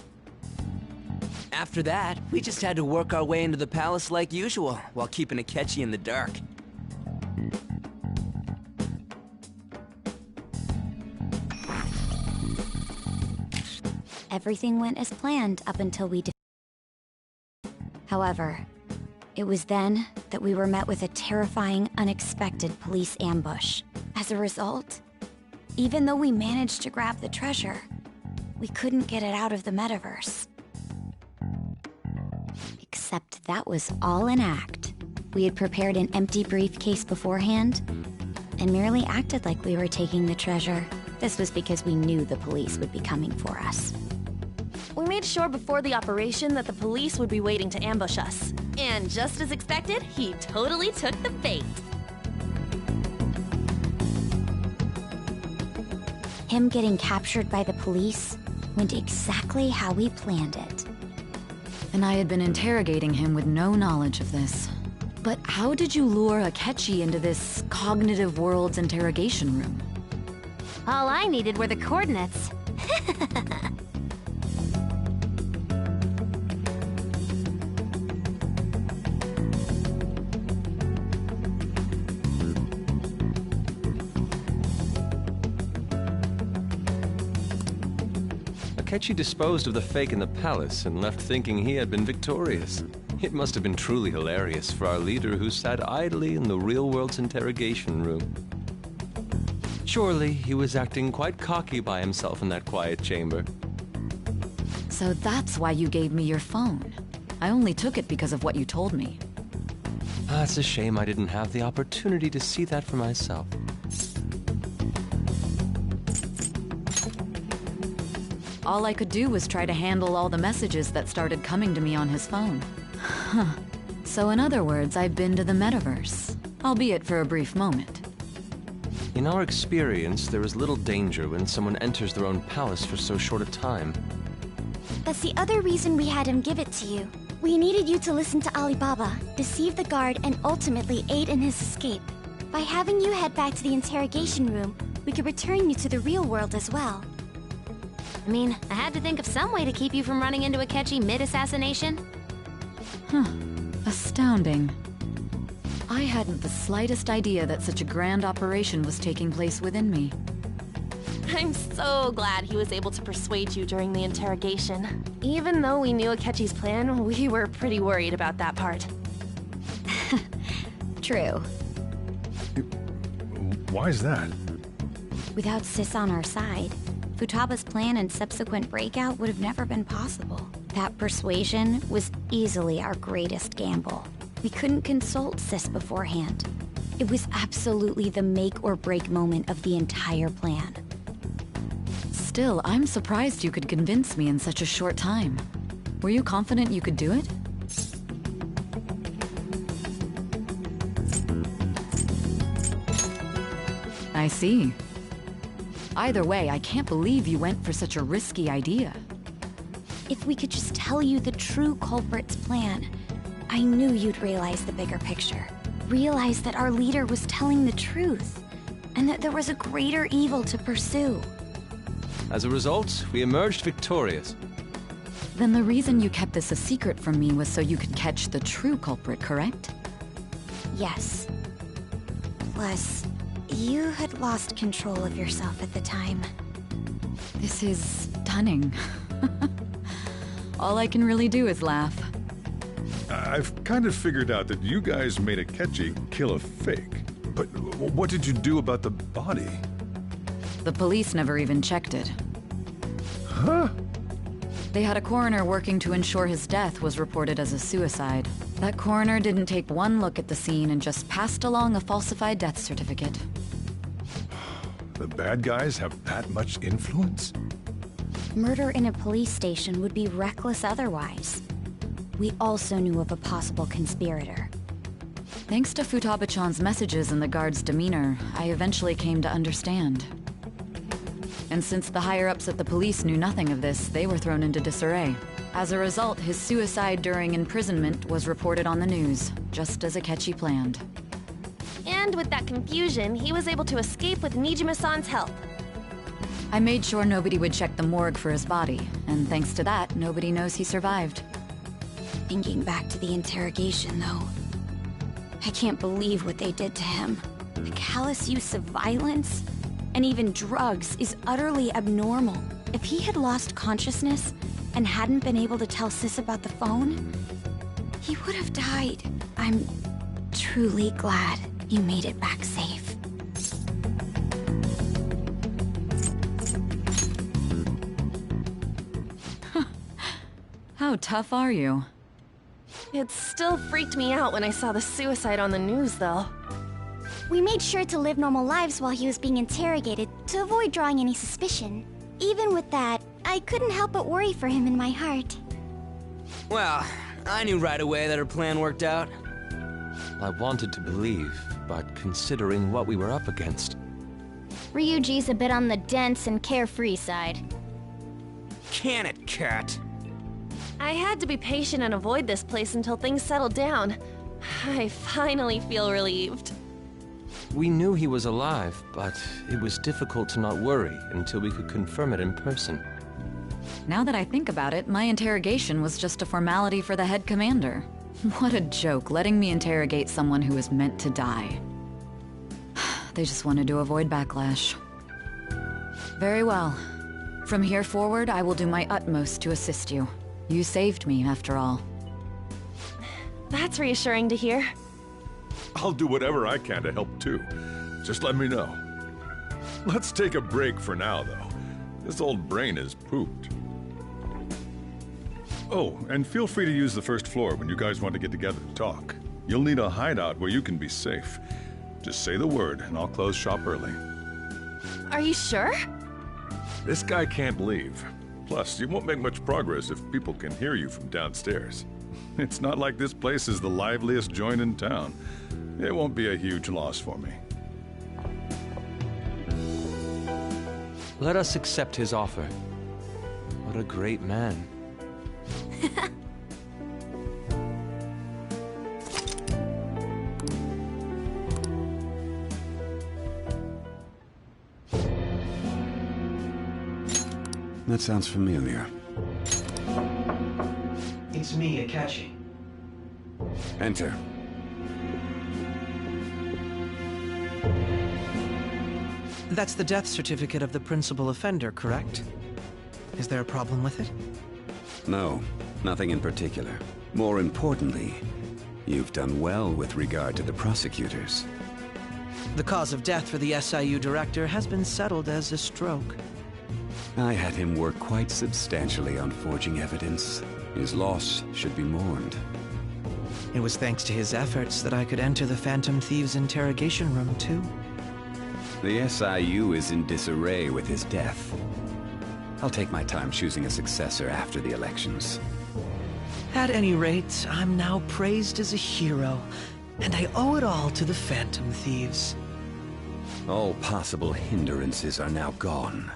After that, we just had to work our way into the palace like usual, while keeping Akechi in the dark. Everything went as planned up until we However, it was then that we were met with a terrifying, unexpected police ambush. As a result, even though we managed to grab the treasure, we couldn't get it out of the metaverse. Except that was all an act. We had prepared an empty briefcase beforehand, and merely acted like we were taking the treasure. This was because we knew the police would be coming for us. We made sure before the operation that the police would be waiting to ambush us. And just as expected, he totally took the bait. Him getting captured by the police went exactly how we planned it. And I had been interrogating him with no knowledge of this. But how did you lure Akechi into this cognitive world's interrogation room? All I needed were the coordinates. Akechi disposed of the fake in the palace and left thinking he had been victorious. It must have been truly hilarious for our leader who sat idly in the real world's interrogation room. Surely he was acting quite cocky by himself in that quiet chamber. So that's why you gave me your phone. I only took it because of what you told me. It's a shame I didn't have the opportunity to see that for myself. All I could do was try to handle all the messages that started coming to me on his phone. Huh. So in other words, I've been to the metaverse, albeit for a brief moment. In our experience, there is little danger when someone enters their own palace for so short a time. That's the other reason we had him give it to you. We needed you to listen to Alibaba, deceive the guard, and ultimately aid in his escape. By having you head back to the interrogation room, we could return you to the real world as well. I mean, I had to think of some way to keep you from running into Akechi mid-assassination. Huh. Astounding. I hadn't the slightest idea that such a grand operation was taking place within me. I'm so glad he was able to persuade you during the interrogation. Even though we knew Akechi's plan, we were pretty worried about that part. True. Why is that? Without Sis on our side, Futaba's plan and subsequent breakout would have never been possible. That persuasion was easily our greatest gamble. We couldn't consult Sis beforehand. It was absolutely the make or break moment of the entire plan. Still, I'm surprised you could convince me in such a short time. Were you confident you could do it? I see. Either way, I can't believe you went for such a risky idea. If we could just tell you the true culprit's plan, I knew you'd realize the bigger picture. Realize that our leader was telling the truth, and that there was a greater evil to pursue. As a result, we emerged victorious. Then the reason you kept this a secret from me was so you could catch the true culprit, correct? Yes. Plus, you had lost control of yourself at the time. This is stunning. All I can really do is laugh. I've kind of figured out that you guys made Akechi kill a fake. But what did you do about the body? The police never even checked it. Huh? They had a coroner working to ensure his death was reported as a suicide. That coroner didn't take one look at the scene and just passed along a falsified death certificate. The bad guys have that much influence? Murder in a police station would be reckless otherwise. We also knew of a possible conspirator. Thanks to Futaba-chan's messages and the guard's demeanor, I eventually came to understand. And since the higher-ups at the police knew nothing of this, they were thrown into disarray. As a result, his suicide during imprisonment was reported on the news, just as Akechi planned. And with that confusion, he was able to escape with Nijima-san's help. I made sure nobody would check the morgue for his body, and thanks to that, nobody knows he survived. Thinking back to the interrogation, though, I can't believe what they did to him. The callous use of violence, and even drugs, is utterly abnormal. If he had lost consciousness and hadn't been able to tell Sis about the phone, he would have died. I'm truly glad you made it back safe. How tough are you? It still freaked me out when I saw the suicide on the news, though. We made sure to live normal lives while he was being interrogated to avoid drawing any suspicion. Even with that, I couldn't help but worry for him in my heart. Well, I knew right away that her plan worked out. I wanted to believe, but considering what we were up against... Ryuji's a bit on the dense and carefree side. Can it, Cat? I had to be patient and avoid this place until things settled down. I finally feel relieved. We knew he was alive, but it was difficult to not worry until we could confirm it in person. Now that I think about it, my interrogation was just a formality for the head commander. What a joke, letting me interrogate someone who was meant to die. They just wanted to avoid backlash. Very well. From here forward, I will do my utmost to assist you. You saved me, after all. That's reassuring to hear. I'll do whatever I can to help too. Just let me know. Let's take a break for now, though. This old brain is pooped. Oh, and feel free to use the first floor when you guys want to get together to talk. You'll need a hideout where you can be safe. Just say the word, and I'll close shop early. Are you sure? This guy can't leave. Plus, you won't make much progress if people can hear you from downstairs. It's not like this place is the liveliest joint in town. It won't be a huge loss for me. Let us accept his offer. What a great man. That sounds familiar. It's me, Akechi. Enter. That's the death certificate of the principal offender, correct? Is there a problem with it? No, nothing in particular. More importantly, you've done well with regard to the prosecutors. The cause of death for the SIU director has been settled as a stroke. I had him work quite substantially on forging evidence. His loss should be mourned. It was thanks to his efforts that I could enter the Phantom Thieves' interrogation room, too. The SIU is in disarray with his death. I'll take my time choosing a successor after the elections. At any rate, I'm now praised as a hero, and I owe it all to the Phantom Thieves. All possible hindrances are now gone.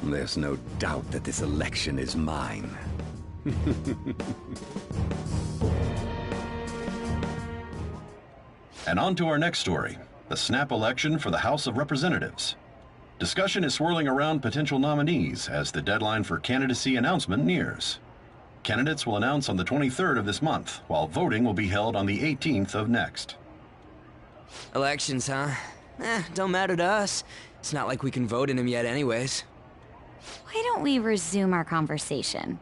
There's no doubt that this election is mine. And on to our next story, the snap election for the House of Representatives. Discussion is swirling around potential nominees as the deadline for candidacy announcement nears. Candidates will announce on the 23rd of this month, while voting will be held on the 18th of next. Elections, huh? Don't matter to us. It's not like we can vote in them yet anyways. Why don't we resume our conversation?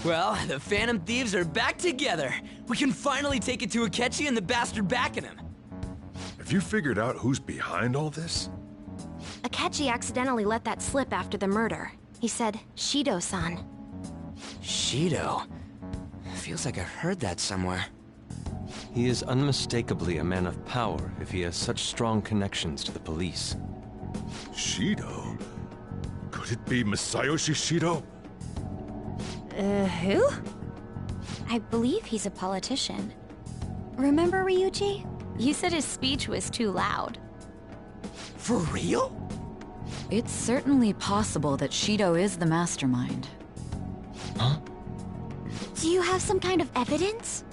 Well, the Phantom Thieves are back together. We can finally take it to Akechi and the bastard backing him. Have you figured out who's behind all this? Akechi accidentally let that slip after the murder. He said, Shido-san. Shido? Feels like I heard that somewhere. He is unmistakably a man of power if he has such strong connections to the police. Shido? Could it be Masayoshi Shido? Who? I believe he's a politician. Remember, Ryuji? You said his speech was too loud. For real? It's certainly possible that Shido is the mastermind. Huh? Do you have some kind of evidence?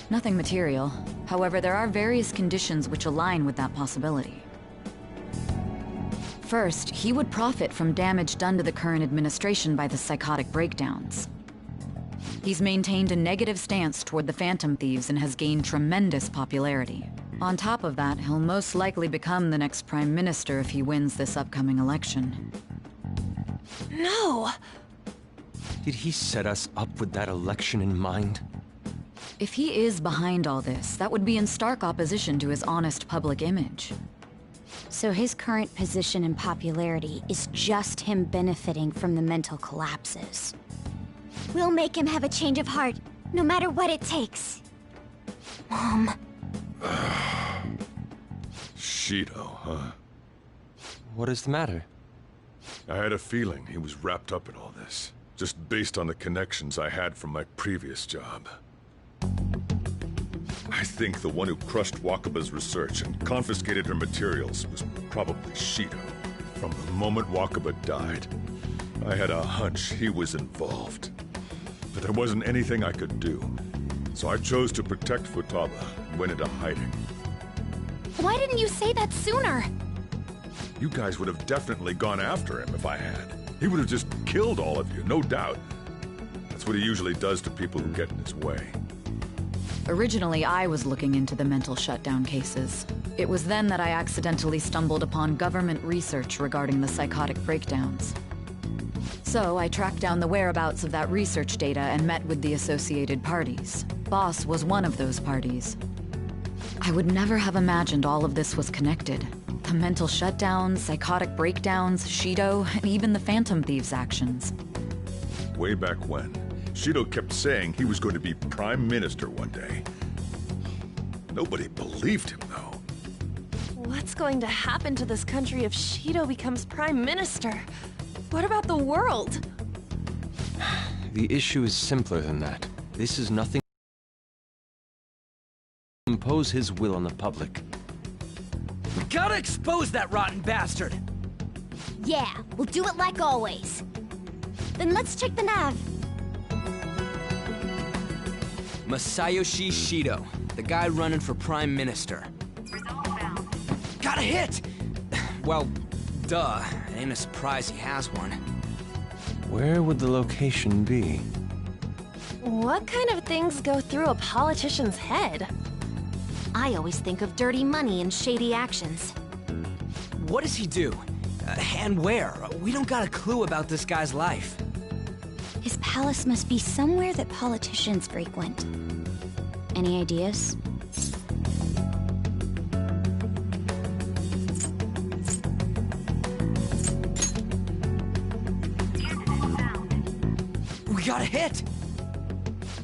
Nothing material. However, there are various conditions which align with that possibility. First, he would profit from damage done to the current administration by the psychotic breakdowns. He's maintained a negative stance toward the Phantom Thieves and has gained tremendous popularity. On top of that, he'll most likely become the next Prime Minister if he wins this upcoming election. No! Did he set us up with that election in mind? If he is behind all this, that would be in stark opposition to his honest public image. So his current position and popularity is just him benefiting from the mental collapses. We'll make him have a change of heart, no matter what it takes. Mom. Shido, huh? What is the matter? I had a feeling he was wrapped up in all this, just based on the connections I had from my previous job. I think the one who crushed Wakaba's research and confiscated her materials was probably Shido. From the moment Wakaba died, I had a hunch he was involved. But there wasn't anything I could do, so I chose to protect Futaba and went into hiding. Why didn't you say that sooner? You guys would have definitely gone after him if I had. He would have just killed all of you, no doubt. That's what he usually does to people who get in his way. Originally, I was looking into the mental shutdown cases. It was then that I accidentally stumbled upon government research regarding the psychotic breakdowns. So I tracked down the whereabouts of that research data and met with the associated parties. Boss was one of those parties. I would never have imagined all of this was connected. The mental shutdowns, psychotic breakdowns, Shido, and even the Phantom Thieves' actions. Way back when, Shido kept saying he was going to be Prime Minister one day. Nobody believed him, though. What What's going to happen to this country if Shido becomes Prime Minister? What about the world? The issue is simpler than that. This is nothing to impose his will on the public. We gotta expose that rotten bastard! Yeah, we'll do it like always. Then let's check the nav. Masayoshi Shido, the guy running for Prime Minister. Got a hit! Well, duh. It ain't a surprise he has one. Where would the location be? What kind of things go through a politician's head? I always think of dirty money and shady actions. What does he do? And where? We don't got a clue about this guy's life. His palace must be somewhere that politicians frequent. Any ideas? We got a hit!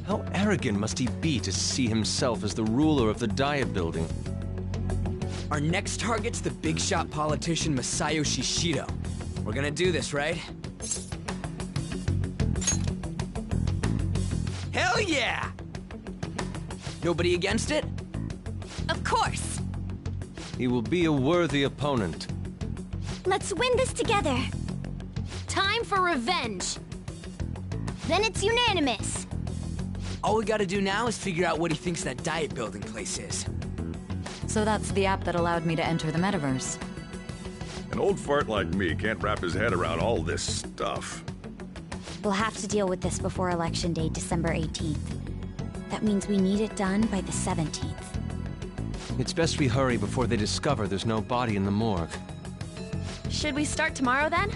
How arrogant must he be to see himself as the ruler of the Diet Building? Our next target's the big shot politician Masayoshi Shido. We're gonna do this, right? Hell yeah! Nobody against it? Of course! He will be a worthy opponent. Let's win this together. Time for revenge. Then it's unanimous. All we gotta do now is figure out what he thinks that Diet Building place is. So that's the app that allowed me to enter the metaverse. An old fart like me can't wrap his head around all this stuff. We'll have to deal with this before Election Day, December 18th. That means we need it done by the 17th. It's best we hurry before they discover there's no body in the morgue. Should we start tomorrow then?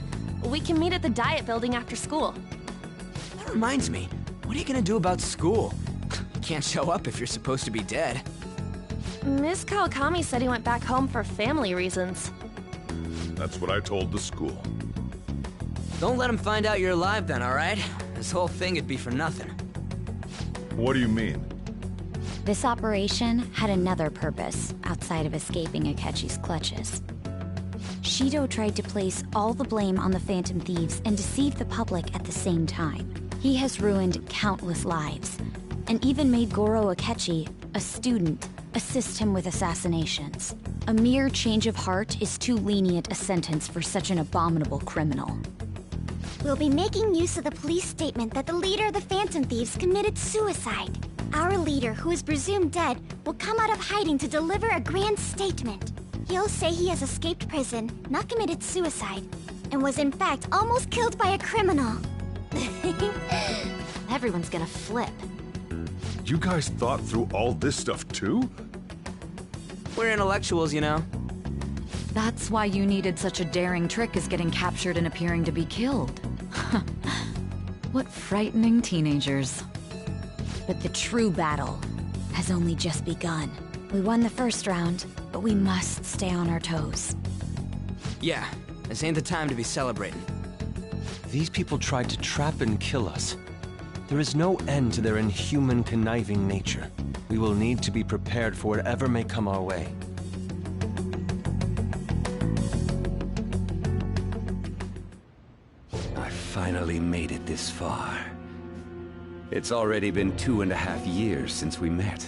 We can meet at the Diet Building after school. That reminds me, what are you gonna do about school? You can't show up if you're supposed to be dead. Miss Kawakami said he went back home for family reasons. That's what I told the school. Don't let him find out you're alive then, alright? This whole thing would be for nothing. What do you mean? This operation had another purpose outside of escaping Akechi's clutches. Shido tried to place all the blame on the Phantom Thieves and deceive the public at the same time. He has ruined countless lives, and even made Goro Akechi, a student, assist him with assassinations. A mere change of heart is too lenient a sentence for such an abominable criminal. We'll be making use of the police statement that the leader of the Phantom Thieves committed suicide. Our leader, who is presumed dead, will come out of hiding to deliver a grand statement. He'll say he has escaped prison, not committed suicide, and was in fact almost killed by a criminal. Everyone's gonna flip. You guys thought through all this stuff too? We're intellectuals, you know. That's why you needed such a daring trick as getting captured and appearing to be killed. What frightening teenagers. But the true battle has only just begun. We won the first round, but we must stay on our toes. Yeah, this ain't the time to be celebrating. These people tried to trap and kill us. There is no end to their inhuman, conniving nature. We will need to be prepared for whatever may come our way. I finally made it this far. It's already been 2.5 years since we met.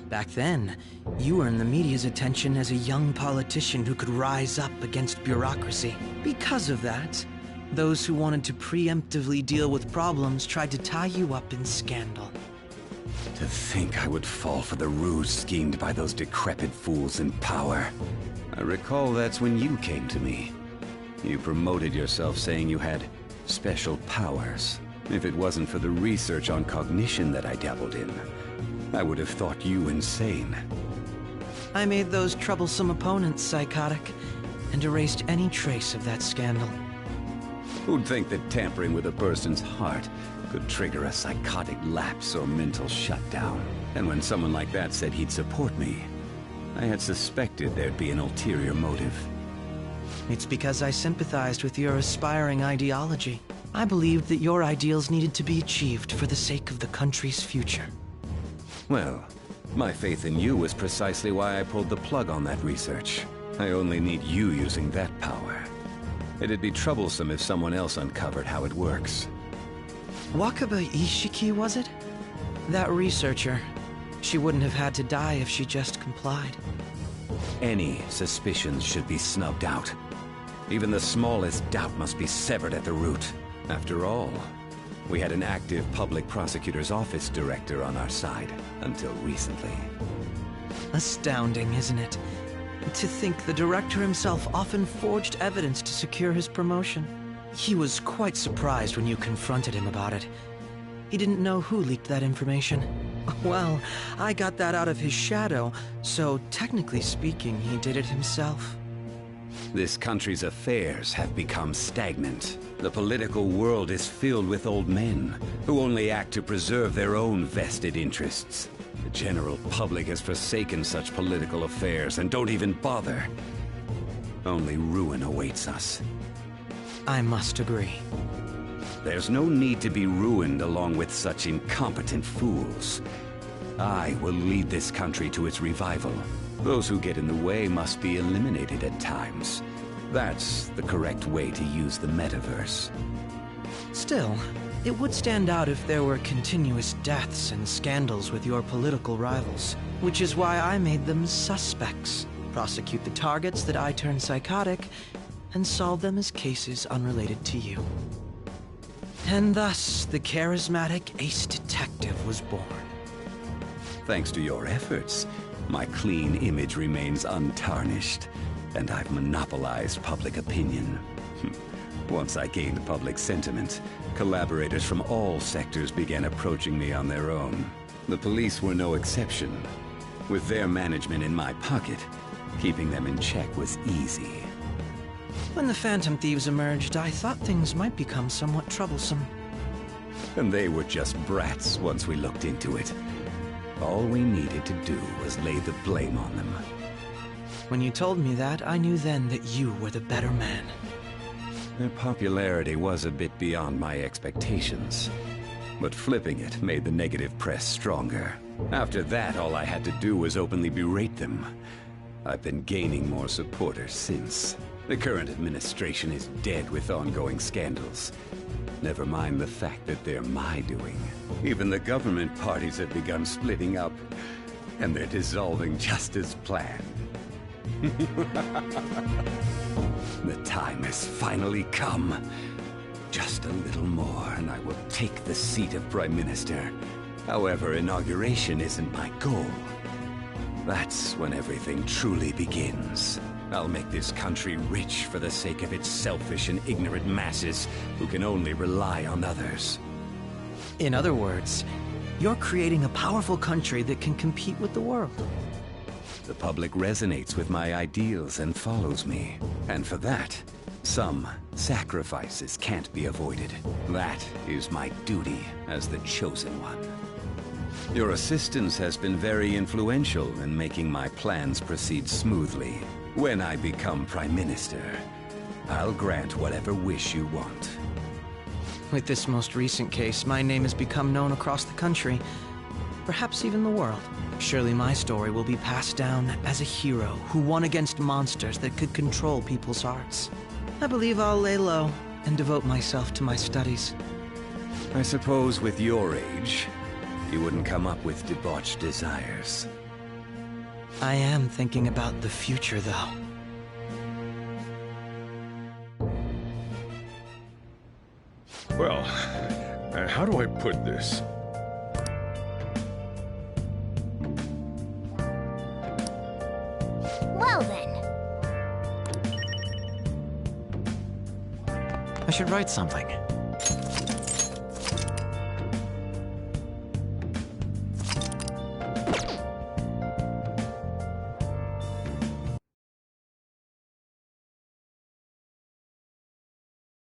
Back then, you earned the media's attention as a young politician who could rise up against bureaucracy. Because of that, those who wanted to preemptively deal with problems tried to tie you up in scandal. To think I would fall for the ruse schemed by those decrepit fools in power. I recall that's when you came to me. You promoted yourself saying you had special powers. If it wasn't for the research on cognition that I dabbled in, I would have thought you insane. I made those troublesome opponents psychotic, and erased any trace of that scandal. Who'd think that tampering with a person's heart could trigger a psychotic lapse or mental shutdown? And when someone like that said he'd support me, I had suspected there'd be an ulterior motive. It's because I sympathized with your aspiring ideology. I believed that your ideals needed to be achieved for the sake of the country's future. Well, My faith in you was precisely why I pulled the plug on that research. I only need you using that power. It'd be troublesome if someone else uncovered how it works. Wakaba Ishiki, was it? That researcher. She wouldn't have had to die if she just complied. Any suspicions should be snubbed out. Even the smallest doubt must be severed at the root. After all, we had an active public prosecutor's office director on our side, until recently. Astounding, isn't it? To think the director himself often forged evidence to secure his promotion. He was quite surprised when you confronted him about it. He didn't know who leaked that information. Well, I got that out of his shadow, so technically speaking, he did it himself. This country's affairs have become stagnant. The political world is filled with old men who only act to preserve their own vested interests. The general public has forsaken such political affairs and don't even bother. Only ruin awaits us. I must agree. There's no need to be ruined along with such incompetent fools. I will lead this country to its revival. Those who get in the way must be eliminated at times. That's the correct way to use the metaverse. Still, it would stand out if there were continuous deaths and scandals with your political rivals, which is why I made them suspects. Prosecute the targets that I turn psychotic, and solve them as cases unrelated to you. And thus, the charismatic ace detective was born. Thanks to your efforts, my clean image remains untarnished, and I've monopolized public opinion. Once I gained public sentiment, collaborators from all sectors began approaching me on their own. The police were no exception. With their management in my pocket, keeping them in check was easy. When the Phantom Thieves emerged, I thought things might become somewhat troublesome. And they were just brats once we looked into it. All we needed to do was lay the blame on them. When you told me that, I knew then that you were the better man. Their popularity was a bit beyond my expectations. But flipping it made the negative press stronger. After that, all I had to do was openly berate them. I've been gaining more supporters since. The current administration is dead with ongoing scandals. Never mind the fact that they're my doing. Even the government parties have begun splitting up, and they're dissolving just as planned. The time has finally come. Just a little more, and I will take the seat of Prime Minister. However, inauguration isn't my goal. That's when everything truly begins. I'll make this country rich for the sake of its selfish and ignorant masses who can only rely on others. In other words, you're creating a powerful country that can compete with the world. The public resonates with my ideals and follows me. And for that, some sacrifices can't be avoided. That is my duty as the Chosen One. Your assistance has been very influential in making my plans proceed smoothly. When I become Prime Minister, I'll grant whatever wish you want. With this most recent case, my name has become known across the country, perhaps even the world. Surely my story will be passed down as a hero who won against monsters that could control people's hearts. I believe I'll lay low and devote myself to my studies. I suppose with your age, you wouldn't come up with debauched desires. I am thinking about the future, though. Well, how do I put this? Well then. I should write something.